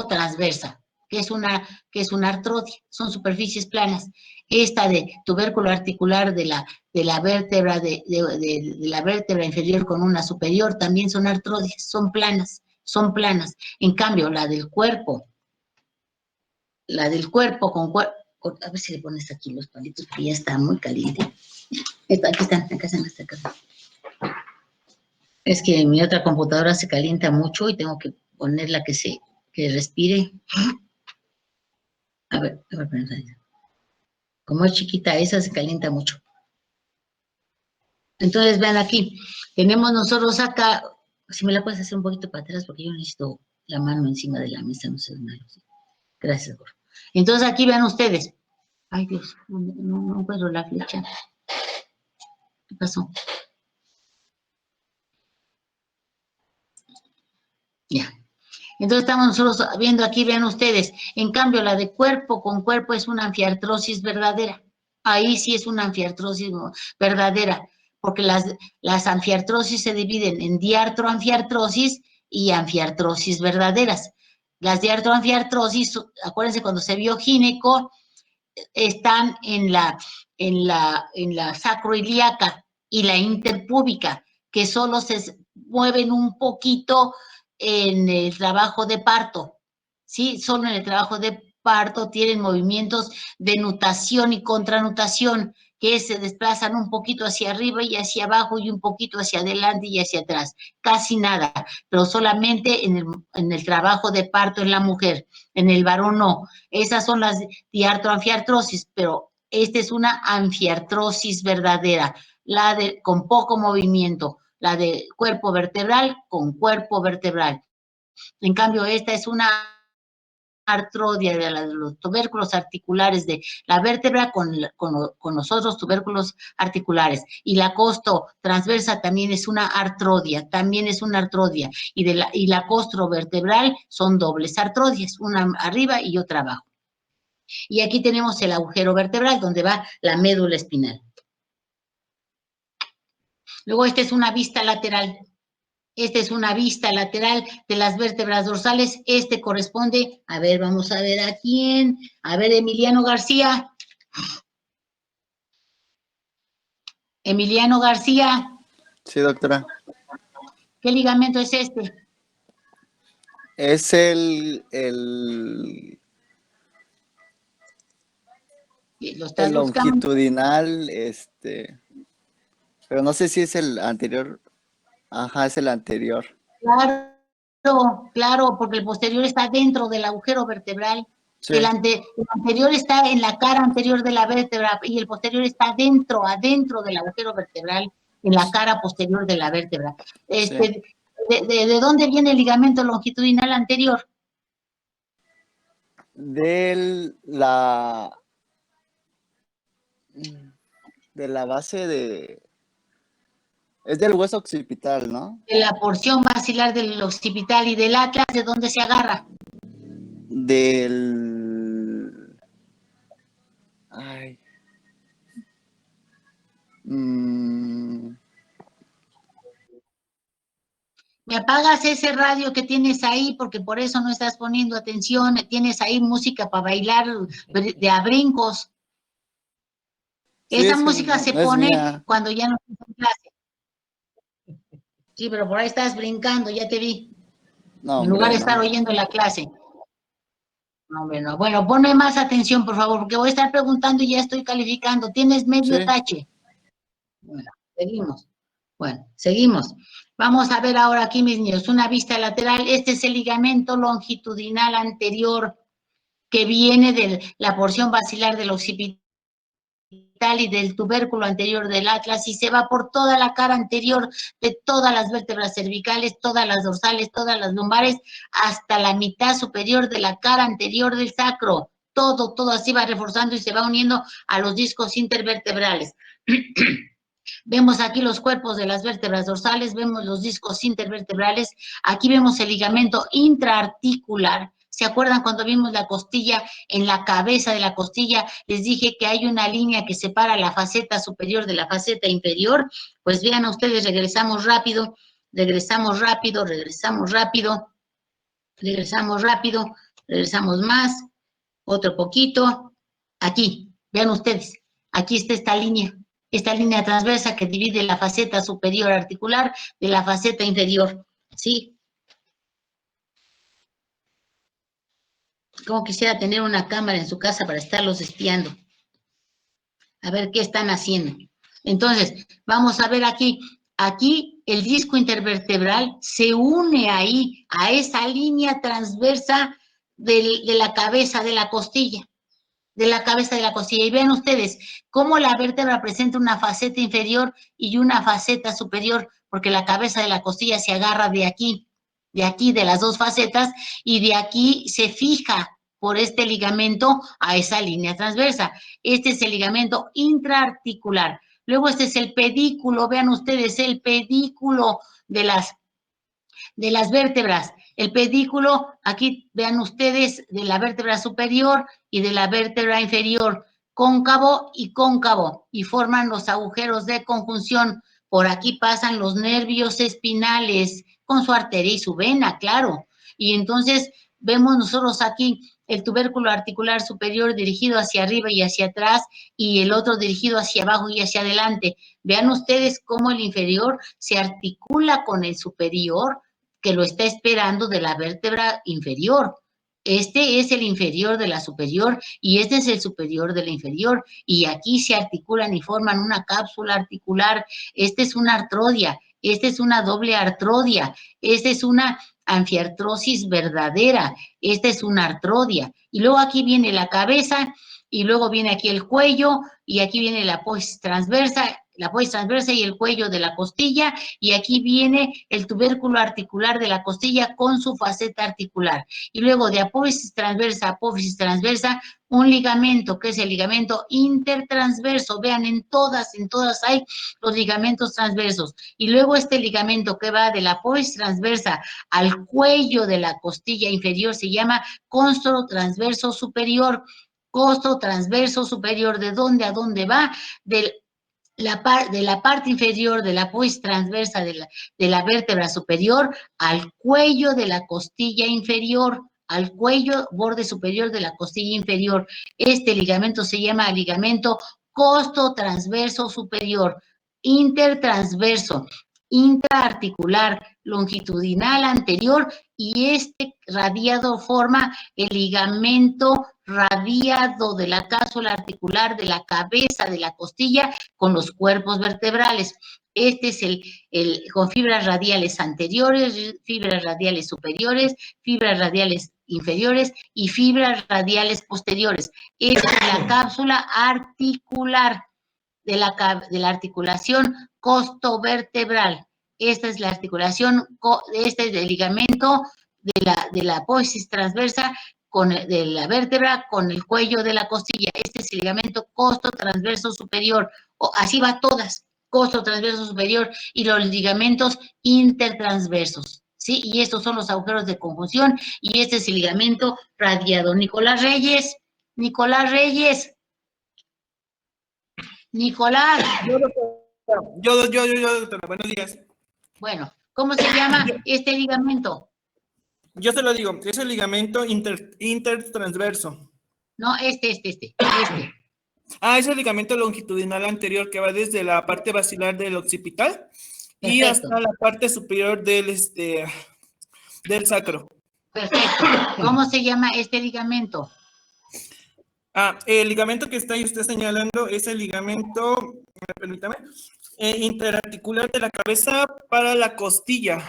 transversa, que es una artrodia, son superficies planas. Esta de tubérculo articular de la vértebra de la vértebra inferior con una superior también son artrodias, son planas. En cambio, la del cuerpo a ver si le pones aquí los palitos, que ya está muy caliente. Aquí están, acá están. Es que mi otra computadora se calienta mucho y tengo que ponerla que respire. A ver, como es chiquita, esa se calienta mucho. Entonces, vean aquí, tenemos nosotros acá, si me la puedes hacer un poquito para atrás, porque yo necesito la mano encima de la mesa, no sé malo. ¿Sí? Gracias, Gordo. Entonces, aquí vean ustedes. Ay, Dios, no encuentro la flecha. ¿Qué pasó? Ya. Entonces estamos nosotros viendo aquí, vean ustedes, en cambio la de cuerpo con cuerpo es una anfiartrosis verdadera. Ahí sí es una anfiartrosis verdadera, porque las anfiartrosis se dividen en diartroanfiartrosis y anfiartrosis verdaderas. Las diartroanfiartrosis, acuérdense cuando se vio gineco, están en la sacroiliaca y la interpúbica, que solo se mueven un poquito en el trabajo de parto, ¿sí? Solo en el trabajo de parto tienen movimientos de nutación y contranutación, que se desplazan un poquito hacia arriba y hacia abajo y un poquito hacia adelante y hacia atrás. Casi nada, pero solamente en el trabajo de parto en la mujer, en el varón no. Esas son las diartroanfiartrosis, pero esta es una anfiartrosis verdadera, con poco movimiento, la de cuerpo vertebral con cuerpo vertebral. En cambio, esta es una artrodia de los tubérculos articulares de la vértebra con los otros tubérculos articulares. Y la costo transversa también es una artrodia, y la costro vertebral son dobles artrodias, una arriba y otra abajo. Y aquí tenemos el agujero vertebral, donde va la médula espinal. Luego, esta es una vista lateral. Esta es una vista lateral de las vértebras dorsales. Este corresponde, a ver, vamos a ver a quién. A ver, Emiliano García. Emiliano García. Sí, doctora. ¿Qué ligamento es este? Es el longitudinal, pero no sé si es el anterior. Ajá, es el anterior. Claro, porque el posterior está dentro del agujero vertebral. Sí. El anterior está en la cara anterior de la vértebra y el posterior está adentro del agujero vertebral, en la cara posterior de la vértebra. Sí. ¿De dónde viene el ligamento longitudinal anterior? De la base de... Es del hueso occipital, ¿no? De la porción basilar del occipital y del atlas, ¿de dónde se agarra? Del... Ay. Me apagas ese radio que tienes ahí porque por eso no estás poniendo atención, tienes ahí música para bailar de a brincos. Sí, Esa música se no es pone mía. cuando ya no estás en clase. Sí, pero por ahí estás brincando, ya te vi. No, En lugar de hombre, estar no. oyendo la clase. No, hombre, no. Bueno, ponme más atención, por favor, porque voy a estar preguntando y ya estoy calificando. ¿Tienes medio Sí. tache? Bueno, seguimos. Bueno, seguimos. Vamos a ver ahora aquí, mis niños, una vista lateral. Este es el ligamento longitudinal anterior que viene de la porción basilar del occipital y del tubérculo anterior del atlas y se va por toda la cara anterior de todas las vértebras cervicales, todas las dorsales, todas las lumbares, hasta la mitad superior de la cara anterior del sacro. Todo así va reforzando y se va uniendo a los discos intervertebrales. Vemos aquí los cuerpos de las vértebras dorsales, vemos los discos intervertebrales, aquí vemos el ligamento intraarticular. ¿Se acuerdan cuando vimos la costilla? En la cabeza de la costilla les dije que hay una línea que separa la faceta superior de la faceta inferior. Pues vean ustedes, regresamos rápido, regresamos más, otro poquito. Aquí, vean ustedes, aquí está esta línea transversa que divide la faceta superior articular de la faceta inferior, ¿sí? Como quisiera tener una cámara en su casa para estarlos espiando. A ver qué están haciendo. Entonces, vamos a ver aquí. Aquí el disco intervertebral se une ahí, a esa línea transversa de la cabeza de la costilla. De la cabeza de la costilla. Y vean ustedes cómo la vértebra presenta una faceta inferior y una faceta superior, porque la cabeza de la costilla se agarra de aquí, de las dos facetas, y de aquí se fija por este ligamento a esa línea transversa. Este es el ligamento intraarticular. Luego este es el pedículo, vean ustedes, el pedículo de las vértebras. El pedículo, aquí vean ustedes, de la vértebra superior y de la vértebra inferior, cóncavo, y forman los agujeros de conjunción. Por aquí pasan los nervios espinales, con su arteria y su vena, claro. Y entonces vemos nosotros aquí el tubérculo articular superior dirigido hacia arriba y hacia atrás, y el otro dirigido hacia abajo y hacia adelante. Vean ustedes cómo el inferior se articula con el superior, que lo está esperando de la vértebra inferior. Este es el inferior de la superior y este es el superior de la inferior, y aquí se articulan y forman una cápsula articular. Esta es una artrodia, esta es una doble artrodia, esta es una anfiartrosis verdadera, esta es una artrodia. Y luego aquí viene la cabeza, y luego viene aquí el cuello, y aquí viene la apófisis transversa y el cuello de la costilla, y aquí viene el tubérculo articular de la costilla con su faceta articular. Y luego de apófisis transversa a apófisis transversa, un ligamento, que es el ligamento intertransverso. Vean, en todas hay los ligamentos transversos. Y luego este ligamento que va de la apófisis transversa al cuello de la costilla inferior se llama costro transverso superior. Costro transverso superior, ¿de dónde a dónde va? De la parte inferior de la apófisis transversa de la vértebra superior al cuello de la costilla inferior, al cuello, borde superior de la costilla inferior. Este ligamento se llama ligamento costotransverso superior, intertransverso, intraarticular, longitudinal anterior, y este radiado forma el ligamento radiado de la cápsula articular de la cabeza de la costilla con los cuerpos vertebrales. Este es el con fibras radiales anteriores, fibras radiales superiores, fibras radiales inferiores y fibras radiales posteriores. Esta es la cápsula articular de la articulación costovertebral. Esta es la articulación, este es el ligamento de la apófisis transversa de la vértebra con el cuello de la costilla. Este es el ligamento costotransverso superior. Así va todas, costotransverso superior, y los ligamentos intertransversos, ¿sí? Y estos son los agujeros de conjunción, y este es el ligamento radiado. Nicolás Reyes. Nicolás. Yo, doctora, buenos días. Bueno, ¿cómo se llama este ligamento? Yo se lo digo, es el ligamento intertransverso. No, este. Es el ligamento longitudinal anterior que va desde la parte basilar del occipital y hasta la parte superior del sacro. Perfecto. ¿Cómo se llama este ligamento? El ligamento que está ahí usted señalando es el ligamento, permítame, interarticular de la cabeza para la costilla.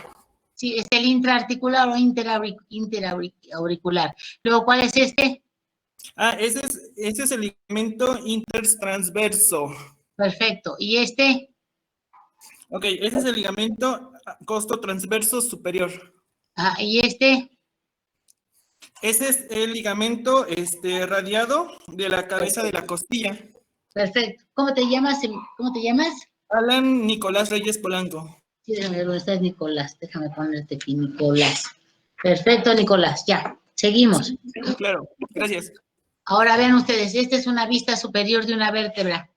Sí, es el intraarticular o interauricular. Luego, ¿cuál es este? Ese es el ligamento intertransverso. Perfecto. ¿Y este? Ok, ese es el ligamento costotransverso superior. ¿Y este? Ese es el ligamento radiado de la cabeza de la costilla. Perfecto. ¿Cómo te llamas? Alan Nicolás Reyes Polanco. Sí, déjame ver dónde estás, Nicolás. Déjame ponerte aquí, Nicolás. Perfecto, Nicolás. Ya, seguimos. Claro, gracias. Ahora vean ustedes, esta es una vista superior de una vértebra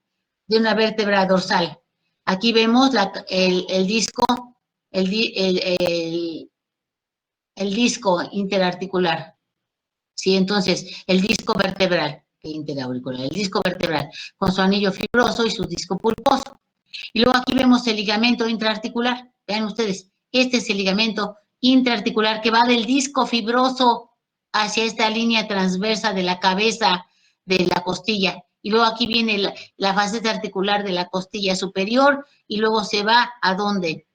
dorsal. Aquí vemos el disco interarticular. Sí, entonces, el disco vertebral, interauricular, el disco vertebral, con su anillo fibroso y su disco pulposo. Y luego aquí vemos el ligamento intraarticular. Vean ustedes, este es el ligamento intraarticular que va del disco fibroso hacia esta línea transversa de la cabeza de la costilla. Y luego aquí viene la faceta articular de la costilla superior, y luego se va ¿a dónde?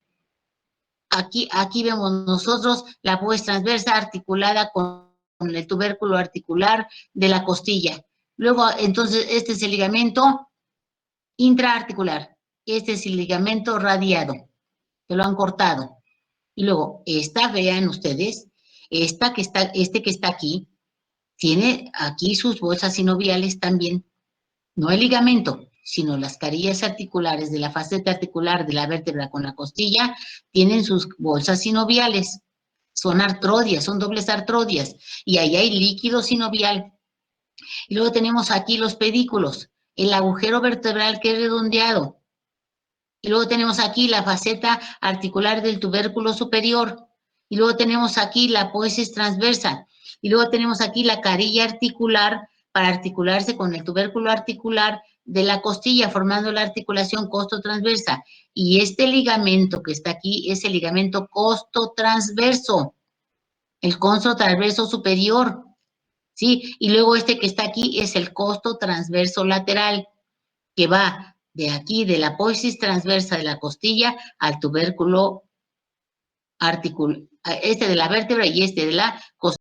aquí vemos nosotros la apófisis transversa articulada con el tubérculo articular de la costilla. Luego, entonces, este es el ligamento intraarticular. Este es el ligamento radiado, que lo han cortado. Y luego, vean ustedes, este que está aquí, tiene aquí sus bolsas sinoviales también. No el ligamento, sino las carillas articulares de la faceta articular de la vértebra con la costilla, tienen sus bolsas sinoviales. Son artrodias, son dobles artrodias. Y ahí hay líquido sinovial. Y luego tenemos aquí los pedículos, el agujero vertebral que es redondeado. Y luego tenemos aquí la faceta articular del tubérculo superior. Y luego tenemos aquí la apófisis transversa. Y luego tenemos aquí la carilla articular para articularse con el tubérculo articular de la costilla, formando la articulación costotransversa. Y este ligamento que está aquí es el ligamento costotransverso, el costotransverso superior, ¿sí? Y luego este que está aquí es el costotransverso lateral, que va de aquí, de la apófisis transversa de la costilla al tubérculo articular, este de la vértebra y este de la costilla.